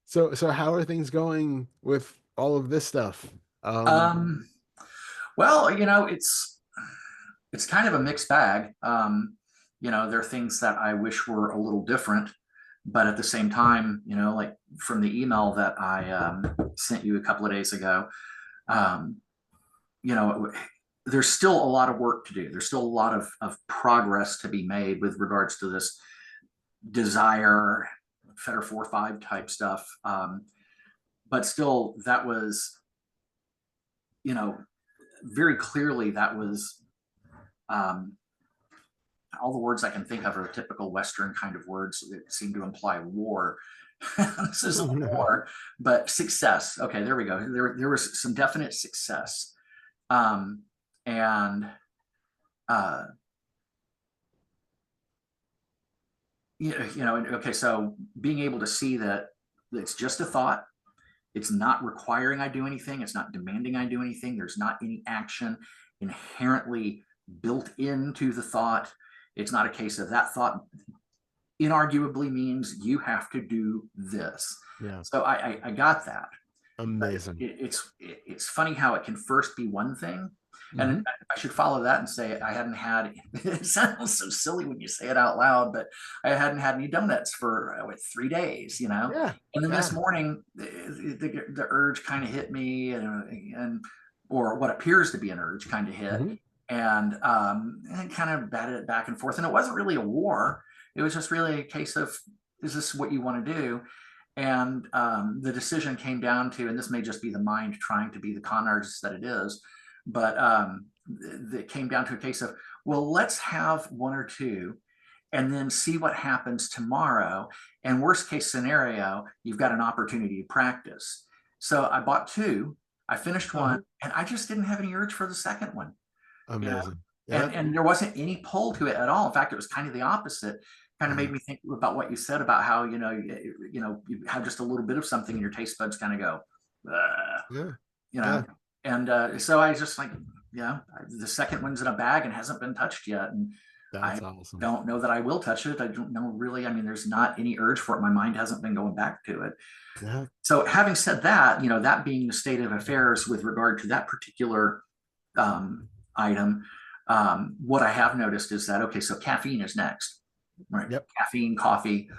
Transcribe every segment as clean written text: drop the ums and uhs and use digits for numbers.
So how are things going with all of this stuff? Um, well, it's kind of a mixed bag. There are things that I wish were a little different, but at the same time, like from the email that I sent you a couple of days ago, um, you know, there's still a lot of work to do. There's still a lot of progress to be made with regards to this desire, Fetter 4-5 type stuff. But still, that was, you know, very clearly that was um, all the words I can think of are typical Western kind of words that seem to imply war. This isn't war, but success. Okay, there we go. There was some definite success. Um, and, uh, okay, so being able to see that it's just a thought, it's not requiring I do anything, it's not demanding I do anything, there's not any action inherently built into the thought. It's not a case of that thought inarguably means you have to do this. Yeah, So I got that. But amazing. it's funny how it can first be one thing, and Hmm. I should follow that and say I hadn't had. It sounds so silly when you say it out loud, but I hadn't had any donuts for 3 days, Yeah, And then this yeah. morning, the urge kind of hit me, and or what appears to be an urge kind of hit, Hmm. and kind of batted it back and forth. And it wasn't really a war; it was just really a case of, is this what you want to do? And the decision came down to, and this may just be the mind trying to be the con artist that it is, but it came down to a case of, well, let's have one or two and then see what happens tomorrow. And worst case scenario, you've got an opportunity to practice. So I bought two, I finished one, Uh-huh. and I just didn't have any urge for the second one you know, Amazing. and Yeah. and there wasn't any pull to it at all. In fact, it was kind of the opposite. Kind of Yeah. made me think about what you said about how you have just a little bit of something and your taste buds kind of go, "Ugh," Yeah. you Yeah. know. And so I just like, yeah, the second one's in a bag and hasn't been touched yet, and That's I awesome. don't know that I will touch it. I don't know really. I mean, there's not any urge for it. My mind hasn't been going back to it. Yeah. So having said that, that being the state of affairs with regard to that particular item, what I have noticed is that, okay, so caffeine is next, right? Yep. Caffeine, coffee,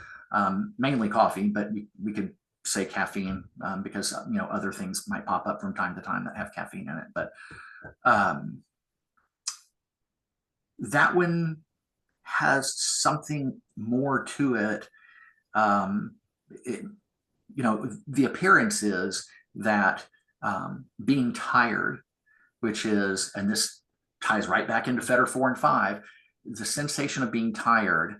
mainly coffee, but we could say caffeine because, other things might pop up from time to time that have caffeine in it. But um, that one has something more to it. Um, it the appearance is that being tired, which is, and this ties right back into Fetter 4 and 5, the sensation of being tired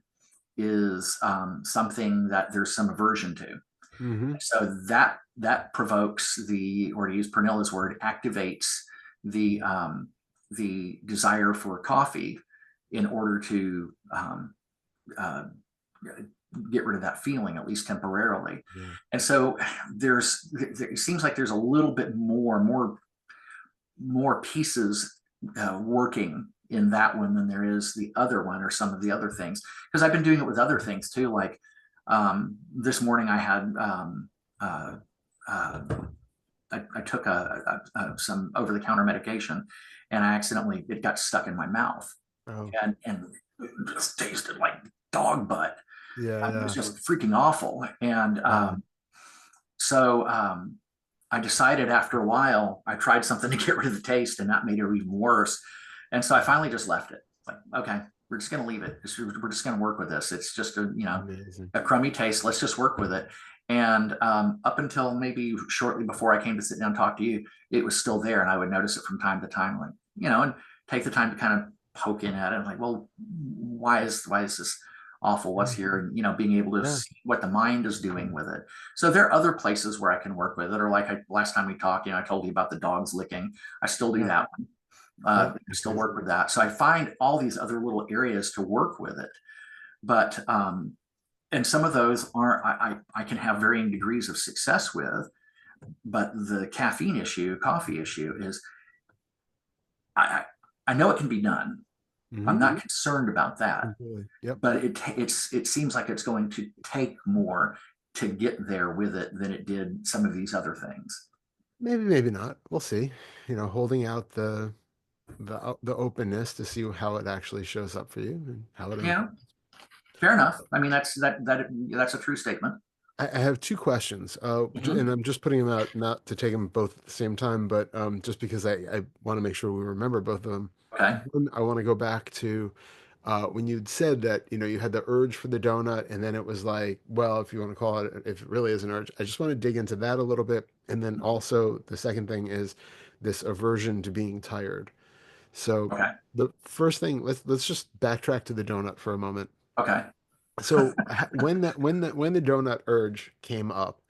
is something that there's some aversion to. Hmm. So that provokes the, or to use Pernilla's word, activates the desire for coffee in order to uh, get rid of that feeling, at least temporarily. Yeah. And so it seems like there's a little bit more pieces working in that one than there is the other one or some of the other things. Because I've been doing it with other things too. Like this morning, I had uh, uh, I took some over the counter medication, and it got stuck in my mouth, Oh, and it just tasted like dog butt. yeah. It was Yeah. just freaking awful. And Yeah. so I decided after a while, I tried something to get rid of the taste, and that made it even worse. And so I finally just left it. Like, okay, we're just going to leave it. We're just going to work with this. It's just Amazing. a crummy taste. Let's just work with it. And up until maybe shortly before I came to sit down and talk to you, it was still there, and I would notice it from time to time, like and take the time to kind of poke in at it. I'm like, well, why is this awful? What's Yeah. here? And being able to Yeah. see what the mind is doing with it. So there are other places where I can work with it, or like last time we talked, I told you about the dogs licking. I still do Yeah. that one. Yep. I still work with that. So I find all these other little areas to work with it, but and some of those aren't. I can have varying degrees of success with, but the caffeine issue, coffee issue is I I know it can be done. I'm Hmm. not concerned about that, Completely. Yep. but it seems like it's going to take more to get there with it than it did some of these other things. Maybe, maybe not. We'll see. Holding out the openness to see how it actually shows up for you and how it Yeah, unfolds. fair enough. I mean, that's a true statement. I have two questions, and Mhm. I'm just putting them out not to take them both at the same time, but just because I want to make sure we remember both of them. Okay. One, I want to go back to when you'd said that you had the urge for the donut, and then it was like, well, if you want to call it, if it really is an urge, I just want to dig into that a little bit, and then also the second thing is this aversion to being tired. So Okay. the first thing, let's just backtrack to the donut for a moment. Okay. So when the donut urge came up,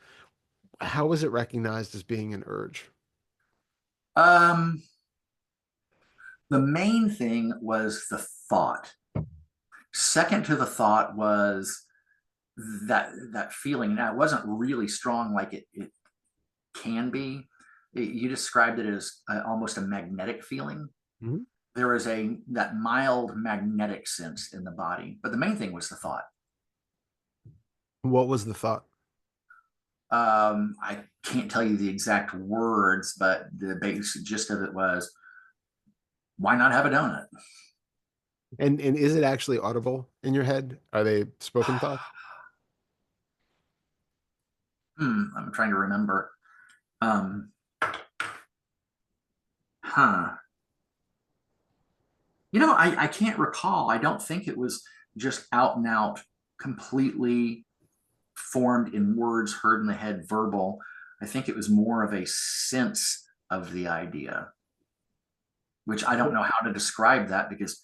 how was it recognized as being an urge? Um, the main thing was the thought. Second to the thought was that feeling. Now it wasn't really strong like it can be. You described it as almost a magnetic feeling. Mhm. There was a that mild magnetic sense in the body, but the main thing was the thought. What was the thought? I can't tell you the exact words, but the basic gist of it was, why not have a donut? And is it actually audible in your head? Are they spoken thoughts? I'm trying to remember. Um, huh. I can't recall. I don't think it was just out and out, completely formed in words, heard in the head, verbal. I think it was more of a sense of the idea, which I don't know how to describe that because,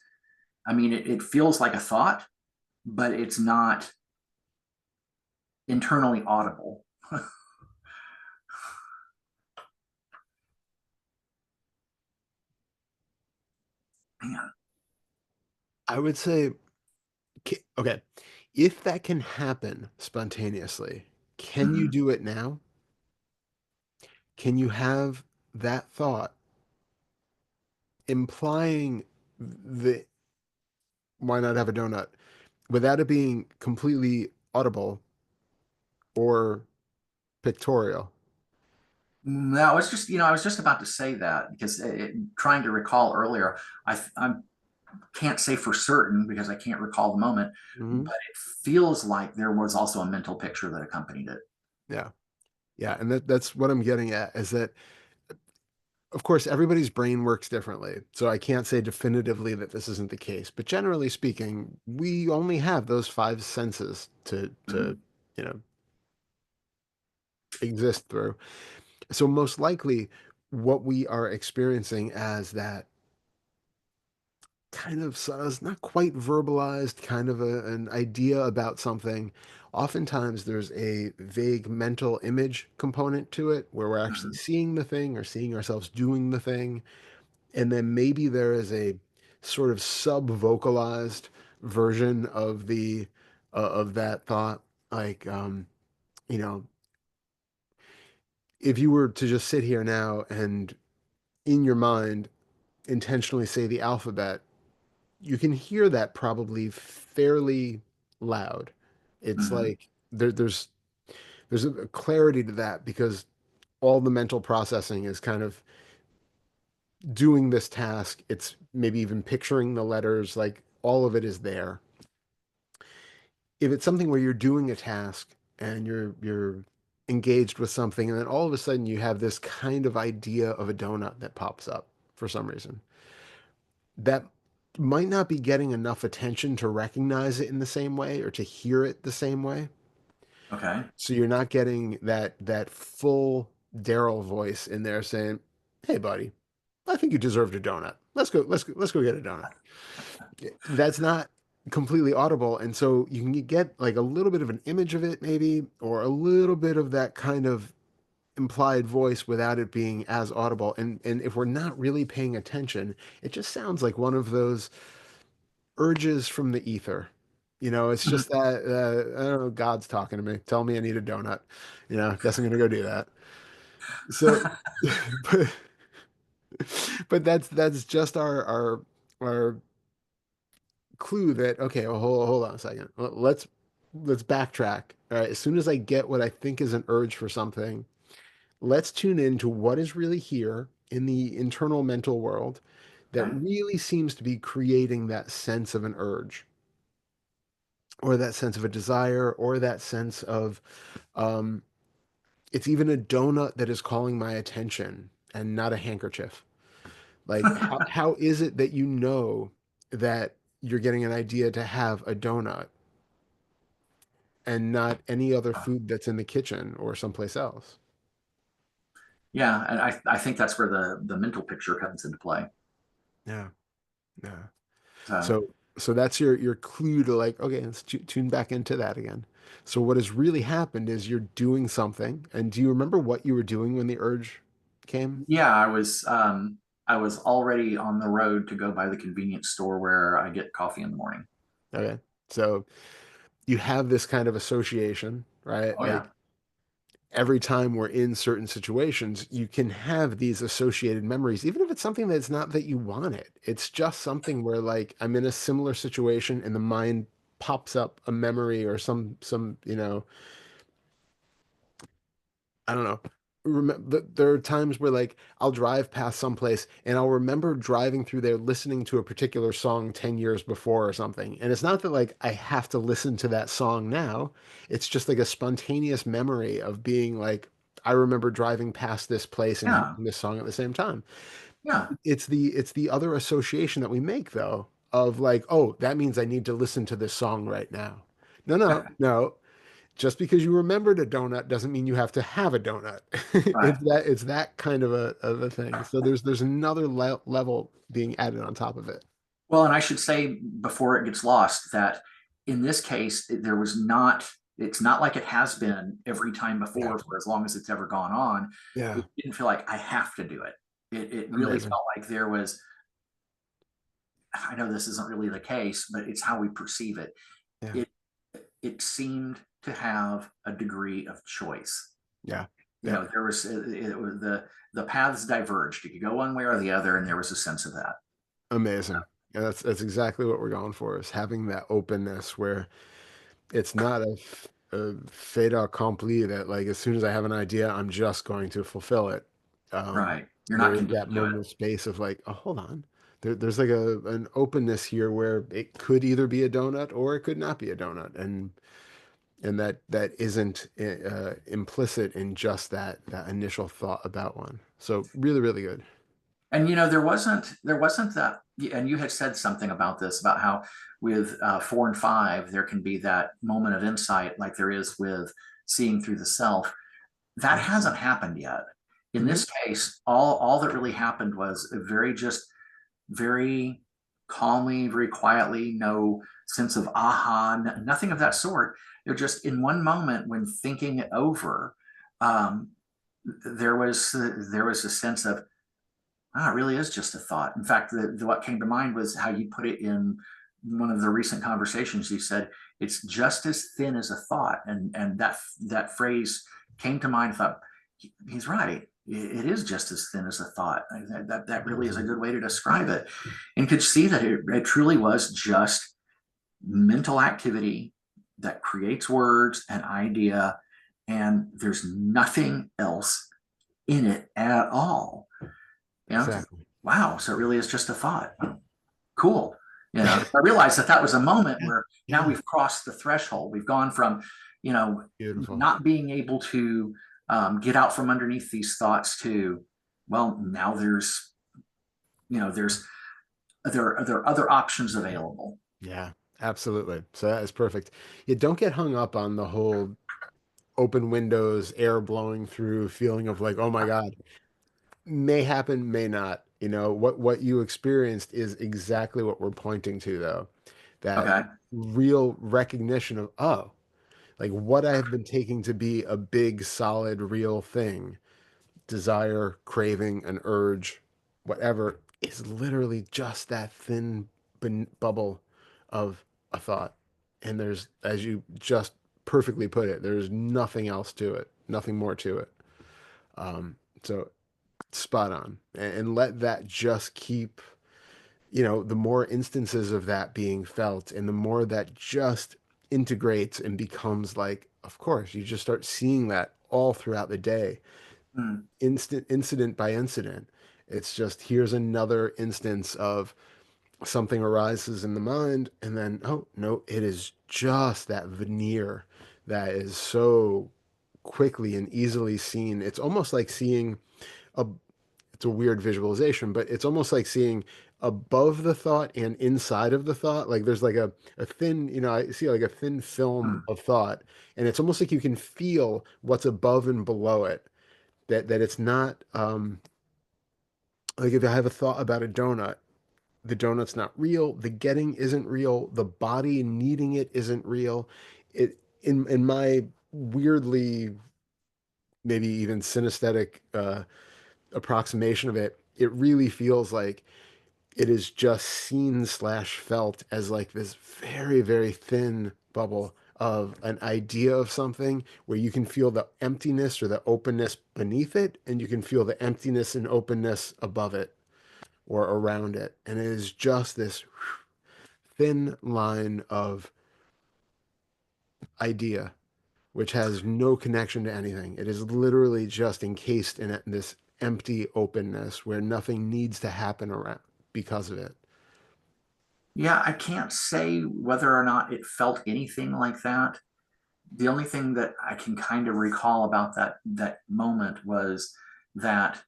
I mean, it feels like a thought, but it's not internally audible. Man. I would say, okay, if that can happen spontaneously, can you Mhm. do it now? Can you have that thought implying the why not have a donut without it being completely audible or pictorial? No, I was just, I was just about to say that because trying to recall earlier, I can't say for certain because I can't recall the moment, Hmm. but it feels like there was also a mental picture that accompanied it. Yeah. Yeah. And that's what I'm getting at is that, of course, everybody's brain works differently. So I can't say definitively that this isn't the case. But generally speaking, we only have those five senses to, Mhm. you know, exist through. So most likely what we are experiencing as that kind of is not quite verbalized, kind of an idea about something. Oftentimes there's a vague mental image component to it where we're actually Mhm. seeing the thing or seeing ourselves doing the thing. And then maybe there is a sort of sub-vocalized version of the of that thought. Like you know, if you were to just sit here now and in your mind intentionally say the alphabet, you can hear that probably fairly loud. It's Mhm. like there's a clarity to that because all the mental processing is kind of doing this task. It's maybe even picturing the letters, like all of it is there. If it's something where you're doing a task and you're engaged with something, and then all of a sudden you have this kind of idea of a donut that pops up for some reason, that might not be getting enough attention to recognize it in the same way or to hear it the same way. Okay. So you're not getting that full Darrell voice in there saying, "Hey, buddy, I think you deserved a donut. Let's go get a donut." That's not completely audible, and so you can get like a little bit of an image of it, maybe, or a little bit of that kind of implied voice without it being as audible. And if we're not really paying attention, it just sounds like one of those urges from the ether. It's Mhm. just that I don't know, God's talking to me. Tell me I need a donut. Guess I'm gonna go do that. So, but but that's just our clue that okay, well, hold on a second. Let's let's backtrack. All right, as soon as I get what I think is an urge for something, let's tune into what is really here in the internal mental world that Okay. really seems to be creating that sense of an urge or that sense of a desire or that sense of um, it's even a donut that is calling my attention and not a handkerchief. Like how is it that you know that you're getting an idea to have a donut and not any other food that's in the kitchen or someplace else? Yeah, and I think that's where the mental picture comes into play. Yeah, yeah. So So that's your clue to like, okay, let's tune back into that again. So what has really happened is you're doing something, and do you remember what you were doing when the urge came? yeah, I was already on the road to go by the convenience store where I get coffee in the morning. Okay. So you have this kind of association, right? Oh yeah. Like every time we're in certain situations, you can have these associated memories, even if it's something that's not that you want it. It's just something where like I'm in a similar situation and the mind pops up a memory or some, I don't know. Remember, there are times where like I'll drive past someplace and I'll remember driving through there listening to a particular song 10 years before or something. And it's not that like I have to listen to that song now. It's just like a spontaneous memory of being like, I remember driving past this place and Yeah. hearing this song at the same time. Yeah. It's the other association that we make though of like, oh, that means I need to listen to this song right now. No, no, no. Just because you remembered a donut doesn't mean you have to have a donut. Right. It's that kind of a thing. So there's another level being added on top of it. Well, and I should say before it gets lost that in this case, there was not, it's not like it has been every time Yeah. before for as long as it's ever gone on. Yeah. It didn't feel like I have to do it. It really Amazing. felt like there was, I know this isn't really the case, but it's how we perceive it. Yeah. It, it seemed to have a degree of choice. Yeah. You Yep. know, there was, the paths diverged. You could go one way or the other, and there was a sense of that. Amazing. Yeah, that's exactly what we're going for is having that openness where it's not a fait accompli that like as soon as I have an idea, I'm just going to fulfill it. Right. You're There not is condemned that to it. moment of space of like, oh, hold on. There's like an openness here where it could either be a donut or it could not be a donut, and that isn't implicit in just that initial thought about one. So really, really good. And there wasn't that. And you had said something about this about how with 4 and 5 there can be that moment of insight like there is with seeing through the self. That Mhm. hasn't happened yet. In Mhm. this case, all that really happened was a very just very calmly, very quietly, no sense of aha, nothing of that sort. They're just in one moment when thinking it over, um, there was a sense of it really is just a thought. In fact, what came to mind was how you put it in one of the recent conversations. You said it's just as thin as a thought, and that phrase came to mind. I thought he's right. It is just as thin as a thought. That really is a Mhm. good way to describe it, and could see that it truly was just mental activity that creates words and idea, and there's nothing else in it at all. You know, Exactly. wow, so it really is just a thought. Cool. You know, I realized that that was a moment Yeah. where now Yeah. we've crossed the threshold. We've gone from, you know, Beautiful. not being able to get out from underneath these thoughts to, well, now there's, you know, there are other options available. Yeah. Absolutely. So that is perfect. You don't get hung up on the whole open windows, air blowing through feeling of like, oh my God, may happen, may not. What you experienced is exactly what we're pointing to, though. That Okay. real recognition of, oh, like what I have been taking to be a big, solid, real thing, desire, craving, an urge, whatever, is literally just that thin bubble of a thought. And there's, as you just perfectly put it, there's nothing else to it, nothing more to it. So spot on. And let that just keep, the more instances of that being felt and the more that just integrates and becomes like, of course, you just start seeing that all throughout the day, Mm, incident by incident. It's just here's another instance of something arises in the mind, and then, oh, no, it is just that veneer that is so quickly and easily seen. It's almost like seeing a, it's a weird visualization, but it's almost like seeing above the thought and inside of the thought. Like there's like a thin, I see like a thin film mm. of thought, and it's almost like you can feel what's above and below it. That it's not like if I have a thought about a donut, the donut's not real, the getting isn't real, the body needing it isn't real. It in my weirdly maybe even synesthetic approximation of it, it really feels like it is just seen slash felt as like this very, very thin bubble of an idea of something where you can feel the emptiness or the openness beneath it, and you can feel the emptiness and openness above it or around it. And it is just this thin line of idea which has no connection to anything. It is literally just encased in this empty openness where nothing needs to happen around because of it. Yeah, I can't say whether or not it felt anything like that. The only thing that I can kind of recall about that moment was that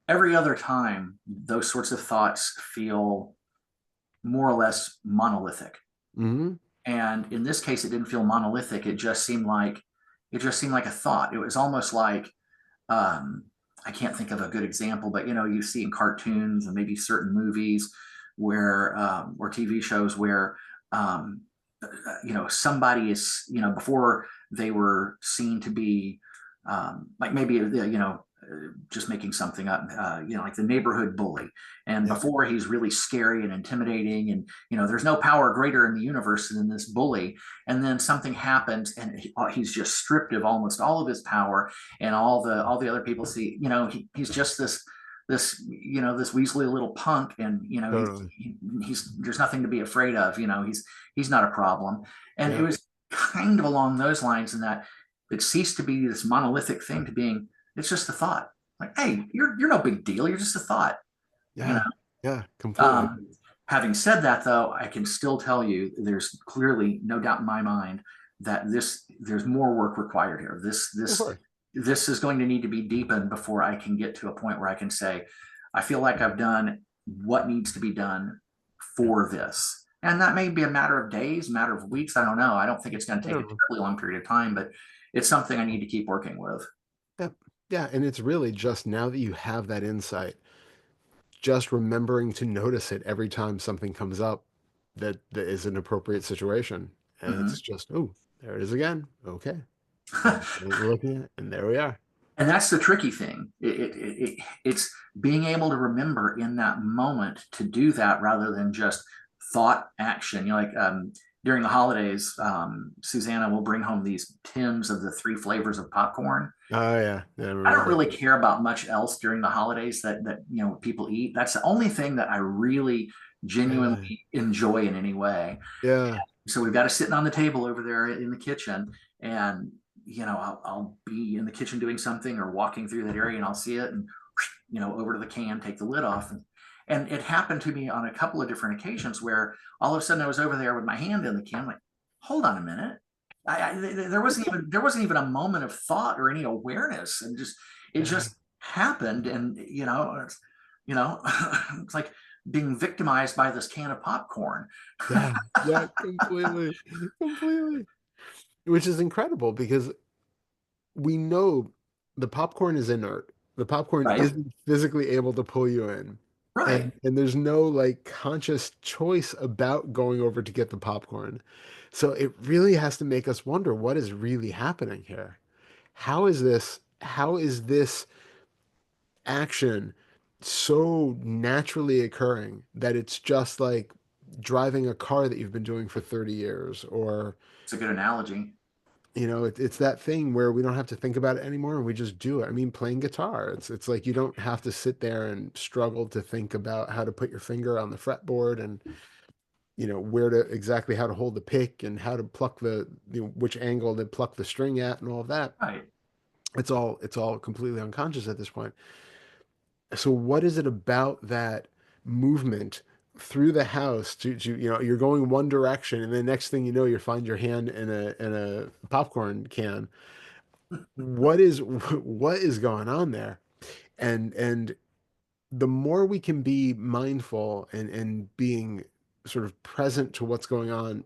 every other time those sorts of thoughts feel more or less monolithic. Hmm. And in this case, it didn't feel monolithic. It just seemed like a thought. It was almost like um, I can't think of a good example, but you see in cartoons and maybe certain movies where or TV shows where um, somebody is before they were seen to be like maybe just making something up, like the neighborhood bully. And Yeah. before he's really scary and intimidating, and there's no power greater in the universe than this bully. And then something happens, and he's just stripped of almost all of his power, and all the other people see, he's just this weaselly little punk, and Totally. he's there's nothing to be afraid of. He's not a problem. And it Yeah. was kind of along those lines, in that it ceased to be this monolithic thing to being it's just a thought. Like, hey, you're no big deal. You're just a thought. You Yeah. know. Yeah. Completely. Um, Having said that, though, I can still tell you there's clearly no doubt in my mind that there's more work required here. This Of this course. this is going to need to be deepened before I can get to a point where I can say I feel like I've done what needs to be done for this. And that may be a matter of days, a matter of weeks. I don't know. I don't think it's going to I take a don't know. terribly long period of time, but it's something I need to keep working with. Yeah. Yeah. And it's really just now that you have that insight, just remembering to notice it every time something comes up that is an appropriate situation. And it's Mhm. just, oh, there it is again. Okay. Looking at it, and there we are. And that's the tricky thing. It's being able to remember in that moment to do that rather than just thought action. Like during the holidays, Susanna will bring home these tins of the three flavors of popcorn. Oh yeah. Yeah, I I don't remember really care about much else during the holidays that people eat. That's the only thing that I really that. genuinely enjoy in any way. Yeah. So we've got it sitting on the table over there in the kitchen, and I'll be in the kitchen doing something or walking through that area, and I'll see it, and over to the can, take the lid off. And it happened to me on a couple of different occasions where all of a sudden I was over there with my hand in the can, like, hold on a minute. There wasn't even a moment of thought or any awareness, and it Yeah. just happened. And you know it's like being victimized by this can of popcorn. Yeah. Yeah. Completely. Completely. Which is incredible because we know the popcorn is inert. The popcorn Right. isn't physically able to pull you in. Right. And there's no like conscious choice about going over to get the popcorn. So it really has to make us wonder what is really happening here. How is this action so naturally occurring that it's just like driving a car that you've been doing for 30 years or It's a good analogy. it's that thing where we don't have to think about it anymore and we just do it. I mean, playing guitar, it's like you don't have to sit there and struggle to think about how to put your finger on the fretboard and where to exactly how to hold the pick and how to pluck which angle to pluck the string at and all of that. Right. It's all completely unconscious at this point. So what is it about that movement through the house you're going one direction and the next thing you know you find your hand in a popcorn can. What is going on there? And the more we can be mindful and being sort of present to what's going on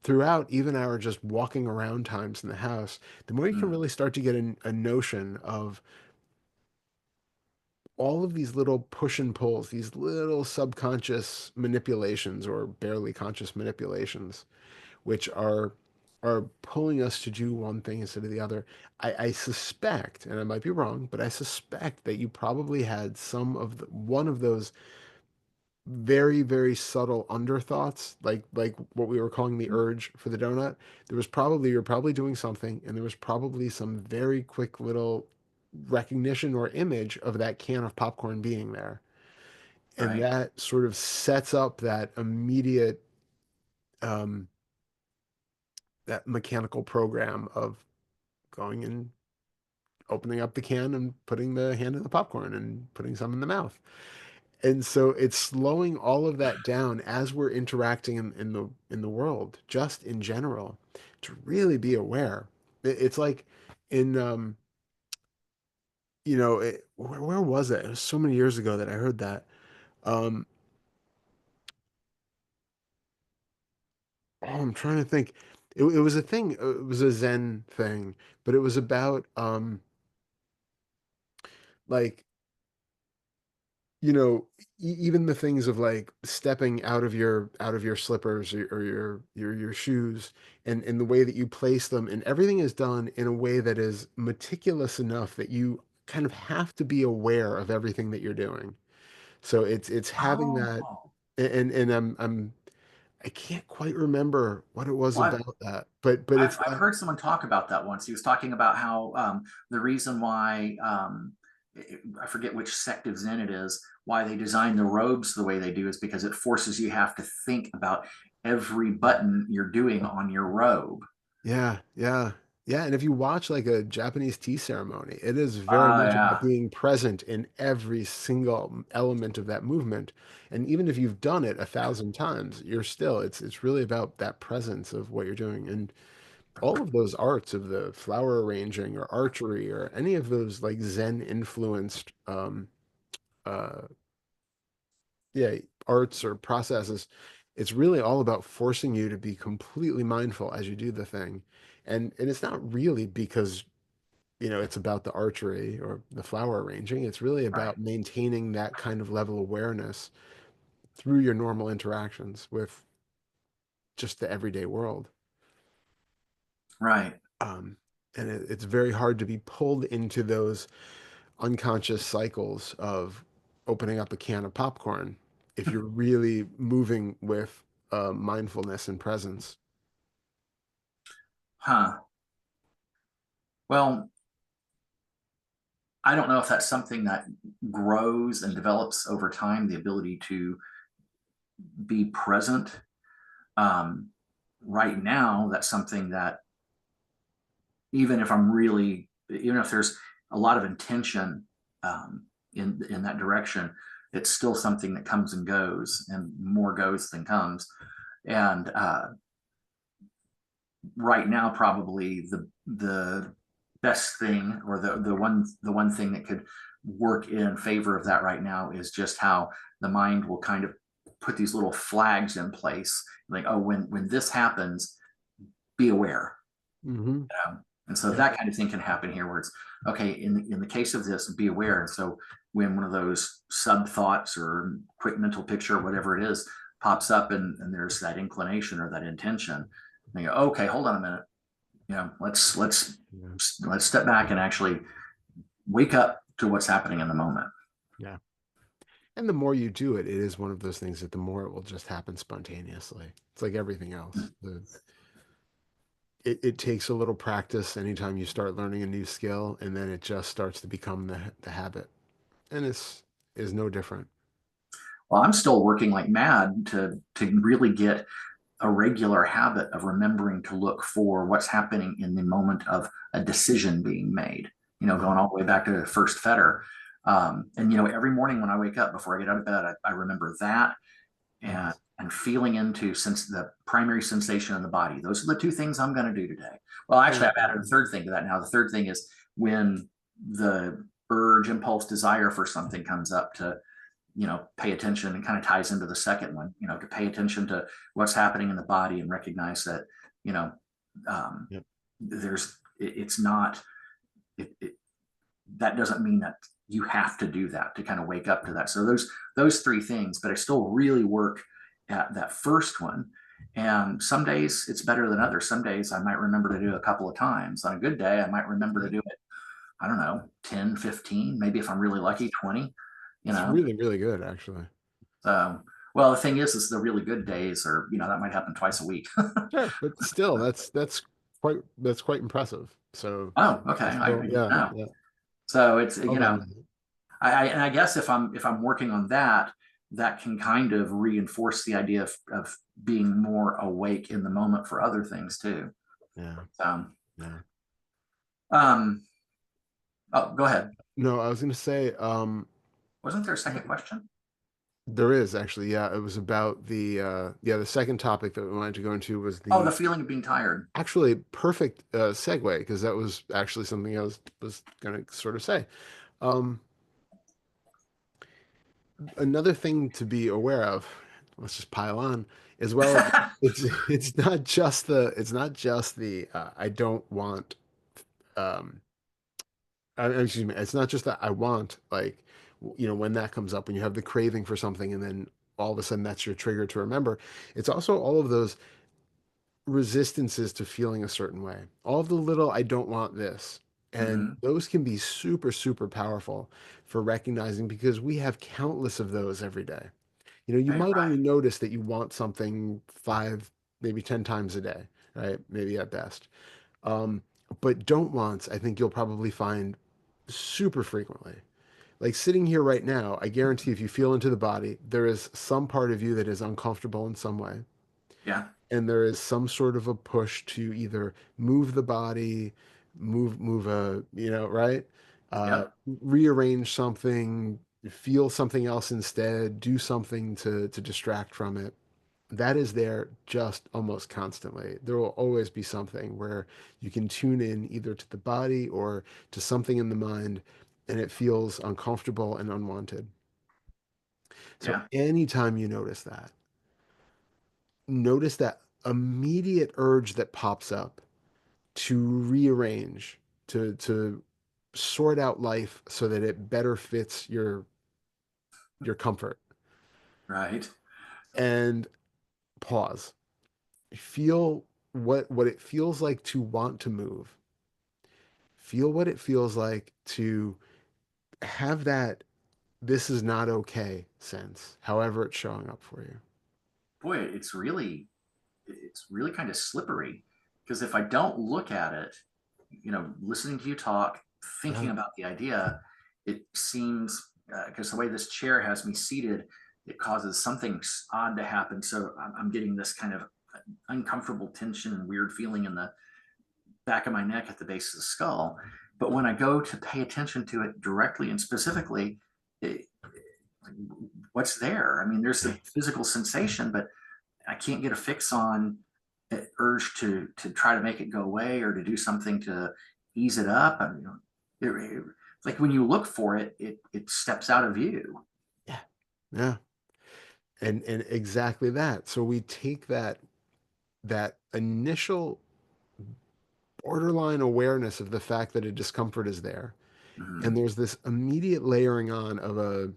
throughout even our just walking around times in the house, the more you can Mm, really start to get a notion of all of these little push and pulls, these little subconscious manipulations or barely conscious manipulations, which are pulling us to do one thing instead of the other. I suspect, and I might be wrong, but I suspect that you probably had one of those very, very subtle underthoughts, like what we were calling the urge for the donut. You're probably doing something, and there was probably some very quick little recognition or image of that can of popcorn being there. And right. that sort of sets up that immediate um, that mechanical program of going and opening up the can and putting the hand in the popcorn and putting some in the mouth. And so it's slowing all of that down as we're interacting in the world, just in general, to really be aware. It's like in where was it? It was so many years ago that I heard that. Um, I'm trying to think. It was a thing. It was a Zen thing, but it was about like even the things of like stepping out of your slippers or your shoes and the way that you place them and everything is done in a way that is meticulous enough that you kind of have to be aware of everything that you're doing. So it's having that Oh, and I can't quite remember what it was well, about that, but it's I've that. heard someone talk about that once. He was talking about how the reason why I forget which sect of Zen it is, why they design the robes the way they do is because it forces you have to think about every button you're doing on your robe. Yeah, yeah, yeah. And if you watch like a Japanese tea ceremony, it is very much about Yeah, being present in every single element of that movement. And even if you've done it 1,000 times, it's really about that presence of what you're doing. And all of those arts of the flower arranging or archery or any of those like Zen influenced uh yeah, arts or processes, it's really all about forcing you to be completely mindful as you do the thing. And it's not really because, it's about the archery or the flower arranging. It's really right, about maintaining that kind of level of awareness through your normal interactions with just the everyday world. right. Um, and it's very hard to be pulled into those unconscious cycles of opening up a can of popcorn if you're really moving with mindfulness and presence. Huh. Well, I don't know if that's something that grows and develops over time, the ability to be present. Um, right now, that's something that even if I'm really, even if there's a lot of intention in that direction, it's still something that comes and goes, and more goes than comes. And right now, probably the best thing, or the one thing that could work in favor of that right now is just how the mind will kind of put these little flags in place, like, oh, when this happens, be aware. Hmm. And so Yeah. that kind of thing can happen here, where it's okay in the case of this, be aware. And so when one of those sub thoughts or quick mental picture, whatever it is, pops up, and there's that inclination or that intention, and you go, okay, hold on a minute, Yeah. let's step back and actually wake up to what's happening in the moment. Yeah. And the more you do it, it is one of those things that the more it will just happen spontaneously. It's like everything else. It takes a little practice anytime you start learning a new skill, and then it just starts to become the habit. And it's is no different. Well, I'm still working like mad to really get a regular habit of remembering to look for what's happening in the moment of a decision being made. Mhm. Going all the way back to the first fetter. And every morning when I wake up before I get out of bed, I remember that and Nice. feeling into since the primary sensation in the body. Those are the two things I'm going to do today. Well, actually, I've added a third thing to that now. The third thing is when the urge, impulse, desire for something comes up to pay attention, and kind of ties into the second one, to pay attention to what's happening in the body and recognize that, you know, um, Yep. it's not, it, that doesn't mean that you have to do that to kind of wake up to that. So those three things, but I still really work at that first one. And some days it's better than others. Some days I might remember to do it a couple of times. On a good day, I might remember to Yeah. do it, I don't know, 10, 15, maybe if I'm really lucky, 20, you It's know. really, really good, actually. Well, the thing is the really good days are, that might happen twice a week. Sure, but still, that's quite impressive. So, Oh, okay. I still, didn't yeah, know. yeah. So it's, Well done, man. and I guess if I'm working on that, that can kind of reinforce the idea of being more awake in the moment for other things too. Yeah, So, yeah. um, oh, go ahead. No, I was gonna say, Wasn't there a second question? there is actually, yeah. It was about the second topic that we wanted to go into was Oh, the the feeling of being tired. actually perfect segue because that was actually something I was gonna sort of say. Um, Another thing to be aware of, let's just pile on, as well. It's not just the I don't want um excuse me, it's not just that I want, like, when that comes up, when you have the craving for something, and then all of a sudden that's your trigger to remember. It's also all of those resistances to feeling a certain way, all of the little I don't want this. And Hmm. those can be super, super powerful for recognizing because we have countless of those every day. You Right, might only right. notice that you want something five, maybe 10 times a day, right? Maybe at best. Um, but don't wants, I think you'll probably find super frequently. Like sitting here right now, I guarantee if you feel into the body, there is some part of you that is uncomfortable in some way. Yeah. And there is some sort of a push to either move the body, move right? Uh, Yep. Rearrange something, feel something else instead, do something to distract from it. That is there just almost constantly. There will always be something where you can tune in either to the body or to something in the mind, and it feels uncomfortable and unwanted. So Yeah. anytime you notice that immediate urge that pops up to rearrange, to sort out life so that it better fits your comfort. Right. And pause. Feel what it feels like to want to move. Feel what it feels like to have that this is not okay sense, however it's showing up for you. Boy, it's really kind of slippery because if I don't look at it, listening to you talk, thinking Yeah. about the idea, it seems because the way this chair has me seated, it causes something odd to happen. So I'm getting this kind of uncomfortable tension and weird feeling in the back of my neck at the base of the skull. But when I go to pay attention to it directly and specifically, it, what's there? I mean, there's the physical sensation, but I can't get a fix on an urge to try to make it go away or to do something to ease it up. I mean, like when you look for it, it steps out of view. Yeah. Yeah. And exactly that. So we take that initial borderline awareness of the fact that a discomfort is there. And Mhm. there's this immediate layering on of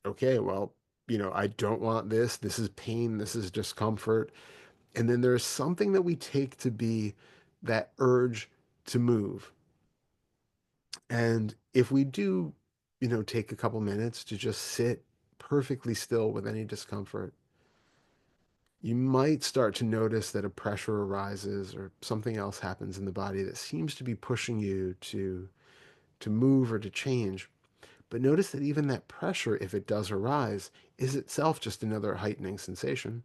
okay, well, I don't want this. This is pain. This is discomfort. And then there's something that we take to be that urge to move. And if we do, take a couple minutes to just sit perfectly still with any discomfort, you might start to notice that a pressure arises or something else happens in the body that seems to be pushing you to move or to change. But notice that even that pressure, if it does arise, is itself just another heightening sensation.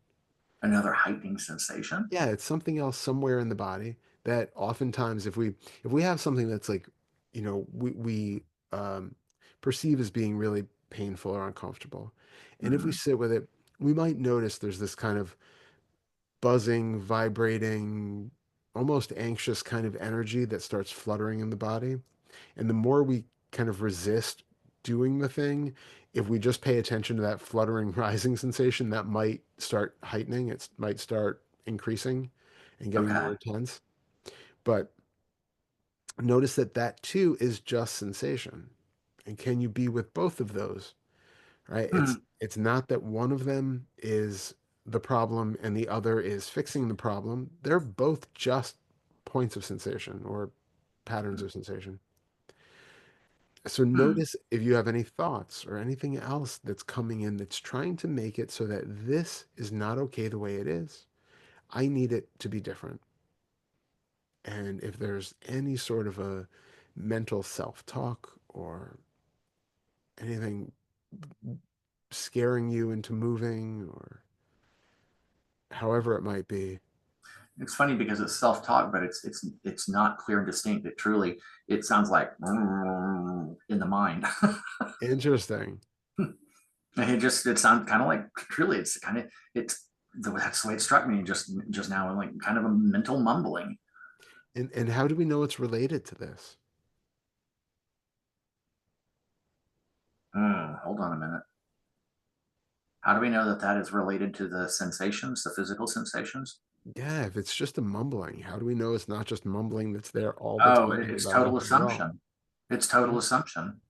Another heightening sensation. Yeah, it's something else somewhere in the body that oftentimes if we have something that's like, we um, perceive as being really painful or uncomfortable, and if we Mm-hmm. sit with it, we might notice there's this kind of buzzing, vibrating, almost anxious kind of energy that starts fluttering in the body. And the more we kind of resist doing the thing, if we just pay attention to that fluttering, rising sensation, that might start heightening. It might start increasing and getting more Okay. intense. But notice that that too is just sensation. And can you be with both of those? Right? Hmm. It's not that one of them is the problem and the other is fixing the problem. They're both just points of sensation or patterns of sensation. So Hmm. notice if you have any thoughts or anything else that's coming in that's trying to make it so that this is not okay the way it is. I need it to be different. And if there's any sort of a mental self-talk or anything scaring you into moving or however it might be, It's funny because it's self-talk, but it's not clear and distinct. It sounds like in the mind. interesting. It sounds kind of like truly. It's kind of it's that's the way it struck me just now, like kind of a mental mumbling. And how do we know it's related to this? Hold on a minute. How do we know that that is related to the sensations, the physical sensations? Yeah, if it's just a mumbling, how do we know it's not just mumbling that's there all the Oh, time it's without total nothing at all? assumption. It's total assumption.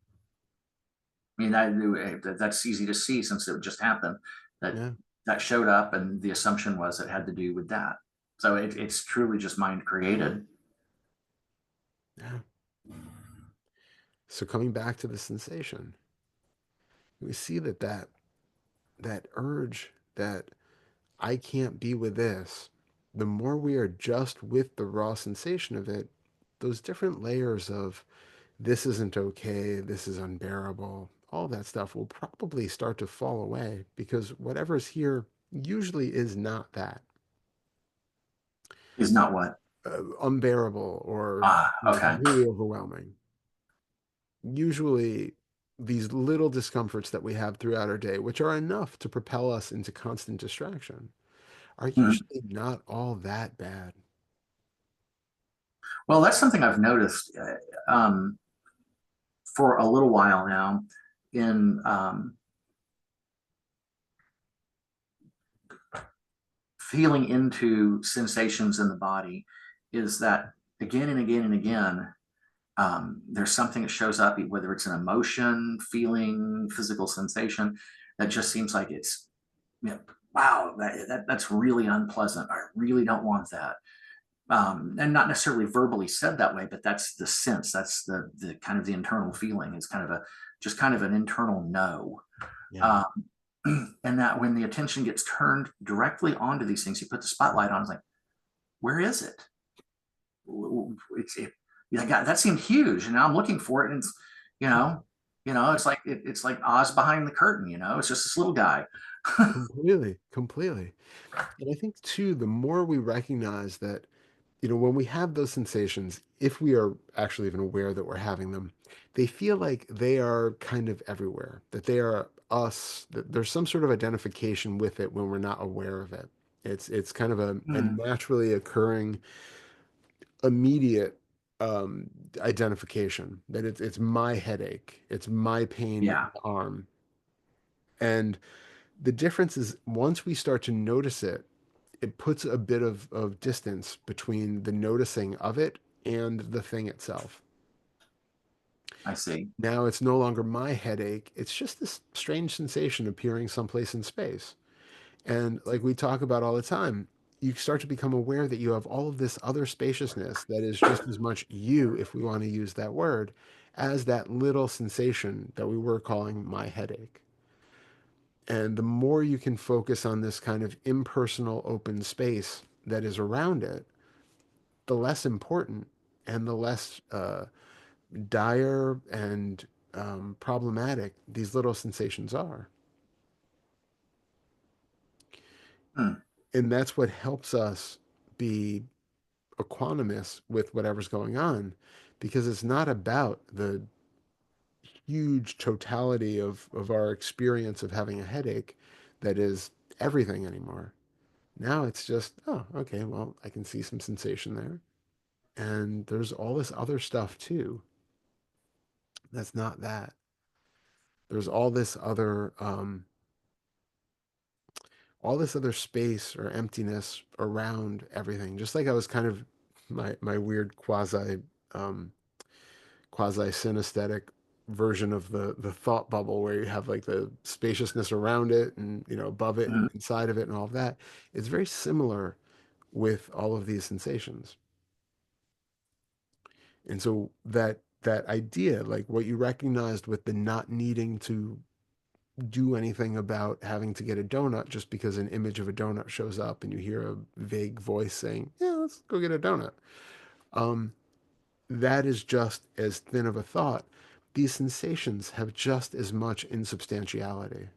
I mean, that's easy to see since it just happened. That Yeah, that showed up, and the assumption was it had to do with that. So it's truly just mind created. yeah. So coming back to the sensation, we see that urge that I can't be with this, the more we are just with the raw sensation of it, those different layers of this isn't okay, this is unbearable, all that stuff will probably start to fall away because whatever's here usually is not that Is not what. unbearable or Okay. really overwhelming. Usually, these little discomforts that we have throughout our day, which are enough to propel us into constant distraction, are Mhm. usually not all that bad. Well, that's something I've noticed for a little while now in feeling into sensations in the body is that again and again and again, there's something that shows up, whether it's an emotion, feeling, physical sensation, that just seems like it's, you know, wow, that's really unpleasant. I really don't want that. And not necessarily verbally said that way, but that's the sense. That's the kind of the internal feeling. It's kind of a just kind of an internal no. Yeah, Um, and that when the attention gets turned directly onto these things, you put the spotlight on. It's like, where is it? Yeah, God, that seemed huge, and now I'm looking for it, and it's, you know, it's like it's like Oz behind the curtain. It's just this little guy. completely, completely. And I think too, the more we recognize that, when we have those sensations, if we are actually even aware that we're having them, they feel like they are kind of everywhere, that they are us, that there's some sort of identification with it when we're not aware of it. It's kind of a Hmm. naturally occurring immediate um, identification that it's my headache, it's my pain in Yeah, the arm. And the difference is once we start to notice it, it puts a bit of distance between the noticing of it and the thing itself. I see. Now it's no longer my headache. It's just this strange sensation appearing someplace in space. And like we talk about all the time, you start to become aware that you have all of this other spaciousness that is just as much you, if we want to use that word, as that little sensation that we were calling my headache. And the more you can focus on this kind of impersonal open space that is around it, the less important and the less dire and problematic these little sensations are. Hmm. And that's what helps us be equanimous with whatever's going on, because it's not about the huge totality of our experience of having a headache that is everything anymore. Now it's just, oh, okay, well, I can see some sensation there. And there's all this other stuff too. That's not that. There's all this other space or emptiness around everything. Just like I was kind of my weird um, quasi synesthetic version of the thought bubble where you have like the spaciousness around it and above it and Mhm. inside of it and all of that. It's very similar with all of these sensations. And so that idea, like what you recognized with the not needing to do anything about having to get a donut just because an image of a donut shows up and you hear a vague voice saying, "Yeah, let's go get a donut." Um, that is just as thin of a thought. These sensations have just as much insubstantiality.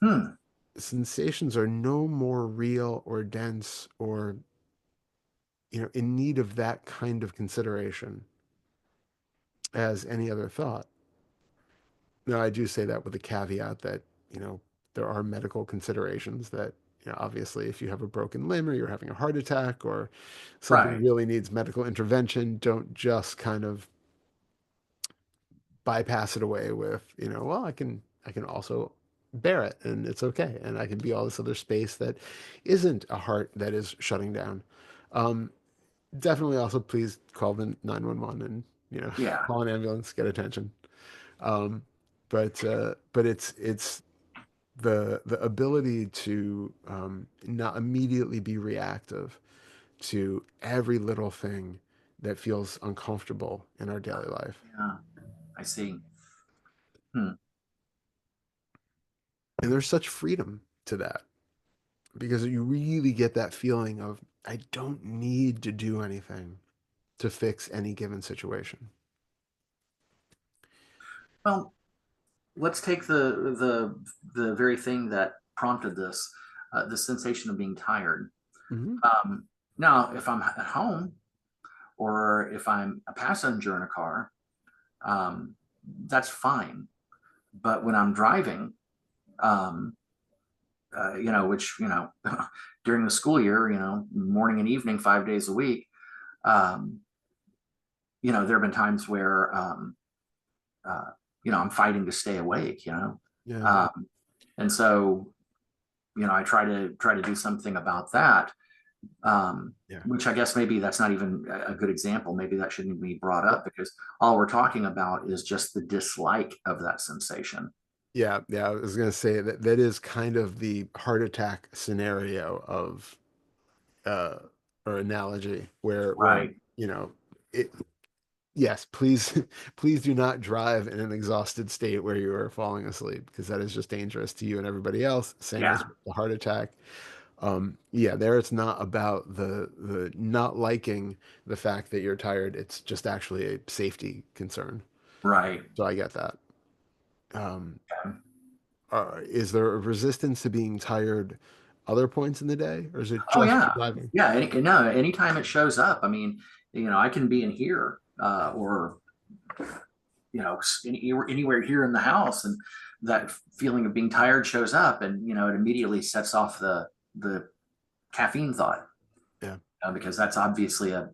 Hmm. Sensations are no more real or dense or in need of that kind of consideration as any other thought. Now, I do say that with a caveat that, you know, there are medical considerations that, obviously, if you have a broken limb or you're having a heart attack or something Right. really needs medical intervention, don't just kind of bypass it away with, well, I can also bear it and it's okay. And I can be all this other space that isn't a heart that is shutting down. Um, Definitely also please call the 911 and, Yeah. call an ambulance, get attention. Um, but it's the ability to not immediately be reactive to every little thing that feels uncomfortable in our daily life. Yeah. I see. Hmm. And there's such freedom to that because you really get that feeling of, I don't need to do anything to fix any given situation. Well, let's take the very thing that prompted this, the sensation of being tired. Hmm. Um, Now, if I'm at home or if I'm a passenger in a car, um, that's fine. But when I'm driving, um, which during the school year, morning and evening, 5 days a week, um, there have been times where uh, I'm fighting to stay awake. Yeah, Um, and so I try to do something about that. Um, yeah, which I guess maybe that's not even a good example. Maybe that shouldn't be brought up because all we're talking about is just the dislike of that sensation. yeah, yeah. I was gonna say that is kind of the heart attack scenario of uh or analogy where Right. it yes, please please do not drive in an exhausted state where you are falling asleep because that is just dangerous to you and everybody else. Same as Yeah. with the heart attack. Yeah, there it's not about the not liking the fact that you're tired. It's just actually a safety concern. Right. So I get that. Um, is there a resistance to being tired other points in the day, or is it Oh just yeah. driving? Yeah. No, anytime it shows up, I mean, I can be in here or anywhere here in the house, and that feeling of being tired shows up, and it immediately sets off the caffeine thought, Yeah. because that's obviously a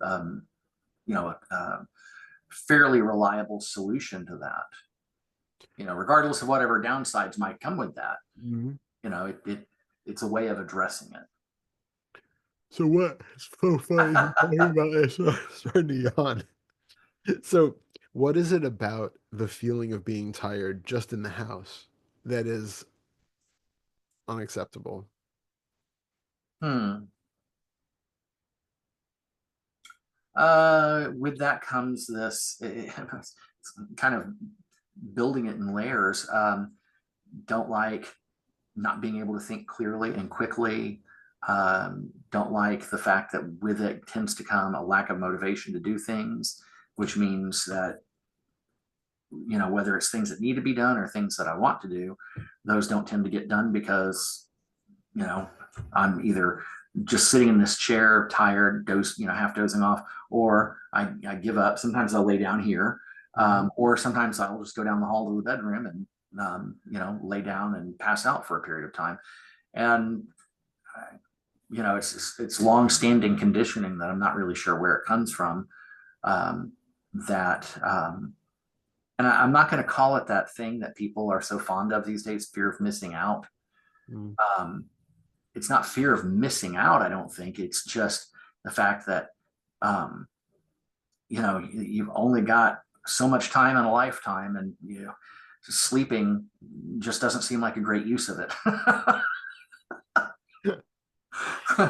fairly reliable solution to that. Regardless of whatever downsides might come with that, Mhm. it's a way of addressing it. So what? It's so funny talking about this. I'm starting to yawn. So, what is it about the feeling of being tired just in the house that is unacceptable? Hmm. With that comes this it's kind of building it in layers. Don't like not being able to think clearly and quickly. Don't like the fact that with it tends to come a lack of motivation to do things, which means that whether it's things that need to be done or things that I want to do, those don't tend to get done because, you know, I'm either just sitting in this chair, tired, half dozing off, or I give up. Sometimes I'll lay down here, Mhm. or sometimes I'll just go down the hall to the bedroom and, lay down and pass out for a period of time. And, it's long-standing conditioning that I'm not really sure where it comes from. Um, that, and I'm not going to call it that thing that people are so fond of these days, fear of missing out. Mm. Um, it's not fear of missing out. I don't think it's just the fact that, um, you've only got so much time in a lifetime, and sleeping just doesn't seem like a great use of it.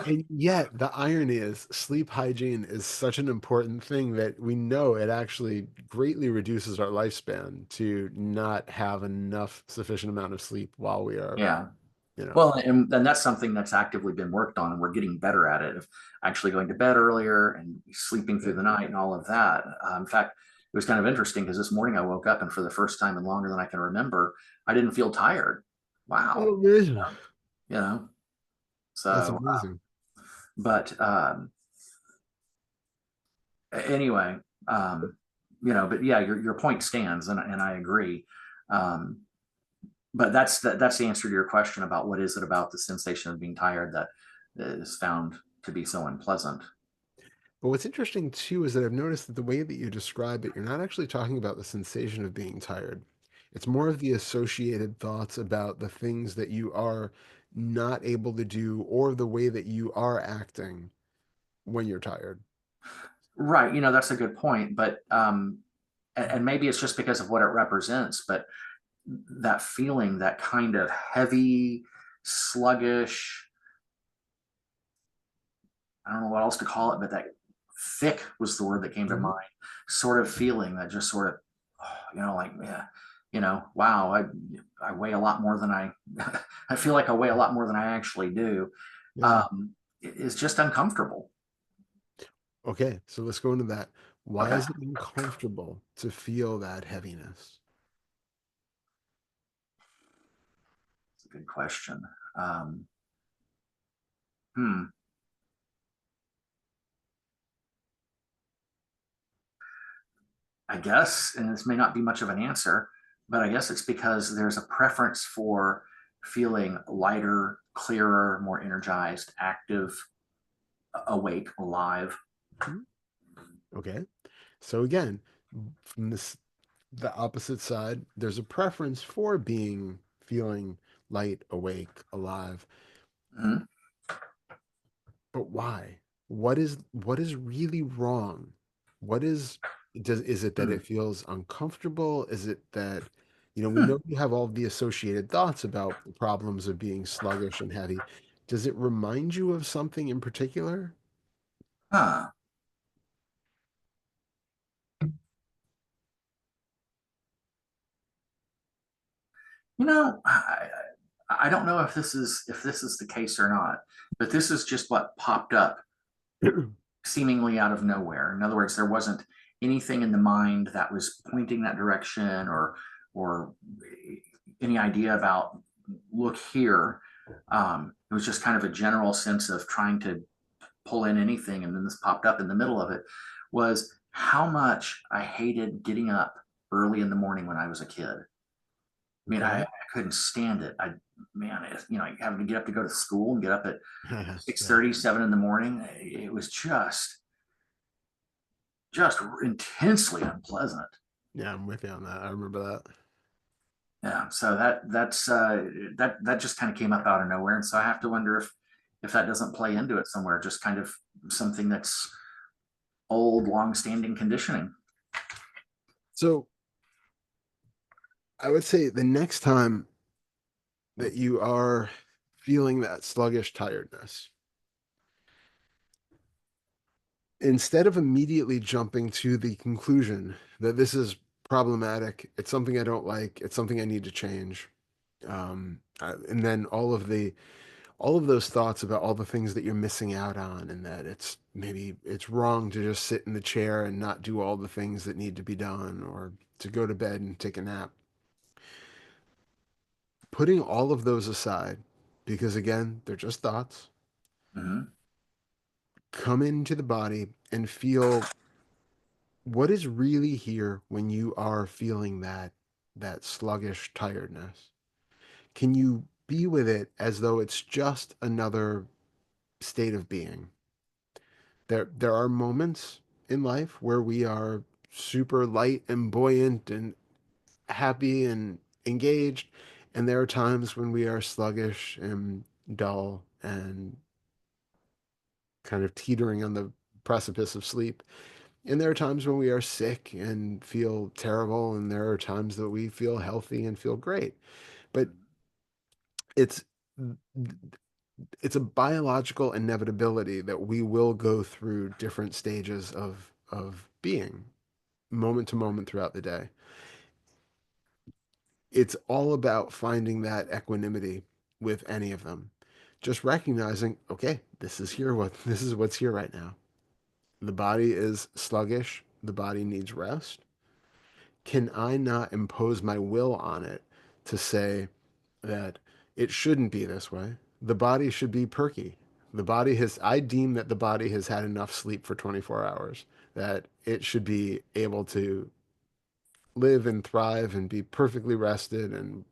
And yet, the irony is, sleep hygiene is such an important thing that we know it actually greatly reduces our lifespan to not have enough sufficient amount of sleep while we are, Yeah. you know. Well, and that's something that's actively been worked on, and we're getting better at it, of actually going to bed earlier and sleeping through Yeah. the night and all of that. In fact, it was kind of interesting because this morning I woke up, and for the first time in longer than I can remember, I didn't feel tired. Oh, Wow. amazing. You know, That's so, amazing. but anyway, um, but yeah, your point stands, and I agree. Um, but that's the answer to your question about what is it about the sensation of being tired that is found to be so unpleasant. But what's interesting too is that I've noticed that the way that you describe it, you're not actually talking about the sensation of being tired. It's more of the associated thoughts about the things that you are not able to do or the way that you are acting when you're tired. Right. That's a good point. But and maybe it's just because of what it represents, but that feeling, that kind of heavy, sluggish, I don't know what else to call it, but that thick was the word that came to Mhm. mind, sort of feeling that just sort of, like, yeah, wow, I weigh a lot more than I feel like I weigh a lot more than I actually do. Yeah. It's just uncomfortable. Okay, so let's go into that. Why Okay. is it uncomfortable to feel that heaviness? It's a good question. Um, hmm. I guess, and this may not be much of an answer, but I guess it's because there's a preference for feeling lighter, clearer, more energized, active, awake, alive. Mhm. Okay. So again, from the opposite side, there's a preference for being feeling light, awake, alive. Mhm. But why? What is really wrong? What is it that Hmm. it feels uncomfortable? Is it that, we Hmm. know you have all the associated thoughts about the problems of being sluggish and heavy. Does it remind you of something in particular? Huh. I don't know if this is the case or not, but this is just what popped up seemingly out of nowhere. In other words, there wasn't anything in the mind that was pointing that direction, or any idea about look here. It was just kind of a general sense of trying to pull in anything, and then this popped up in the middle of it. Was how much I hated getting up early in the morning when I was a kid. I mean, I Okay. couldn't stand it. Having to get up to go to school and get up at six Yeah. thirty, 7 in the morning. It was just intensely unpleasant. Yeah, I'm with you on that. I remember that. Yeah, so that just kind of came up out of nowhere, and so I have to wonder if that doesn't play into it somewhere, just kind of something that's old, long-standing conditioning. So I would say the next time that you are feeling that sluggish tiredness, instead of immediately jumping to the conclusion that this is problematic, it's something I don't like, it's something I need to change, and then all of those thoughts about all the things that you're missing out on, and that it's maybe it's wrong to just sit in the chair and not do all the things that need to be done, or to go to bed and take a nap. Putting all of those aside, because again, they're just thoughts, Hmm. come into the body and feel what is really here when you are feeling that sluggish tiredness. Can you be with it as though it's just another state of being? There are moments in life where we are super light and buoyant and happy and engaged, and there are times when we are sluggish and dull and kind of teetering on the precipice of sleep. And there are times when we are sick and feel terrible, and there are times that we feel healthy and feel great. But it's it's a biological inevitability that we will go through different stages of being, moment to moment throughout the day. It's all about finding that equanimity with any of them. Just recognizing, okay, this is what's here right now. The body is sluggish, the body needs rest. Can I not impose my will on it to say that it shouldn't be this way? The body should be perky. I deem that the body has had enough sleep for 24 hours, that it should be able to live and thrive and be perfectly rested and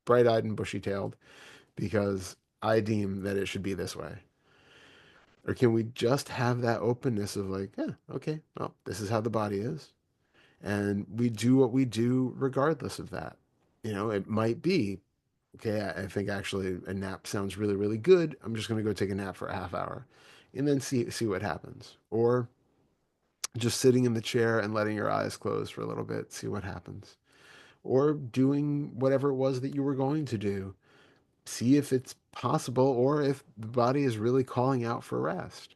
bright eyed and bushy tailed because I deem that it should be this way. Or can we just have that openness of like, yeah, okay, well, this is how the body is. And we do what we do regardless of that. It might be, okay, I think actually a nap sounds really, really good. I'm just going to go take a nap for a half hour and then see what happens. Or just sitting in the chair and letting your eyes close for a little bit, see what happens. Or doing whatever it was that you were going to do, see if it's possible or if the body is really calling out for rest.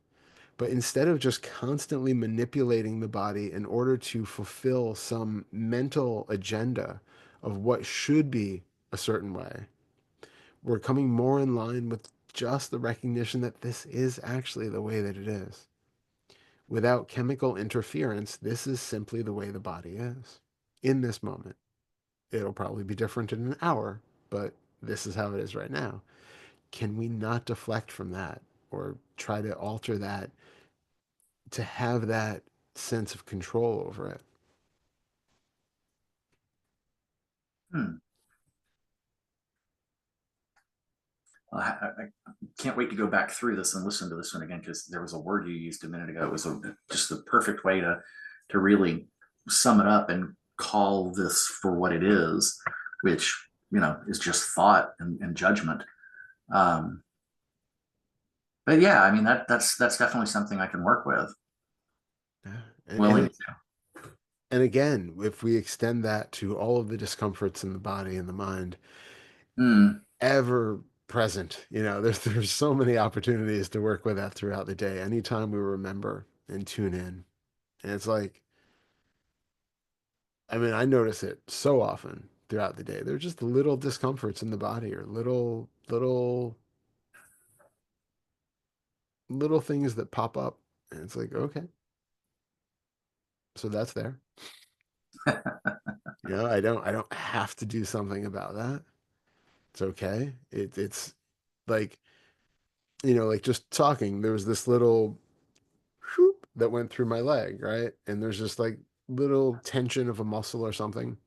But instead of just constantly manipulating the body in order to fulfill some mental agenda of what should be a certain way, we're coming more in line with just the recognition that this is actually the way that it is. Without chemical interference, this is simply the way the body is in this moment. It'll probably be different in an hour, but this is how it is right now. Can we not deflect from that or try to alter that to have that sense of control over it? Hmm. Well, I can't wait to go back through this and listen to this one again because there was a word you used a minute ago. It was just the perfect way to really sum it up and call this for what it is, which is just thought and judgment. Um, but yeah, I mean that's definitely something I can work with. Yeah. And Willing it's and again, if we extend that to all of the discomforts in the body and the mind, to. Mm, ever present, there's so many opportunities to work with that throughout the day. Anytime we remember and tune in, and it's like, I mean, I notice it so often throughout the day. They're just little discomforts in the body or little things that pop up, and it's like, okay, so that's there. I don't have to do something about that. It's okay. It's like, like just talking, there was this little whoop that went through my leg, right? And there's just like little tension of a muscle or something.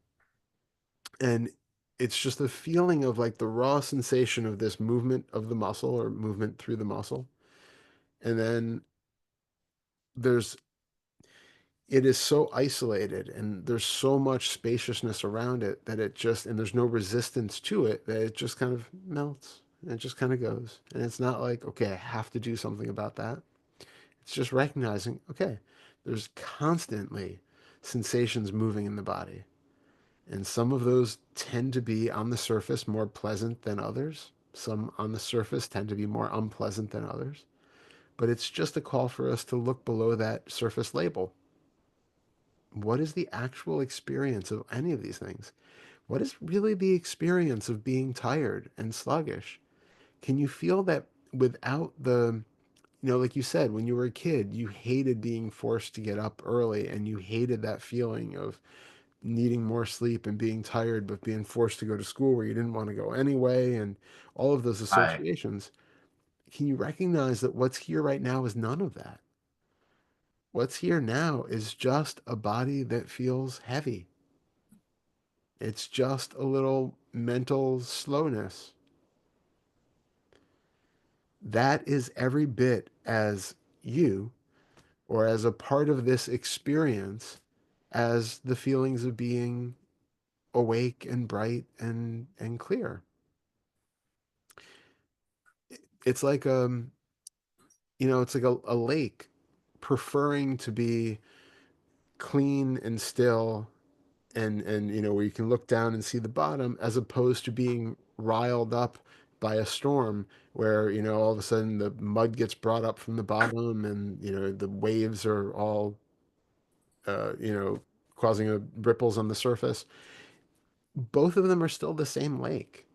And it's just a feeling of like the raw sensation of this movement of the muscle or movement through the muscle. And then there's it is so isolated and there's so much spaciousness around it that and there's no resistance to it, that it just kind of melts and it just kind of goes. And it's not like, okay, I have to do something about that. It's just recognizing, okay, there's constantly sensations moving in the body. And some of those tend to be on the surface more pleasant than others. Some on the surface tend to be more unpleasant than others. But it's just a call for us to look below that surface label. What is the actual experience of any of these things? What is really the experience of being tired and sluggish? Can you feel that without the, like you said, when you were a kid, you hated being forced to get up early and you hated that feeling of needing more sleep and being tired, but being forced to go to school where you didn't want to go anyway, and all of those Right. associations. Can you recognize that what's here right now is none of that? What's here now is just a body that feels heavy. It's just a little mental slowness. That is every bit as you or as a part of this experience as the feelings of being awake and bright and clear. It's like it's like a lake preferring to be clean and still and where you can look down and see the bottom as opposed to being riled up by a storm where all of a sudden the mud gets brought up from the bottom and the waves are all uh, you know causing ripples on the surface. Both of them are still the same lake.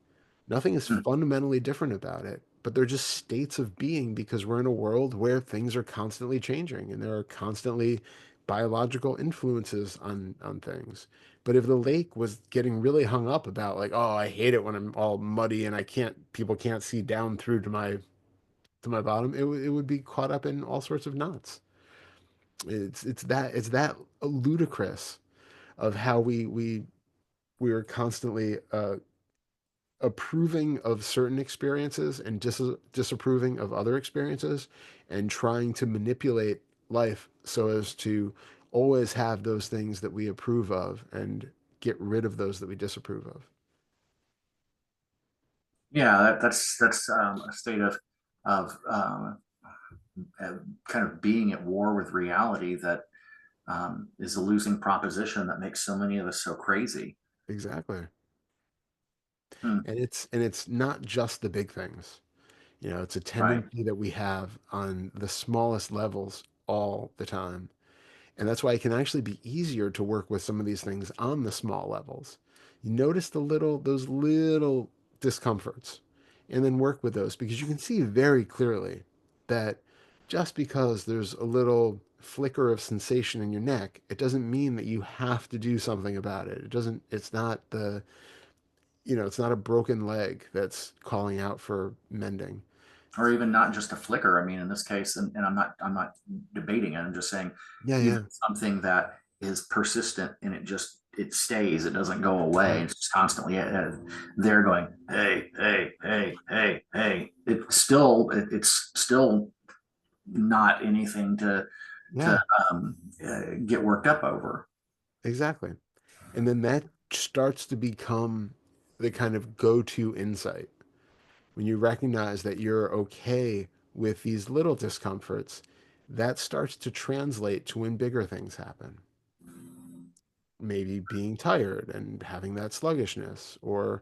Nothing is Hmm. fundamentally different about it, but they're just states of being because we're in a world where things are constantly changing and there are constantly biological influences on things. But if the lake was getting really hung up about like, oh, I hate it when I'm all muddy and I can't people can't see down through to my bottom, it would be caught up in all sorts of knots. It's that ludicrous of how we are constantly approving of certain experiences and disapproving of other experiences and trying to manipulate life so as to always have those things that we approve of and get rid of those that we disapprove of. Yeah, that's a state of uh, kind of being at war with reality that is a losing proposition that makes so many of us so crazy. Exactly. Hmm. And it's not just the big things. It's a Right. tendency that we have on the smallest levels all the time. And that's why it can actually be easier to work with some of these things on the small levels. You notice those little discomforts and then work with those because you can see very clearly that just because there's a little flicker of sensation in your neck, it doesn't mean that you have to do something about it. It's not it's not a broken leg that's calling out for mending. Or even not just a flicker. I mean, in this case, and I'm not debating it. I'm just saying, Yeah, even yeah. something that is persistent and it stays, it doesn't go away. Right. It's just constantly there going, hey, hey, hey, hey, hey. It's still not anything to Yeah, get worked up over. exactly. And then that starts to become the kind of go-to insight. When you recognize that you're okay with these little discomforts, that starts to translate to when bigger things happen. Maybe being tired and having that sluggishness, or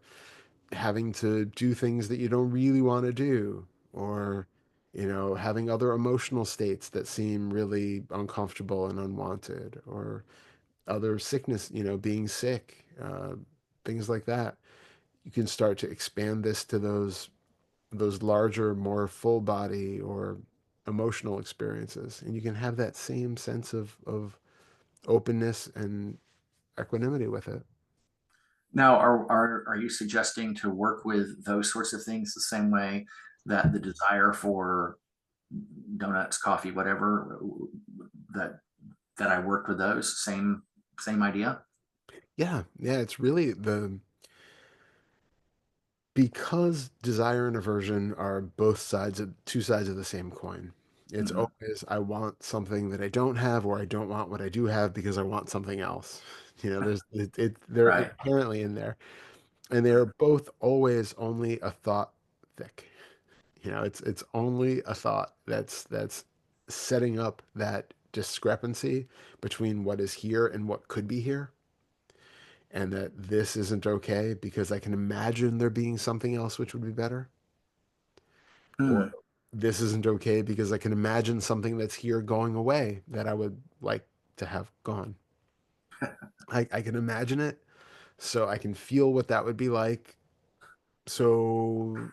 having to do things that you don't really want to do, or, having other emotional states that seem really uncomfortable and unwanted, or other sickness, being sick, things like that. You can start to expand this to those larger, more full body or emotional experiences, and you can have that same sense of openness and equanimity with it. Now, are you suggesting to work with those sorts of things the same way that the desire for donuts, coffee, whatever that that I worked with those same idea? Yeah, yeah, it's really the because desire and aversion are both sides of two sides of the same coin. It's Hmm. always I want something that I don't have, or I don't want what I do have because I want something else. They're Right. inherently in there, and they're both always only a thought thick. It's only a thought that's setting up that discrepancy between what is here and what could be here, and that this isn't okay because I can imagine there being something else which would be better, or Hmm. this isn't okay because I can imagine something that's here going away that I would like to have gone. I can imagine it, so I can feel what that would be like. So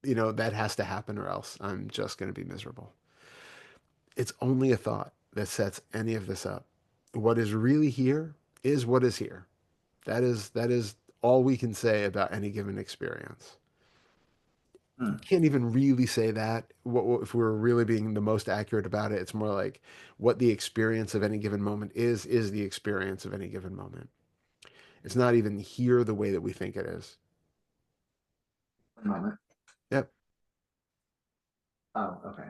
that has to happen or else I'm just going to be miserable. It's only a thought that sets any of this up. What is really here is what is here. That is all we can say about any given experience. Hmm. Can't even really say that. If we're really being the most accurate about it, it's more like what the experience of any given moment is the experience of any given moment. It's not even here the way that we think it is. One moment. Yep. Oh, okay.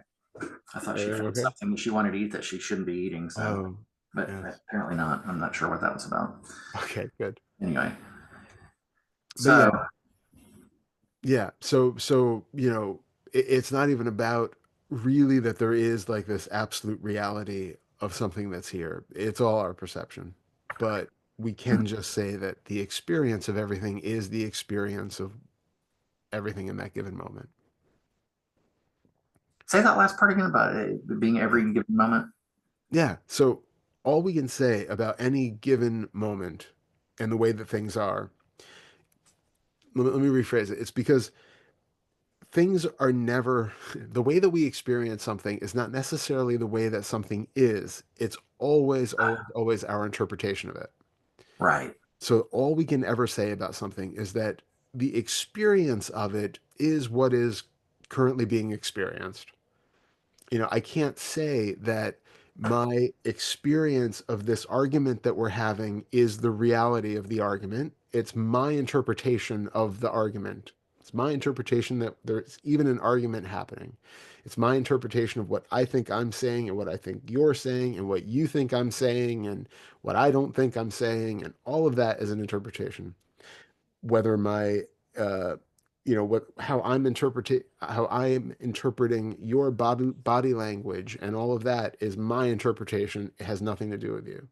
I thought she Everything found okay? something she wanted to eat that she shouldn't be eating. So, Oh, but yes. apparently not. I'm not sure what that was about. Okay, good. Anyway, But yeah, so yeah. So it's not even about really that there is like this absolute reality of something that's here. It's all our perception. But we can just say that the experience of everything is the experience of everything in that given moment. say that last part again about it being every given moment. Yeah. So all we can say about any given moment and the way that things are, let me rephrase it. It's because things are never, the way that we experience something is not necessarily the way that something is. It's always, always, always our interpretation of it. Right. So all we can ever say about something is that the experience of it is what is currently being experienced. I can't say that my experience of this argument that we're having is the reality of the argument. It's my interpretation of the argument. It's my interpretation that there's even an argument happening. It's my interpretation of what I think I'm saying and what I think you're saying and what you think I'm saying and what I don't think I'm saying. And all of that is an interpretation whether my uh what how I am interpreting your body language and all of that is my interpretation. It has nothing to do with you.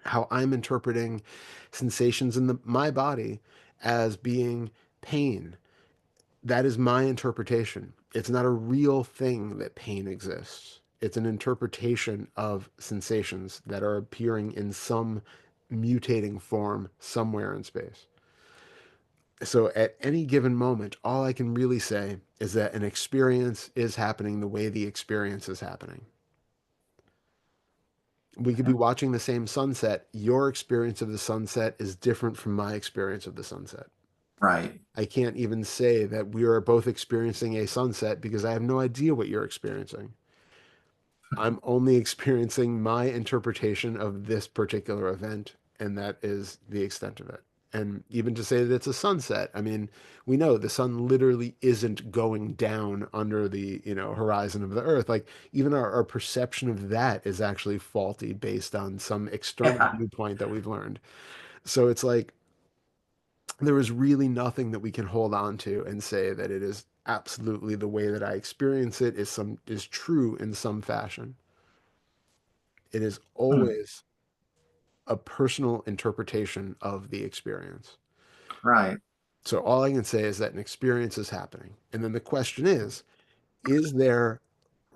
How I'm interpreting sensations in my body as being pain, that is my interpretation. It's not a real thing that pain exists. It's an interpretation of sensations that are appearing in some mutating form somewhere in space. So at any given moment, all I can really say is that an experience is happening the way the experience is happening. We could be watching the same sunset. Your experience of the sunset is different from my experience of the sunset. Right. I can't even say that we are both experiencing a sunset because I have no idea what you're experiencing. I'm only experiencing my interpretation of this particular event, and that is the extent of it. And even to say that it's a sunset, I mean, we know the sun literally isn't going down under the, horizon of the earth. Like even our perception of that is actually faulty based on some external Yeah. viewpoint that we've learned. So it's like there is really nothing that we can hold on to and say that it is absolutely the way that I experience it is true in some fashion. It is Hmm. always a personal interpretation of the experience. Right. So all I can say is that an experience is happening. And then the question is there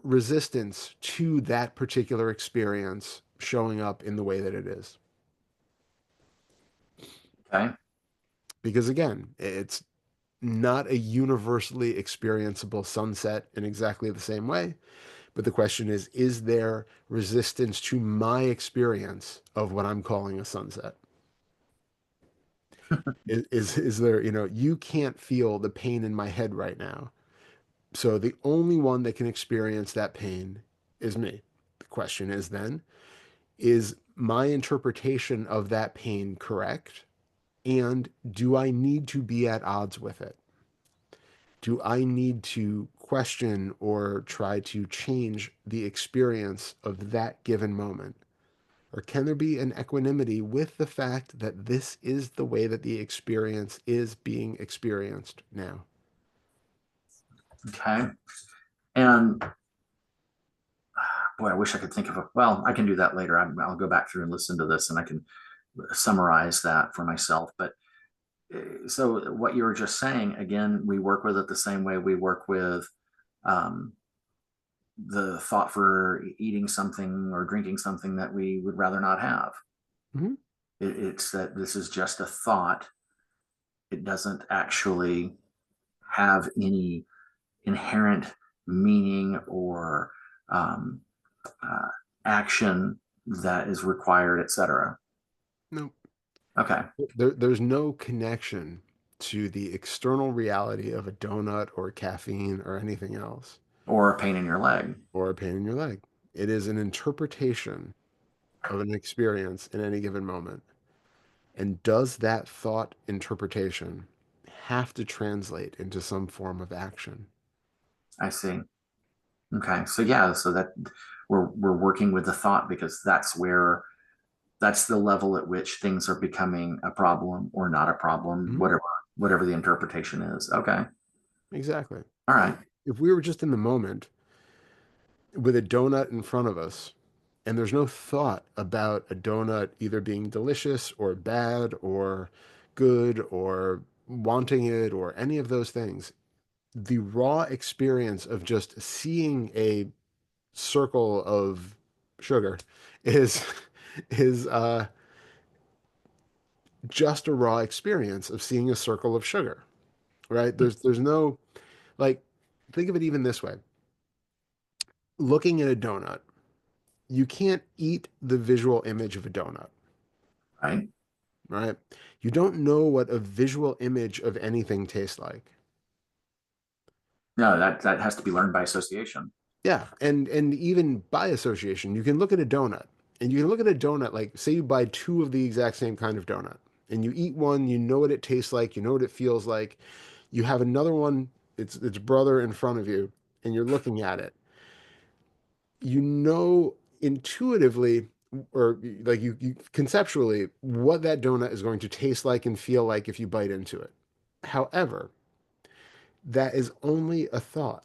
resistance to that particular experience showing up in the way that it is? Okay. Because again, it's not a universally experienceable sunset in exactly the same way. But the question is there resistance to my experience of what I'm calling a sunset? Is there, you can't feel the pain in my head right now. So the only one that can experience that pain is me. The question is then, is my interpretation of that pain correct? And do I need to be at odds with it? Do I need to question or try to change the experience of that given moment? Or can there be an equanimity with the fact that this is the way that the experience is being experienced now? Okay. And boy, I wish I could think of a, well, I can do that later. I'll go back through and listen to this and I can summarize that for myself. But so what you were just saying, again, we work with it the same way we work with um, the thought for eating something or drinking something that we would rather not have. Mm-hmm. It's that this is just a thought. It doesn't actually have any inherent meaning or um, uh, action that is required, etc. No, Okay. there's no connection to the external reality of a donut or caffeine or anything else, Or a pain in your leg. or a pain in your leg. It is an interpretation of an experience in any given moment. And does that thought interpretation have to translate into some form of action? I see. Okay. So yeah, so that we're working with the thought because that's the level at which things are becoming a problem or not a problem, Mhm. whatever the interpretation is. Okay. Exactly. All right. If we were just in the moment with a donut in front of us, and there's no thought about a donut either being delicious or bad or good or wanting it or any of those things, the raw experience of just seeing a circle of sugar is is just a raw experience of seeing a circle of sugar, right? There's no, like, think of it even this way. Looking at a donut, you can't eat the visual image of a donut, Right. right? You don't know what a visual image of anything tastes like. No, that has to be learned by association. Yeah, and even by association, you can look at a donut, and you can look at a donut like, say you buy two of the exact same kind of donut, and you eat one, you know what it tastes like, you know what it feels like. You have another one, its brother in front of you, and you're looking at it. You know intuitively, or like you conceptually, what that donut is going to taste like and feel like if you bite into it. However, that is only a thought.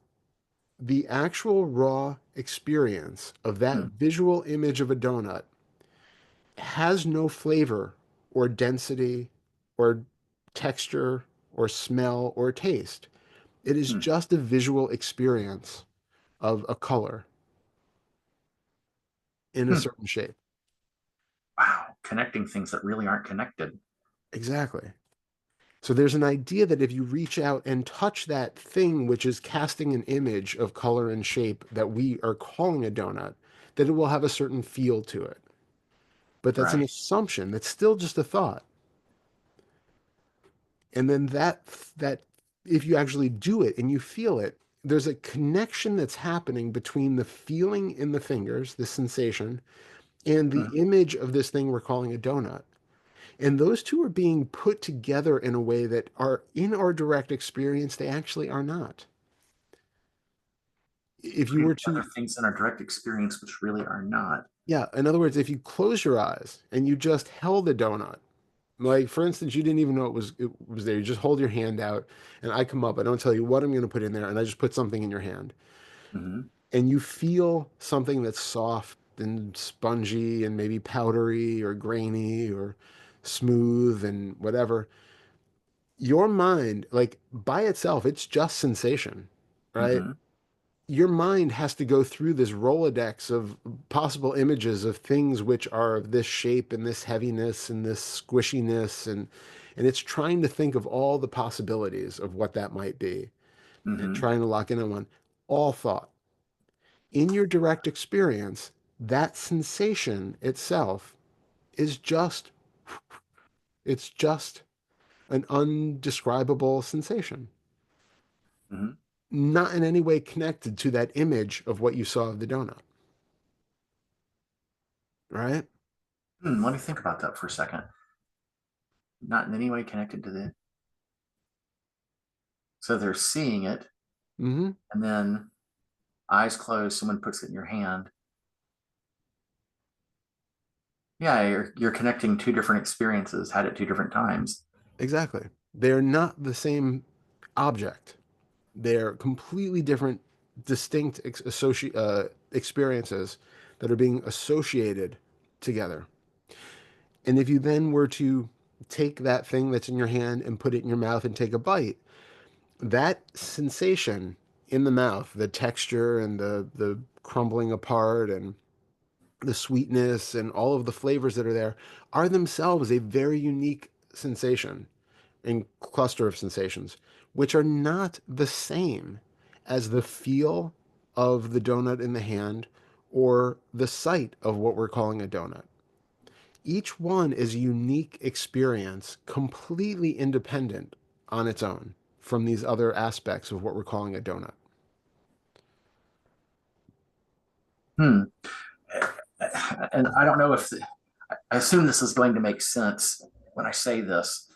The actual raw experience of that Hmm. visual image of a donut has no flavor or density or texture or smell or taste. It is Hmm. just a visual experience of a color in a Hmm. certain shape. Wow. Connecting things that really aren't connected. Exactly. So there's an idea that if you reach out and touch that thing which is casting an image of color and shape that we are calling a donut, that it will have a certain feel to it. But that's an Right. assumption. That's still just a thought. And then that if you actually do it and you feel it, there's a connection that's happening between the feeling in the fingers, the sensation, and the Hmm. image of this thing we're calling a donut. And those two are being put together in a way that are in our direct experience, they actually are not. If you Putting were together to, things in our direct experience which really are not. yeah, in other words, if you close your eyes and you just held a donut, like for instance, you didn't even know it was there. You just hold your hand out, and I come up. I don't tell you what I'm going to put in there, and I just put something in your hand, Hmm. and you feel something that's soft and spongy and maybe powdery or grainy or smooth and whatever. Your mind, like by itself, it's just sensation, right? Hmm. Your mind has to go through this Rolodex of possible images of things which are of this shape and this heaviness and this squishiness and it's trying to think of all the possibilities of what that might be and Hmm. trying to lock in on one. All thought. In your direct experience, that sensation itself is just an undescribable sensation, Hmm. not in any way connected to that image of what you saw of the donut, right? Hmm. Let me think about that for a second. Not in any way connected to the. So they're seeing it, Mm-hmm. and then eyes closed, someone puts it in your hand. Yeah, you're connecting two different experiences had at two different times. Exactly. They're not the same object. They're completely different, distinct experiences that are being associated together. And if you then were to take that thing that's in your hand and put it in your mouth and take a bite, that sensation in the mouth, the texture and the crumbling apart and the sweetness and all of the flavors that are there are themselves a very unique sensation and cluster of sensations. which are not the same as the feel of the donut in the hand or the sight of what we're calling a donut. Each one is a unique experience, completely independent on its own from these other aspects of what we're calling a donut. Hmm. And I don't know if I assume this is going to make sense when I say this.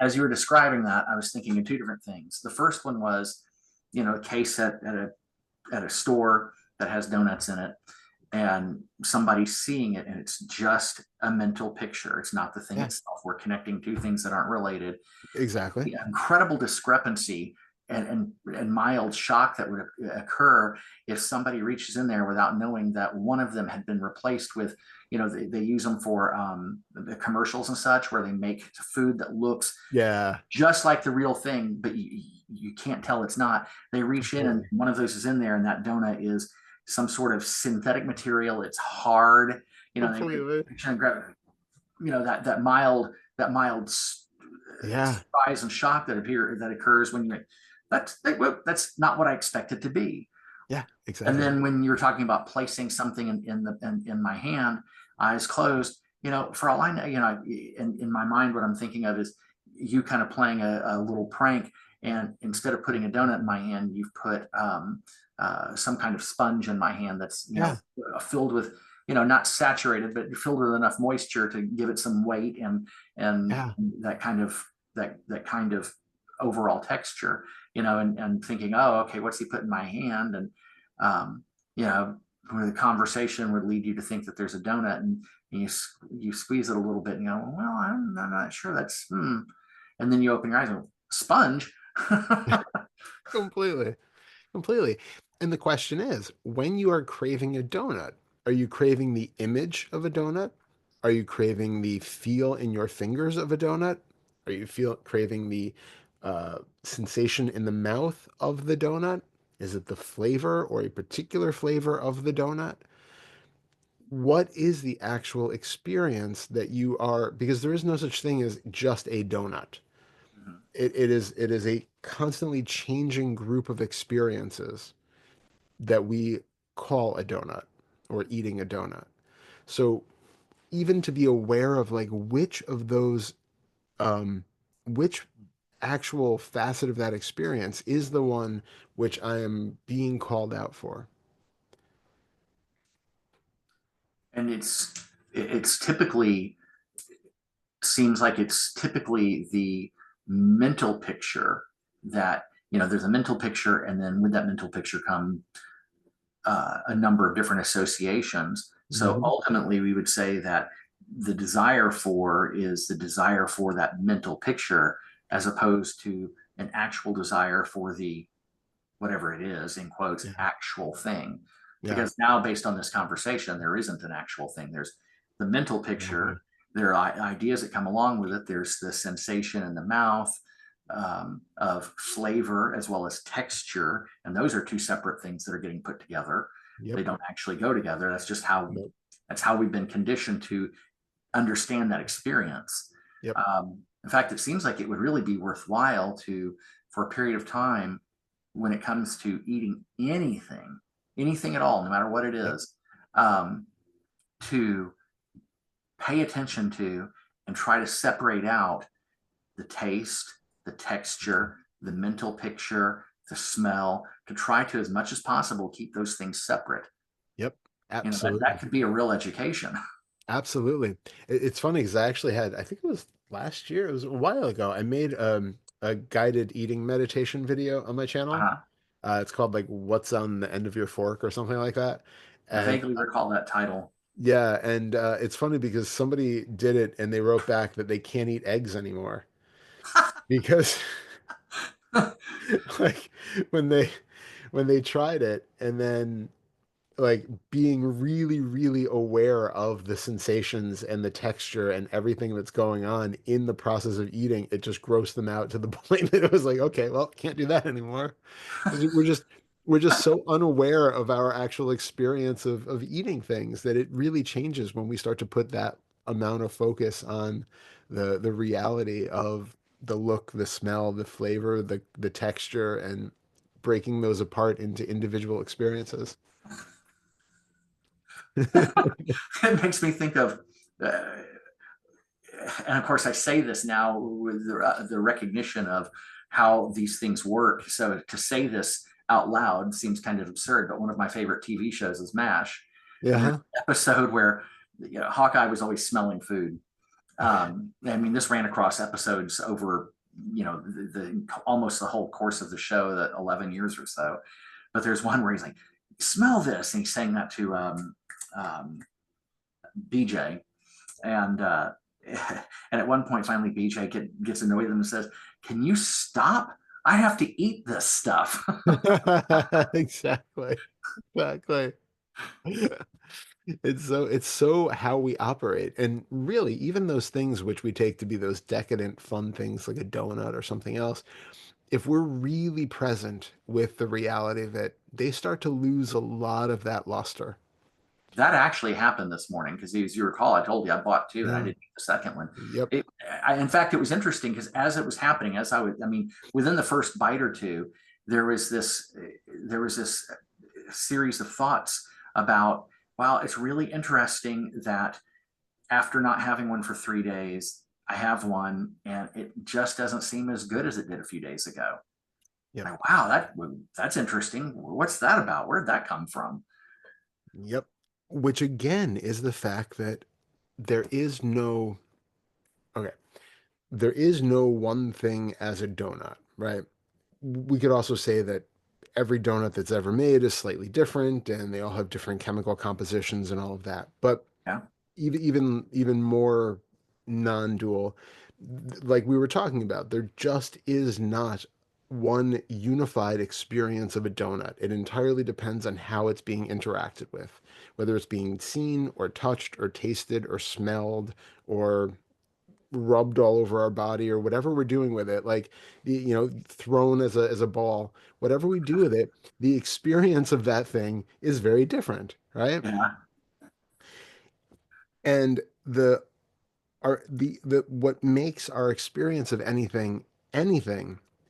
As you were describing that, I was thinking of two different things. The first one was, a case at a store that has donuts in it, and somebody seeing it, and it's just a mental picture. It's not the thing Yeah, itself. We're connecting two things that aren't related. exactly. The incredible discrepancy and mild shock that would occur if somebody reaches in there without knowing that one of them had been replaced with, they use them for the commercials and such, where they make food that looks Yeah, just like the real thing, but you can't tell it's not. They reach in and completely. one of those is in there, and that donut is some sort of synthetic material. It's hard. They Completely. reach in and grab, that mild Yeah, surprise and shock that occurs when you that's not what I expect it to be. yeah, And exactly. then when you're talking about placing something in my hand, eyes closed, for all I know, in my mind, what I'm thinking of is you kind of playing a little prank, and instead of putting a donut in my hand, you've put some kind of sponge in my hand that's Yeah, filled with, not saturated, but filled with enough moisture to give it some weight and yeah, that kind of that kind of overall texture, and thinking, oh, okay, what's he put in my hand? And um, where the conversation would lead you to think that there's a donut, and you squeeze it a little bit and you go, well, I'm not sure that's, and then you open your eyes and sponge. completely. Completely. And the question is, when you are craving a donut, are you craving the image of a donut? Are you craving the feel in your fingers of a donut? Are you craving the sensation in the mouth of the donut? Is it the flavor or a particular flavor of the donut? What is the actual experience that you are, because there is no such thing as just a donut. It is a constantly changing group of experiences that we call a donut or eating a donut. So even to be aware of like um which actual facet of that experience is the one which I am being called out for. And it's typically seems like it's typically the mental picture that, there's a mental picture, and then with that mental picture come a number of different associations. So Hmm. ultimately, we would say that the desire for is the desire for that mental picture, as opposed to an actual desire for the, whatever it is, in quotes, Yeah. actual thing. Yeah. Because now, based on this conversation, there isn't an actual thing. There's the mental Exactly. picture, there are ideas that come along with it. There's the sensation in the mouth, of flavor as well as texture. And those are two separate things that are getting put together. Yep. They don't actually go together. Nope. That's how we've been conditioned to understand that experience. Yep. In fact, it seems like it would really be worthwhile to, for a period of time, when it comes to eating anything at all, no matter what it Yep. is, um, to pay attention to and try to separate out the taste, the texture, the mental picture, the smell, to try to, as much as possible, keep those things separate. Yep. That Absolutely. could be a real education. Absolutely. It's funny because I actually had, I think it was last year, it was a while ago, I made a guided eating meditation video on my channel. Uh-huh. It's called like "What's on the End of Your Fork" or something like that. I And vaguely recall that title. yeah, and it's funny because somebody did it and they wrote back that they can't eat eggs anymore because like when they when they tried it and then like being really, really aware of the sensations and the texture and everything that's going on in the process of eating, it just grossed them out to the point that it was like, okay, well, can't do that anymore. Because we're just so unaware of our actual experience of eating things that it really changes when we start to put that amount of focus on the reality of the look, the smell, the flavor, the texture, and breaking those apart into individual experiences. It makes me think of, uh, and of course, I say this now with the recognition of how these things work. So to say this out loud seems kind of absurd, but one of my favorite TV shows is MASH. And there's Yeah. an episode where, Hawkeye was always smelling food. I mean, this ran across episodes over, the almost the whole course of the show, that 11 years or so. But there's one where he's like, smell this. And he's saying that to BJ. And and at one point, finally, BJ gets annoyed with him and says, "Can you stop? I have to eat this stuff." Exactly. Exactly. It's so how we operate. And really, even those things which we take to be those decadent fun things like a donut or something else, if we're really present with the reality of it, they start to lose a lot of that luster. That actually happened this morning because, as you recall, I told you I bought two and I Yeah. didn't eat the second one. Yep. In fact, it was interesting because as it was happening, I mean, within the first bite or two, there was this, there was this series of thoughts about, wow, it's really interesting that after not having one for 3 days, I have one and it just doesn't seem as good as it did a few days ago. Yep. Like, wow, that's interesting. What's that about? Where'd that come from? Yep. Which again is the fact that there is no, okay, there is no one thing as a donut, right? We could also say that every donut that's ever made is slightly different and they all have different chemical compositions and all of that. But Yeah. even more non-dual, like we were talking about, there just is not one unified experience of a donut. It entirely depends on how it's being interacted with, whether it's being seen or touched or tasted or smelled or rubbed all over our body or whatever we're doing with it, like thrown as a ball, whatever we do with it, the experience of that thing is very different, right? Yeah. And the what makes our experience of anything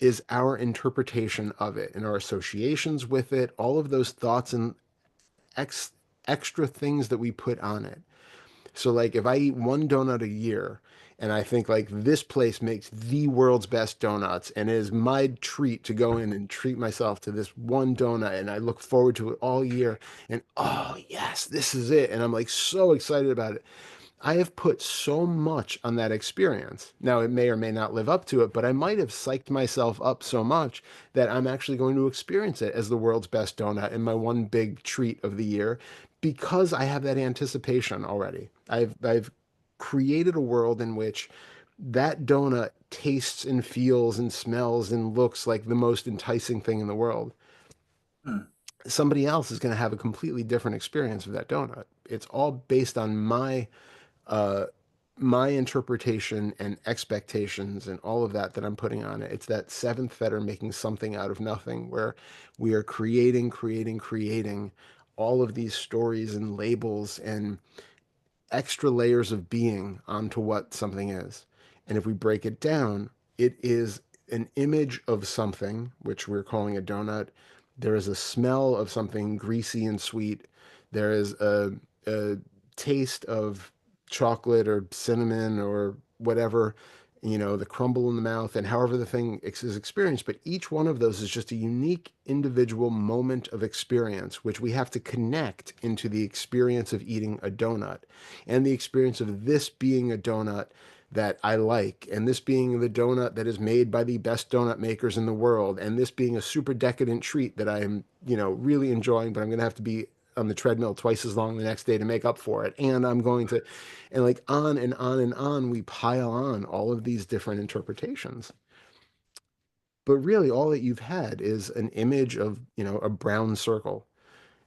is our interpretation of it and our associations with it, all of those thoughts and ex, extra things that we put on it. So like if I eat one donut a year and I think like this place makes the world's best donuts and it is my treat to go in and treat myself to this one donut and I look forward to it all year and oh yes, this is it. And I'm like so excited about it. I have put so much on that experience. Now, it may or may not live up to it, but I might have psyched myself up so much that I'm actually going to experience it as the world's best donut and my one big treat of the year because I have that anticipation already. I've created a world in which that donut tastes and feels and smells and looks like the most enticing thing in the world. Hmm. Somebody else is going to have a completely different experience of that donut. It's all based on uh, my interpretation and expectations and all of that I'm putting on it. It's that seventh fetter making something out of nothing, where we are creating all of these stories and labels and extra layers of being onto what something is. And if we break it down, it is an image of something, which we're calling a donut. There is a smell of something greasy and sweet. There is a taste of chocolate or cinnamon or whatever, the crumble in the mouth and however the thing is experienced. But each one of those is just a unique individual moment of experience, which we have to connect into the experience of eating a donut and the experience of this being a donut that I like, and this being the donut that is made by the best donut makers in the world, and this being a super decadent treat that I am, really enjoying, but I'm going to have to be on the treadmill twice as long the next day to make up for it. And I'm going to, and like on and on and on, we pile on all of these different interpretations. But really, all that you've had is an image of, a brown circle.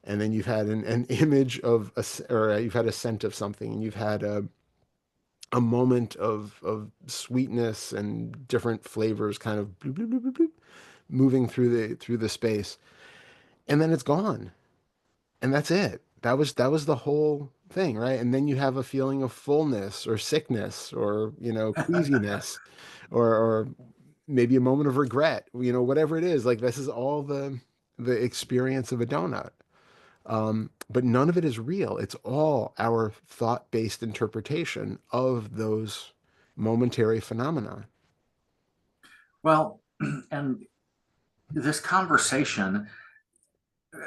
And then you've had an image of or you've had a scent of something, and you've had a moment of sweetness and different flavors kind of bloop, bloop, bloop, bloop, bloop, moving through the space, and then it's gone, and that's it. That was thing, right? And then you have a feeling of fullness or sickness or, queasiness or maybe a moment of regret, whatever it is. Like this is all the experience of a donut. But none of it is real. It's all our thought-based interpretation of those momentary phenomena. Well, and this conversation,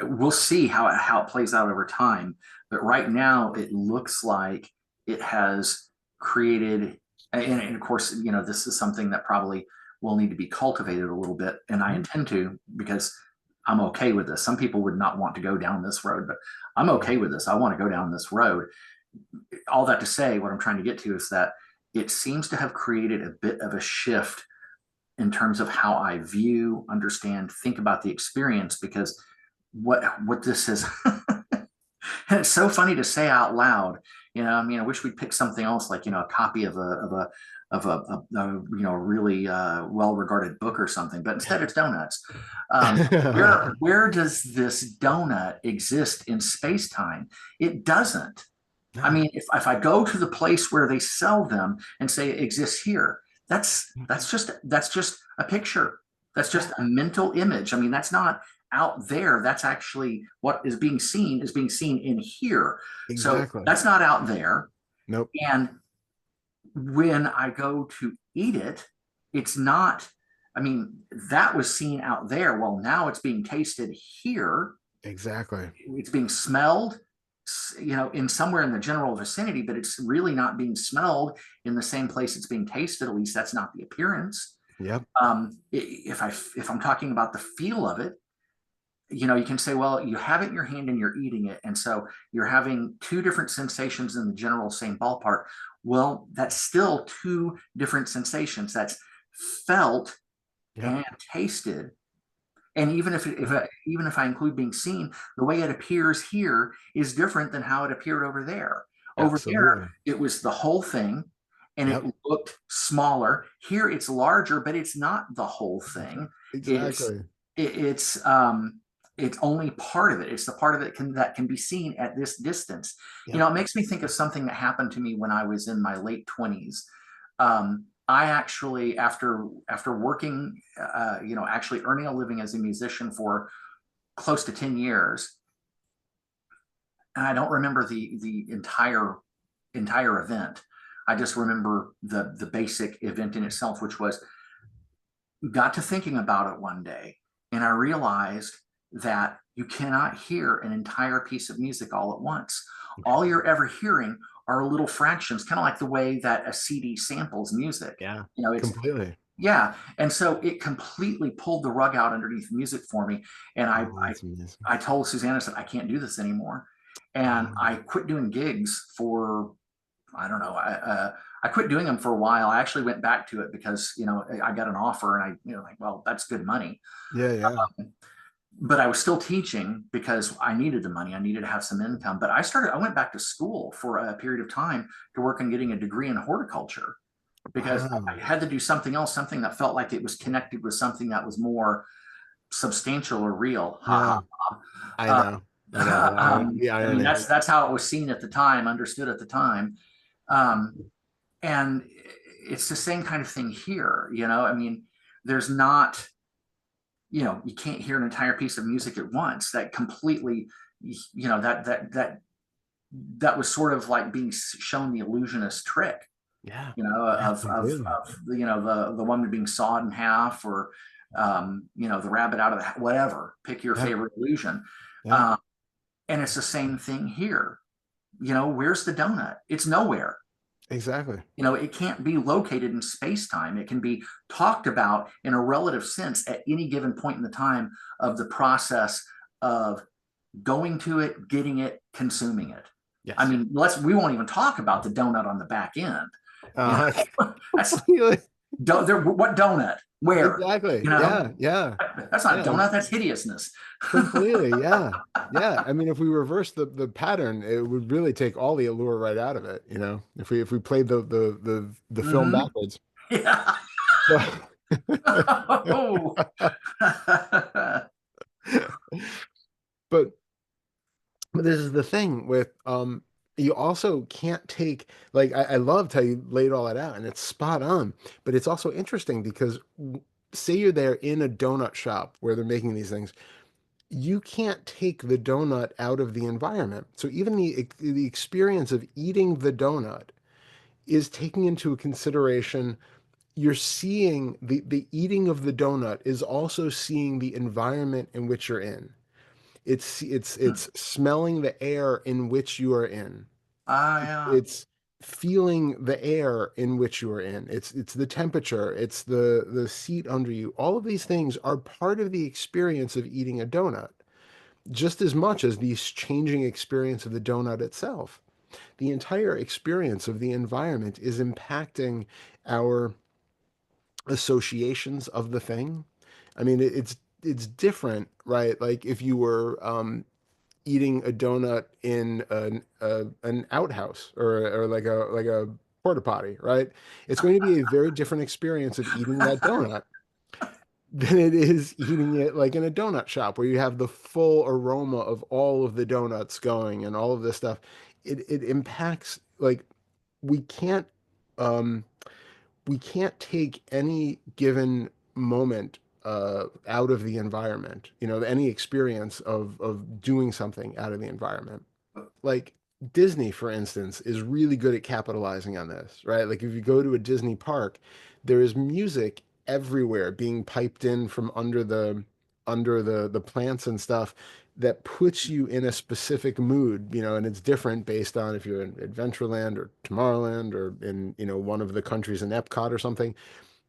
we'll see how it plays out over time. But right now, it looks like it has created, and of course, this is something that probably will need to be cultivated a little bit, and I Mhm. intend to because I'm okay with this. Some people would not want to go down this road, but I'm okay with this. I want to go down this road. All that to say, what I'm trying to get to is that it seems to have created a bit of a shift in terms of how I view, understand, think about the experience because what this is and it's so funny to say out loud. I mean, I wish we'd pick something else like a copy of a really well regarded book or something, but instead it's donuts. Where does this donut exist in space time? It doesn't. I No. mean, if I go to the place where they sell them and say it exists here, that's just a picture. That's just Yeah, a mental image. I mean, that's not out there. That's actually what is being seen in here. So exactly. that's not out there. Nope. And when I go to eat it, it's not, I mean, that was seen out there. Well, now it's being tasted here, Exactly. it's being smelled, in somewhere in the general vicinity, but it's really not being smelled in the same place it's being tasted. At least that's not the appearance. Yep. If I'm talking about the feel of it, you can say, well, you have it in your hand and you're eating it, and so you're having two different sensations in the general same ballpark. Well, that's still two different sensations. That's felt Yep. and tasted. And even if I include being seen, the way it appears here is different than how it appeared over there. Over there, Absolutely. it was the whole thing, and it Yep. looked smaller. Here, it's larger, but it's not the whole thing. It's Exactly. it's only part of it. It's the part of it that can be seen at this distance. Yep. It makes me think of something that happened to me when I was in my late 20s. I actually, after working, actually earning a living as a musician for close to 10 years, and I don't remember the entire event. I just remember the basic event in itself, which was got to thinking about it one day, and I realized that you cannot hear an entire piece of music all at once. All you're ever hearing are little fractions, kind of like the way that a CD samples music. Yeah. It's Completely. Yeah. And so it completely pulled the rug out underneath music for me. And I, Oh, I, that's amazing. I told Susanna, I said, I can't do this anymore. And Wow. I quit doing gigs for, I don't know, I quit doing them for a while. I actually went back to it because, I got an offer and like, well, that's good money. Yeah, yeah. But I was still teaching because I needed the money. I needed to have some income. But I went back to school for a period of time to work on getting a degree in horticulture because I Wow. had to do something else, something that felt like it was connected with something that was more substantial or real. Ha Yeah. I ha. know. I know. The I mean, irony. that's how it was seen at the time, understood at the time, um, and it's the same kind of thing here. I mean, there's not, you can't hear an entire piece of music at once. That completely, that was sort of like being shown the illusionist trick Yeah. Yeah, of completely. the woman being sawed in half or the rabbit out of the whatever. Pick your Yep. favorite illusion, Yep. uh, and it's the same thing here. Where's the donut? It's nowhere. Exactly. It can't be located in space time. It can be talked about in a relative sense at any given point in the time of the process of going to it, getting it, consuming it. I Yes. mean, we won't even talk about the donut on the back end. You Uh, that's completely. what donut? Where? Exactly. You know, Yeah. Yeah. that's not Yeah. donut. That's hideousness. Completely. Yeah. Yeah. I mean, if we reverse the pattern, it would really take all the allure right out of it, if we played the film Mm-hmm. backwards. Yeah. So Oh. but But this is the thing with you also can't take, like, I loved how you laid all that out, and it's spot on. But it's also interesting because say you're there in a donut shop where they're making these things, you can't take the donut out of the environment. So even the experience of eating the donut is taking into consideration, you're seeing the eating of the donut is also seeing the environment in which you're in. Hmm. It's smelling the air in which you are in. Ah, yeah. It's feeling the air in which you are in. It's the temperature, it's the seat under you. All of these things are part of the experience of eating a donut, just as much as the changing experience of the donut itself. The entire experience of the environment is impacting our associations of the thing. I mean, it's different, right? Like if you were eating a donut in an outhouse or like a porta potty, right? It's going to be a very different experience of eating that donut than it is eating it like in a donut shop where you have the full aroma of all of the donuts going and all of this stuff. It impacts, like, we can't um we can't take any given moment out of the environment, any experience of doing something out of the environment. Like Disney, for instance, is really good at capitalizing on this, right? Like if you go to a Disney park, there is music everywhere being piped in from under the plants and stuff that puts you in a specific mood, and it's different based on if you're in Adventureland or Tomorrowland or in, one of the countries in Epcot or something.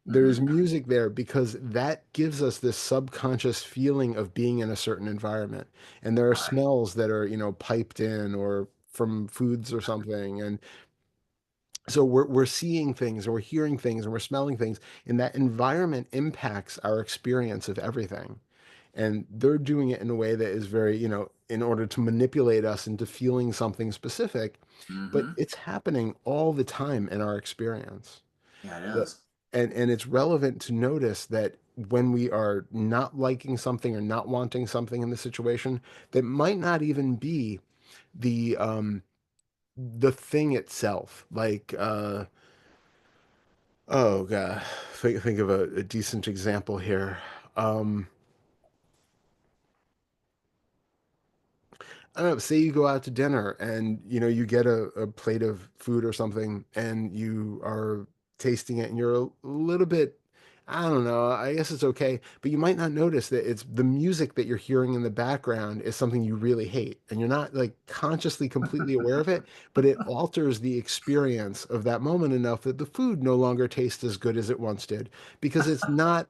There's Hmm. music there because that gives us this subconscious feeling of being in a certain environment. And there are Right. smells that are, piped in or from foods or something. And so we're seeing things and we're hearing things and we're smelling things, and that environment impacts our experience of everything. And they're doing it in a way that is very, in order to manipulate us into feeling something specific, but Hmm. it's happening all the time in our experience. Yeah, it But is. and it's relevant to notice that when we are not liking something or not wanting something in the situation, that might not even be the thing itself. Like oh god, think of a decent example here. Um, I don't know, say you go out to dinner and you get a plate of food or something and you are tasting it and you're a little bit, I don't know, I guess it's okay, but you might not notice that it's the music that you're hearing in the background is something you really hate and you're not like consciously completely aware of it, but it alters the experience of that moment enough that the food no longer tastes as good as it once did because it's not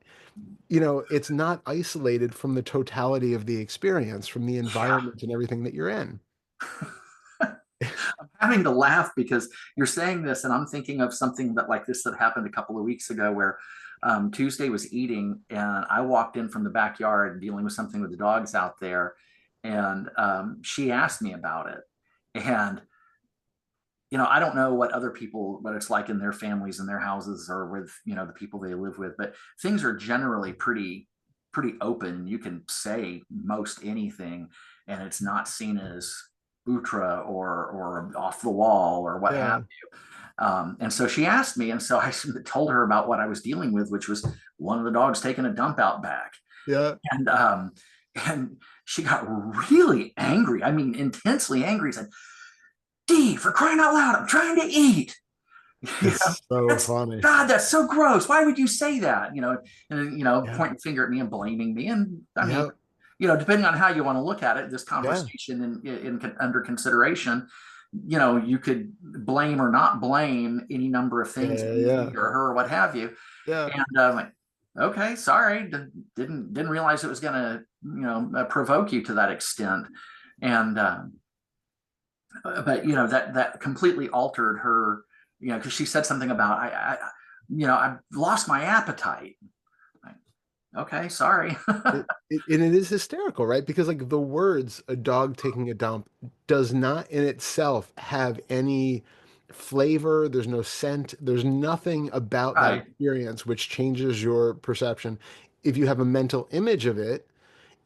isolated from the totality of the experience, from the Yeah. environment and everything that you're in. I'm having to laugh because you're saying this, and I'm thinking of something that like this that happened a couple of weeks ago where Tuesday was eating, and I walked in from the backyard dealing with something with the dogs out there, and she asked me about it. And I don't know what other people, what it's like in their families and their houses or with, the people they live with, but things are generally pretty open. You can say most anything, and it's not seen as ultra or off the wall or what have Yeah, you. And so she asked me, and so I told her about what I was dealing with, which was one of the dogs taking a dump out back, yeah. and she got really angry. I mean, intensely angry. Said, D, for crying out loud, I'm trying to eat. You know, It's so that's funny. God, that's so gross. Why would you say that? And Yeah, pointing the finger at me and blaming me. And I mean, yeah, depending on how you want to look at it, this yeah, conversation under consideration, you could blame or not blame any number of yeah, things, yeah, me yeah, or her, or what have you. yeah. And like, okay, sorry, didn't realize it was going to, provoke you to that extent. And but that completely altered her, because she said something about I've lost my appetite. Like, okay, sorry. And it is hysterical, right? Because like the words "a dog taking a dump" does not in itself have any flavor. There's no scent. There's nothing about that Right. experience which changes your perception. If you have a mental image of it,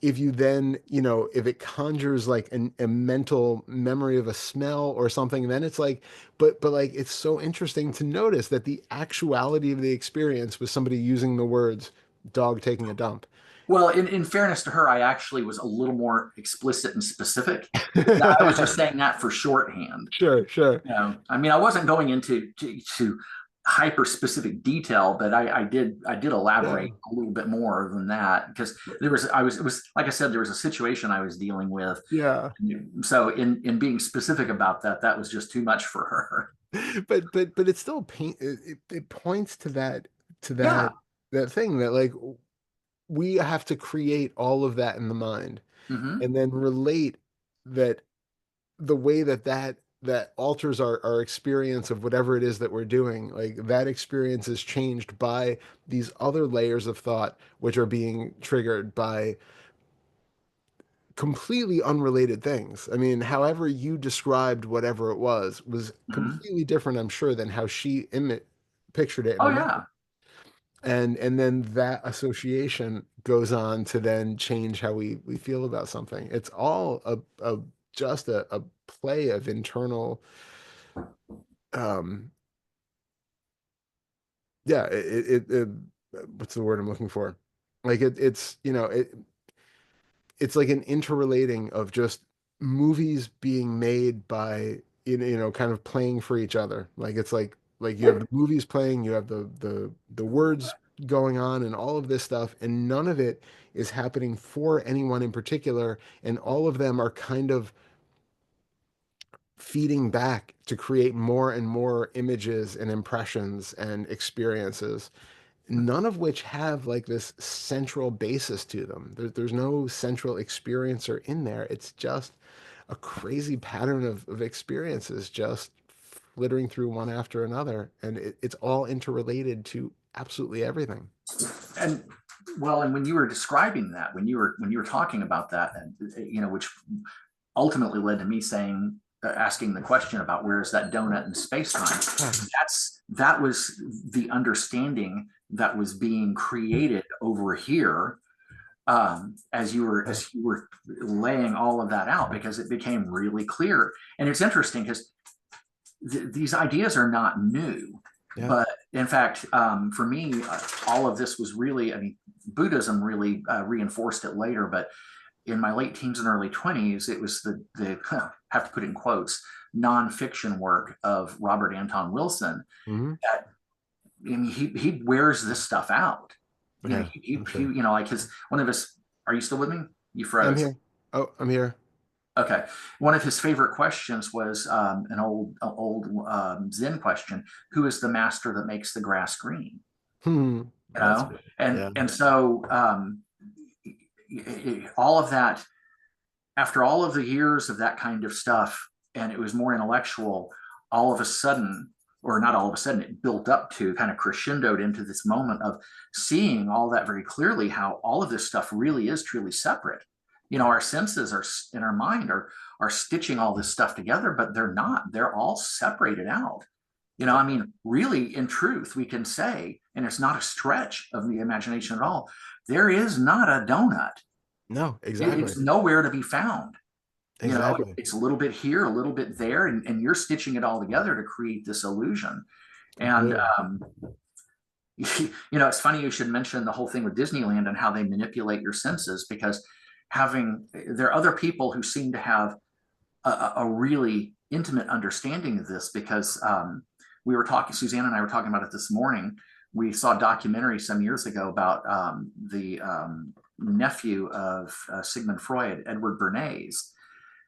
if you then, if it conjures like a mental memory of a smell or something, then it's like, but like, it's so interesting to notice that the actuality of the experience was somebody using the words dog taking a dump. Well, in fairness to her, I actually was a little more explicit and specific. I was just saying that for shorthand. Sure, sure. I mean, I wasn't going into to hyper specific detail, but I did Yeah. elaborate a little bit more than that because it was like I said, there was a situation I was dealing with. Yeah. So in being specific about that, that was just too much for her. But it's still it points to Yeah. that thing that like we have to create all of that in the mind Hmm. and then relate that the way that alters our experience of whatever it is that we're doing, like that experience is changed by these other layers of thought which are being triggered by completely unrelated things. I mean, however you described whatever it was Hmm. completely different, I'm sure, than how she pictured it in Oh her mind. yeah. And then that association goes on to then change how we feel about something. It's all a just a play of internal um yeah, what's the word I'm looking for? Like it's like an interrelating of just movies being made by kind of playing for each other. Like it's like you have the movies playing, you have the words going on and all of this stuff, and none of it is happening for anyone in particular, and all of them are kind of feeding back to create more and more images and impressions and experiences, none of which have like this central basis to them. There's no central experiencer in there. It's just a crazy pattern of experiences just flittering through one after another. And it's all interrelated to absolutely everything. And well, and when you were describing that, when you were talking about that, and which ultimately led to me saying, asking the question about where is that donut in space time. Yeah. That was the understanding that was being created over here, Yeah. as you were laying all of that out, because it became really clear. And it's interesting because these ideas are not new, Yeah. but in fact, for me, all of this was really, I mean, Buddhism really reinforced it later, but in my late teens and early 20s, it was the have to put it in quotes, nonfiction work of Robert Anton Wilson. Hmm. That, I mean, he wears this stuff out. Yeah, I'm sure. Like his one of his. Are you still with me? You Yeah, I'm froze. here. Oh, I'm here. Okay. One of his favorite questions was an old Zen question: Who is the master that makes the grass green? Hmm. You That's know, good. and Yeah. and so all of that, after all of the years of that kind of stuff, and it was more intellectual, all of a sudden, or not all of a sudden, it built up to kind of crescendoed into this moment of seeing all that very clearly, how all of this stuff really is truly separate. Our senses are in our mind are stitching all this stuff together, but they're not. They're all separated out. Yeah. I mean, really, in truth, we can say, and it's not a stretch of the imagination at all, there is not a donut. No, It's exactly. nowhere to be found. Exactly. It's a little bit here, a little bit there, and you're stitching it all together to create this illusion. And Completely. it's funny you should mention the whole thing with Disneyland and how they manipulate your senses, because there are other people who seem to have a really intimate understanding of this, because we were talking, Suzanne and I were talking about it this morning. We saw a documentary some years ago about the nephew of Sigmund Freud, Edward Bernays,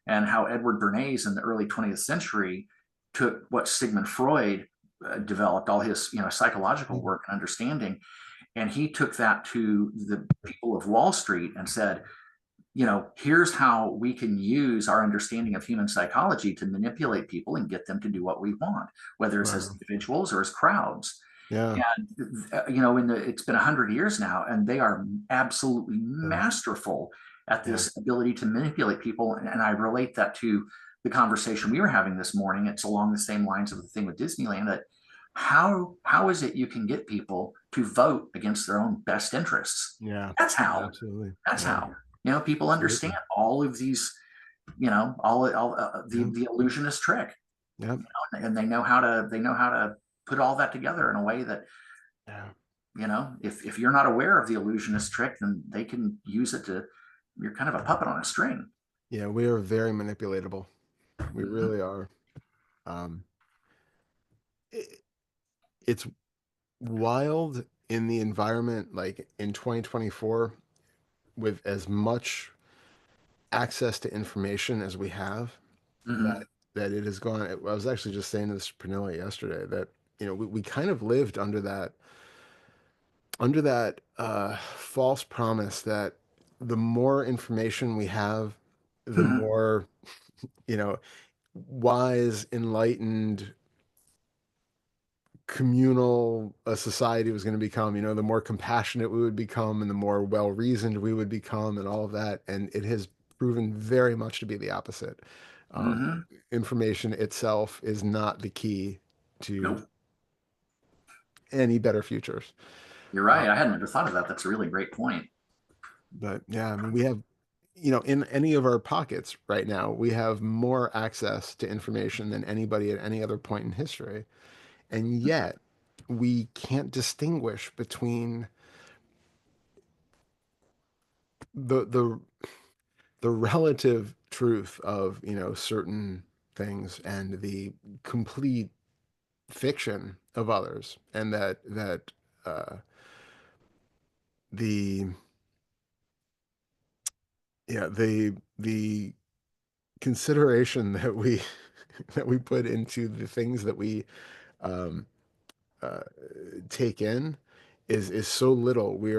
and how Edward Bernays in the early 20th century took what Sigmund Freud developed, all his psychological work and understanding, and he took that to the people of Wall Street and said, here's how we can use our understanding of human psychology to manipulate people and get them to do what we want, whether it's as Wow. individuals or as crowds. Yeah. And it's been 100 years now, and they are absolutely Yeah. masterful at Yeah. this ability to manipulate people. And I relate that to the conversation we were having this morning. It's along the same lines of the thing with Disneyland, that how is it you can get people to vote against their own best interests? Yeah. That's how. Absolutely. That's Yeah. how. People understand Absolutely. all of these, all Yeah. the illusionist trick, Yeah. and they know how to put all that together in a way that, Yeah. if you're not aware of the illusionist trick, then they can use it to, you're kind of a puppet on a string. Yeah. We are very manipulatable. We Mm-hmm. really are. Um, it, it's wild in the environment, like in 2024, with as much access to information as we have, Mm-hmm. that it has gone. I was actually just saying to this Pernilla yesterday that, we kind of lived under that false promise that the more information we have, the Mm-hmm. more, you know, wise, enlightened, communal a society was going to become, the more compassionate we would become and the more well-reasoned we would become and all of that. And it has proven very much to be the opposite. Um, Mm-hmm. Information itself is not the key to Nope. any better futures. You're Uh, right. I hadn't ever thought of that. That's a really great point. but yeah, I mean, we have, in any of our pockets right now, we have more access to information than anybody at any other point in history. And yet we can't distinguish between the the relative truth of, certain things and the complete fiction of others, and that uh the yeah the consideration that we that we put into the things that we um uh take in is so little. We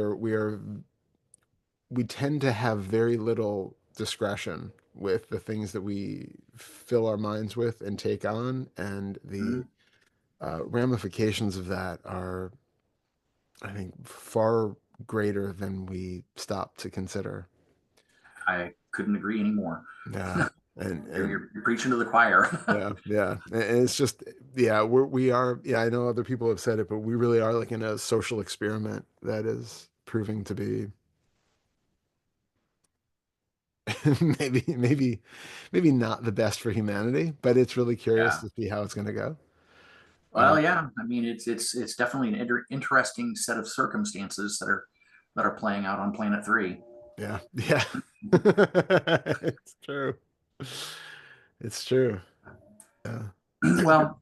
tend to have very little discretion with the things that we fill our minds with and take on, and the Mm-hmm. ramifications of that are, I think, far greater than we stop to consider. I couldn't agree anymore. Yeah, and you're, and you're, you're preaching to the choir. yeah, yeah, and it's just, yeah, we are. Yeah, I know other people have said it, but we really are like in a social experiment that is proving to be maybe not the best for humanity, but it's really curious Yeah. to see how it's going to go. Uh, Well, yeah. I mean, it's definitely an interesting set of circumstances that are playing out on Planet Three. yeah, yeah, it's true. It's true. Yeah, Well,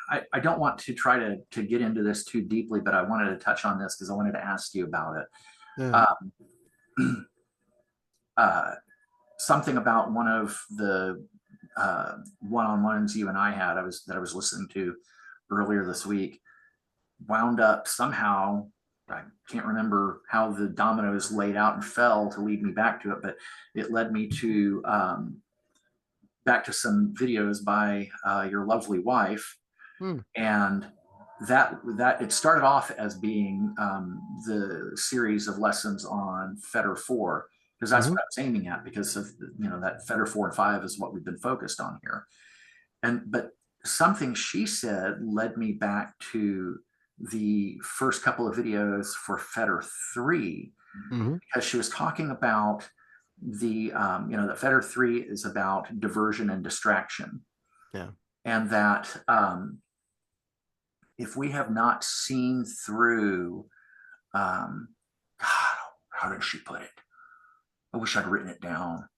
I don't want to try to get into this too deeply, but I wanted to touch on this because I wanted to ask you about it. yeah. Um, uh, Something about one of the one-on-ones you and I had, I was listening to earlier this week, wound up somehow. I can't remember how the dominoes laid out and fell to lead me back to it, but it led me to back to some videos by your lovely wife, Hmm. and that it started off as being the series of lessons on Fetter 4, because that's Hmm. what I was aiming at, because of that Fetter 4 and 5 is what we've been focused on here. But something she said led me back to the first couple of videos for Fetter 3, Hmm. because she was talking about that Fetter 3 is about diversion and distraction, Yeah. and that if we have not seen through, God, how did she put it? I wish I'd written it down.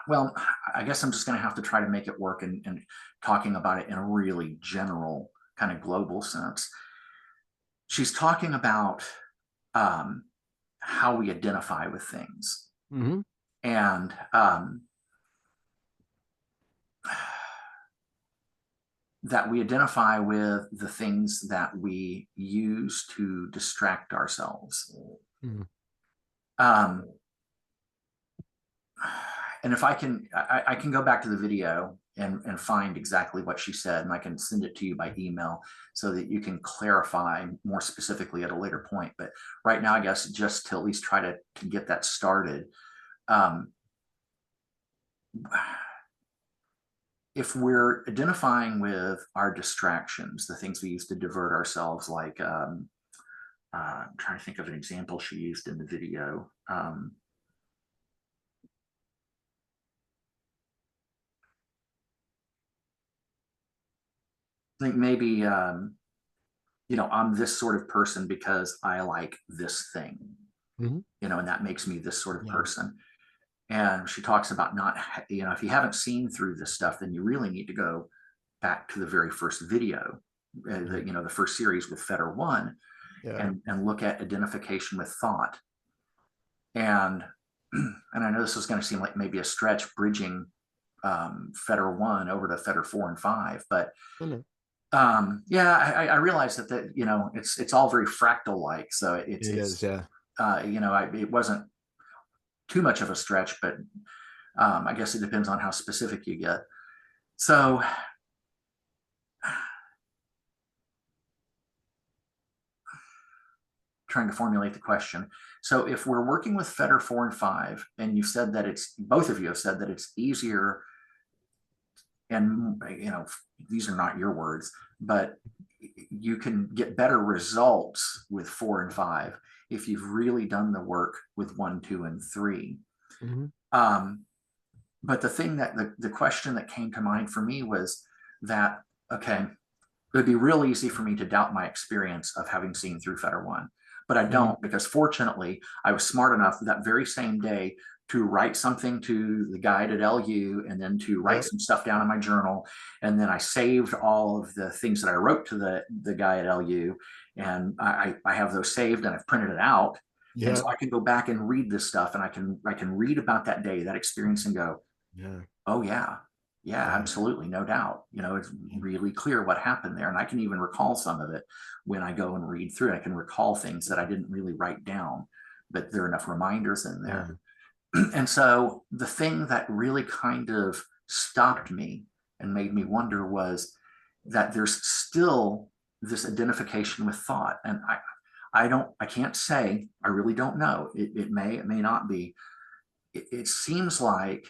Well, I guess I'm just going to have to try to make it work and talking about it in a really general, kind of global sense. She's talking about um, how we identify with things, Hmm. and that we identify with the things that we use to distract ourselves. Hmm. Um, and if I can go back to the video and find exactly what she said, and I can send it to you by email so that you can clarify more specifically at a later point. But right now, I guess just to at least try to get that started. Um, if we're identifying with our distractions, the things we use to divert ourselves, like I'm trying to think of an example she used in the video. I think maybe, I'm this sort of person because I like this thing, Hmm. and that makes me this sort of Yeah. person. And she talks about not, if you haven't seen through this stuff, then you really need to go back to the very first video, Yeah. the first series with Fetter One, Yeah. and look at identification with thought. And and I know this is going to seem like maybe a stretch bridging Fetter One over to Fetter Four and Five, but I know. yeah, I realize that it's all very fractal like, so It is. Yeah. it wasn't too much of a stretch, but I guess it depends on how specific you get. So trying to formulate the question. So if we're working with Fetter 4 and 5, and you said that it's both of you have said that it's easier, and these are not your words, but you can get better results with 4 and 5 if you've really done the work with 1, 2, and 3. Hmm. Um, but the thing that the question that came to mind for me was that, okay, it would be real easy for me to doubt my experience of having seen through Fetter One, but I Hmm. don't, because fortunately I was smart enough that very same day to write something to the guide at LU, and then to write Yep. some stuff down in my journal. And then I saved all of the things that I wrote to the guy at LU, and I have those saved, and I've printed it out. And so Yeah. I can go back and read this stuff, and I can read about that day, that experience, and go, Yeah. oh yeah, yeah, Yeah. absolutely, no doubt. It's Yeah. really clear what happened there, and I can even recall some of it when I go and read through it. I can recall things that I didn't really write down, but there are enough reminders in there. Yeah. And so the thing that really kind of stopped me and made me wonder was that there's still this identification with thought. And I can't say, I really don't know. It may not be. It seems like,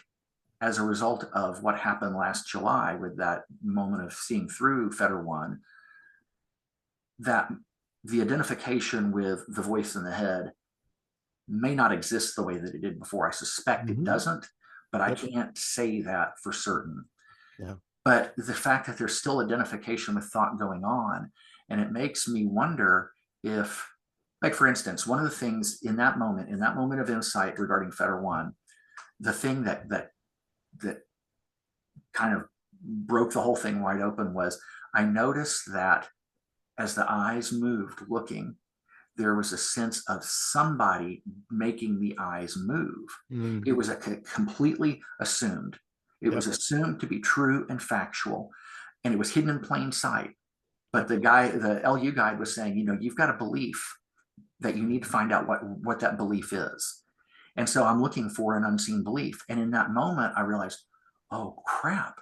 as a result of what happened last July with that moment of seeing through Fetter One, that the identification with the voice in the head may not exist the way that it did before. I suspect it Hmm. doesn't, but I Yep. can't say that for certain. Yeah. But the fact that there's still identification with thought going on, and it makes me wonder if, like, for instance, one of the things in that moment of insight regarding Fetter One, the thing that kind of broke the whole thing wide open was, I noticed that as the eyes moved looking, there was a sense of somebody making the eyes move. Mm. It was completely assumed. It was Yep. assumed to be true and factual, and it was hidden in plain sight. But Yep. the LU guide was saying, you've got a belief that you need to find out what that belief is. And so I'm looking for an unseen belief. And in that moment, I realized, oh crap,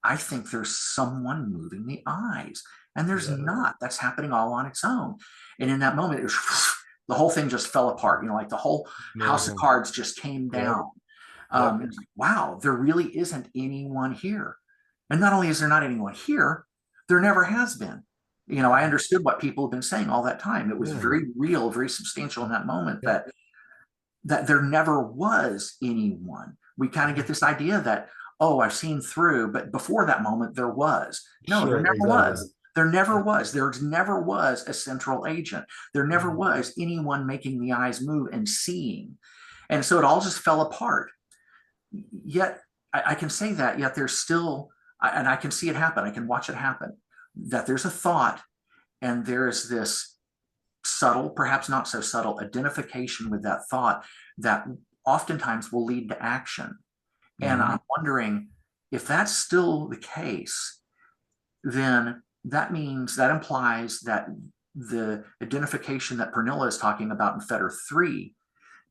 I think there's someone moving the eyes. And there's Yeah. not. That's happening all on its own. And in that moment, it was the whole thing just fell apart. Like the whole house of Amazing. cards just came Yep. down. Yep. It was like, wow, there really isn't anyone here. And not only is there not anyone here, there never has been. I understood what people have been saying all that time. It was Yeah. very real, very substantial in that moment, Yep. that there never was anyone. We kind of Yeah. get this idea that, oh, I've seen through, but before that moment, there was. No, there Sure. never Exactly. was. There never Yep. was. There never was a central agent. There never Mhm. was anyone making the eyes move and seeing. And so it all just fell apart. Yet I can say that, yet there's still, and I can see it happen. I can watch it happen, that there's a thought, and there's this subtle, perhaps not so subtle, identification with that thought that oftentimes will lead to action. And Mhm. I'm wondering, if that's still the case, then that implies that the identification that Pernilla is talking about in Fetter 3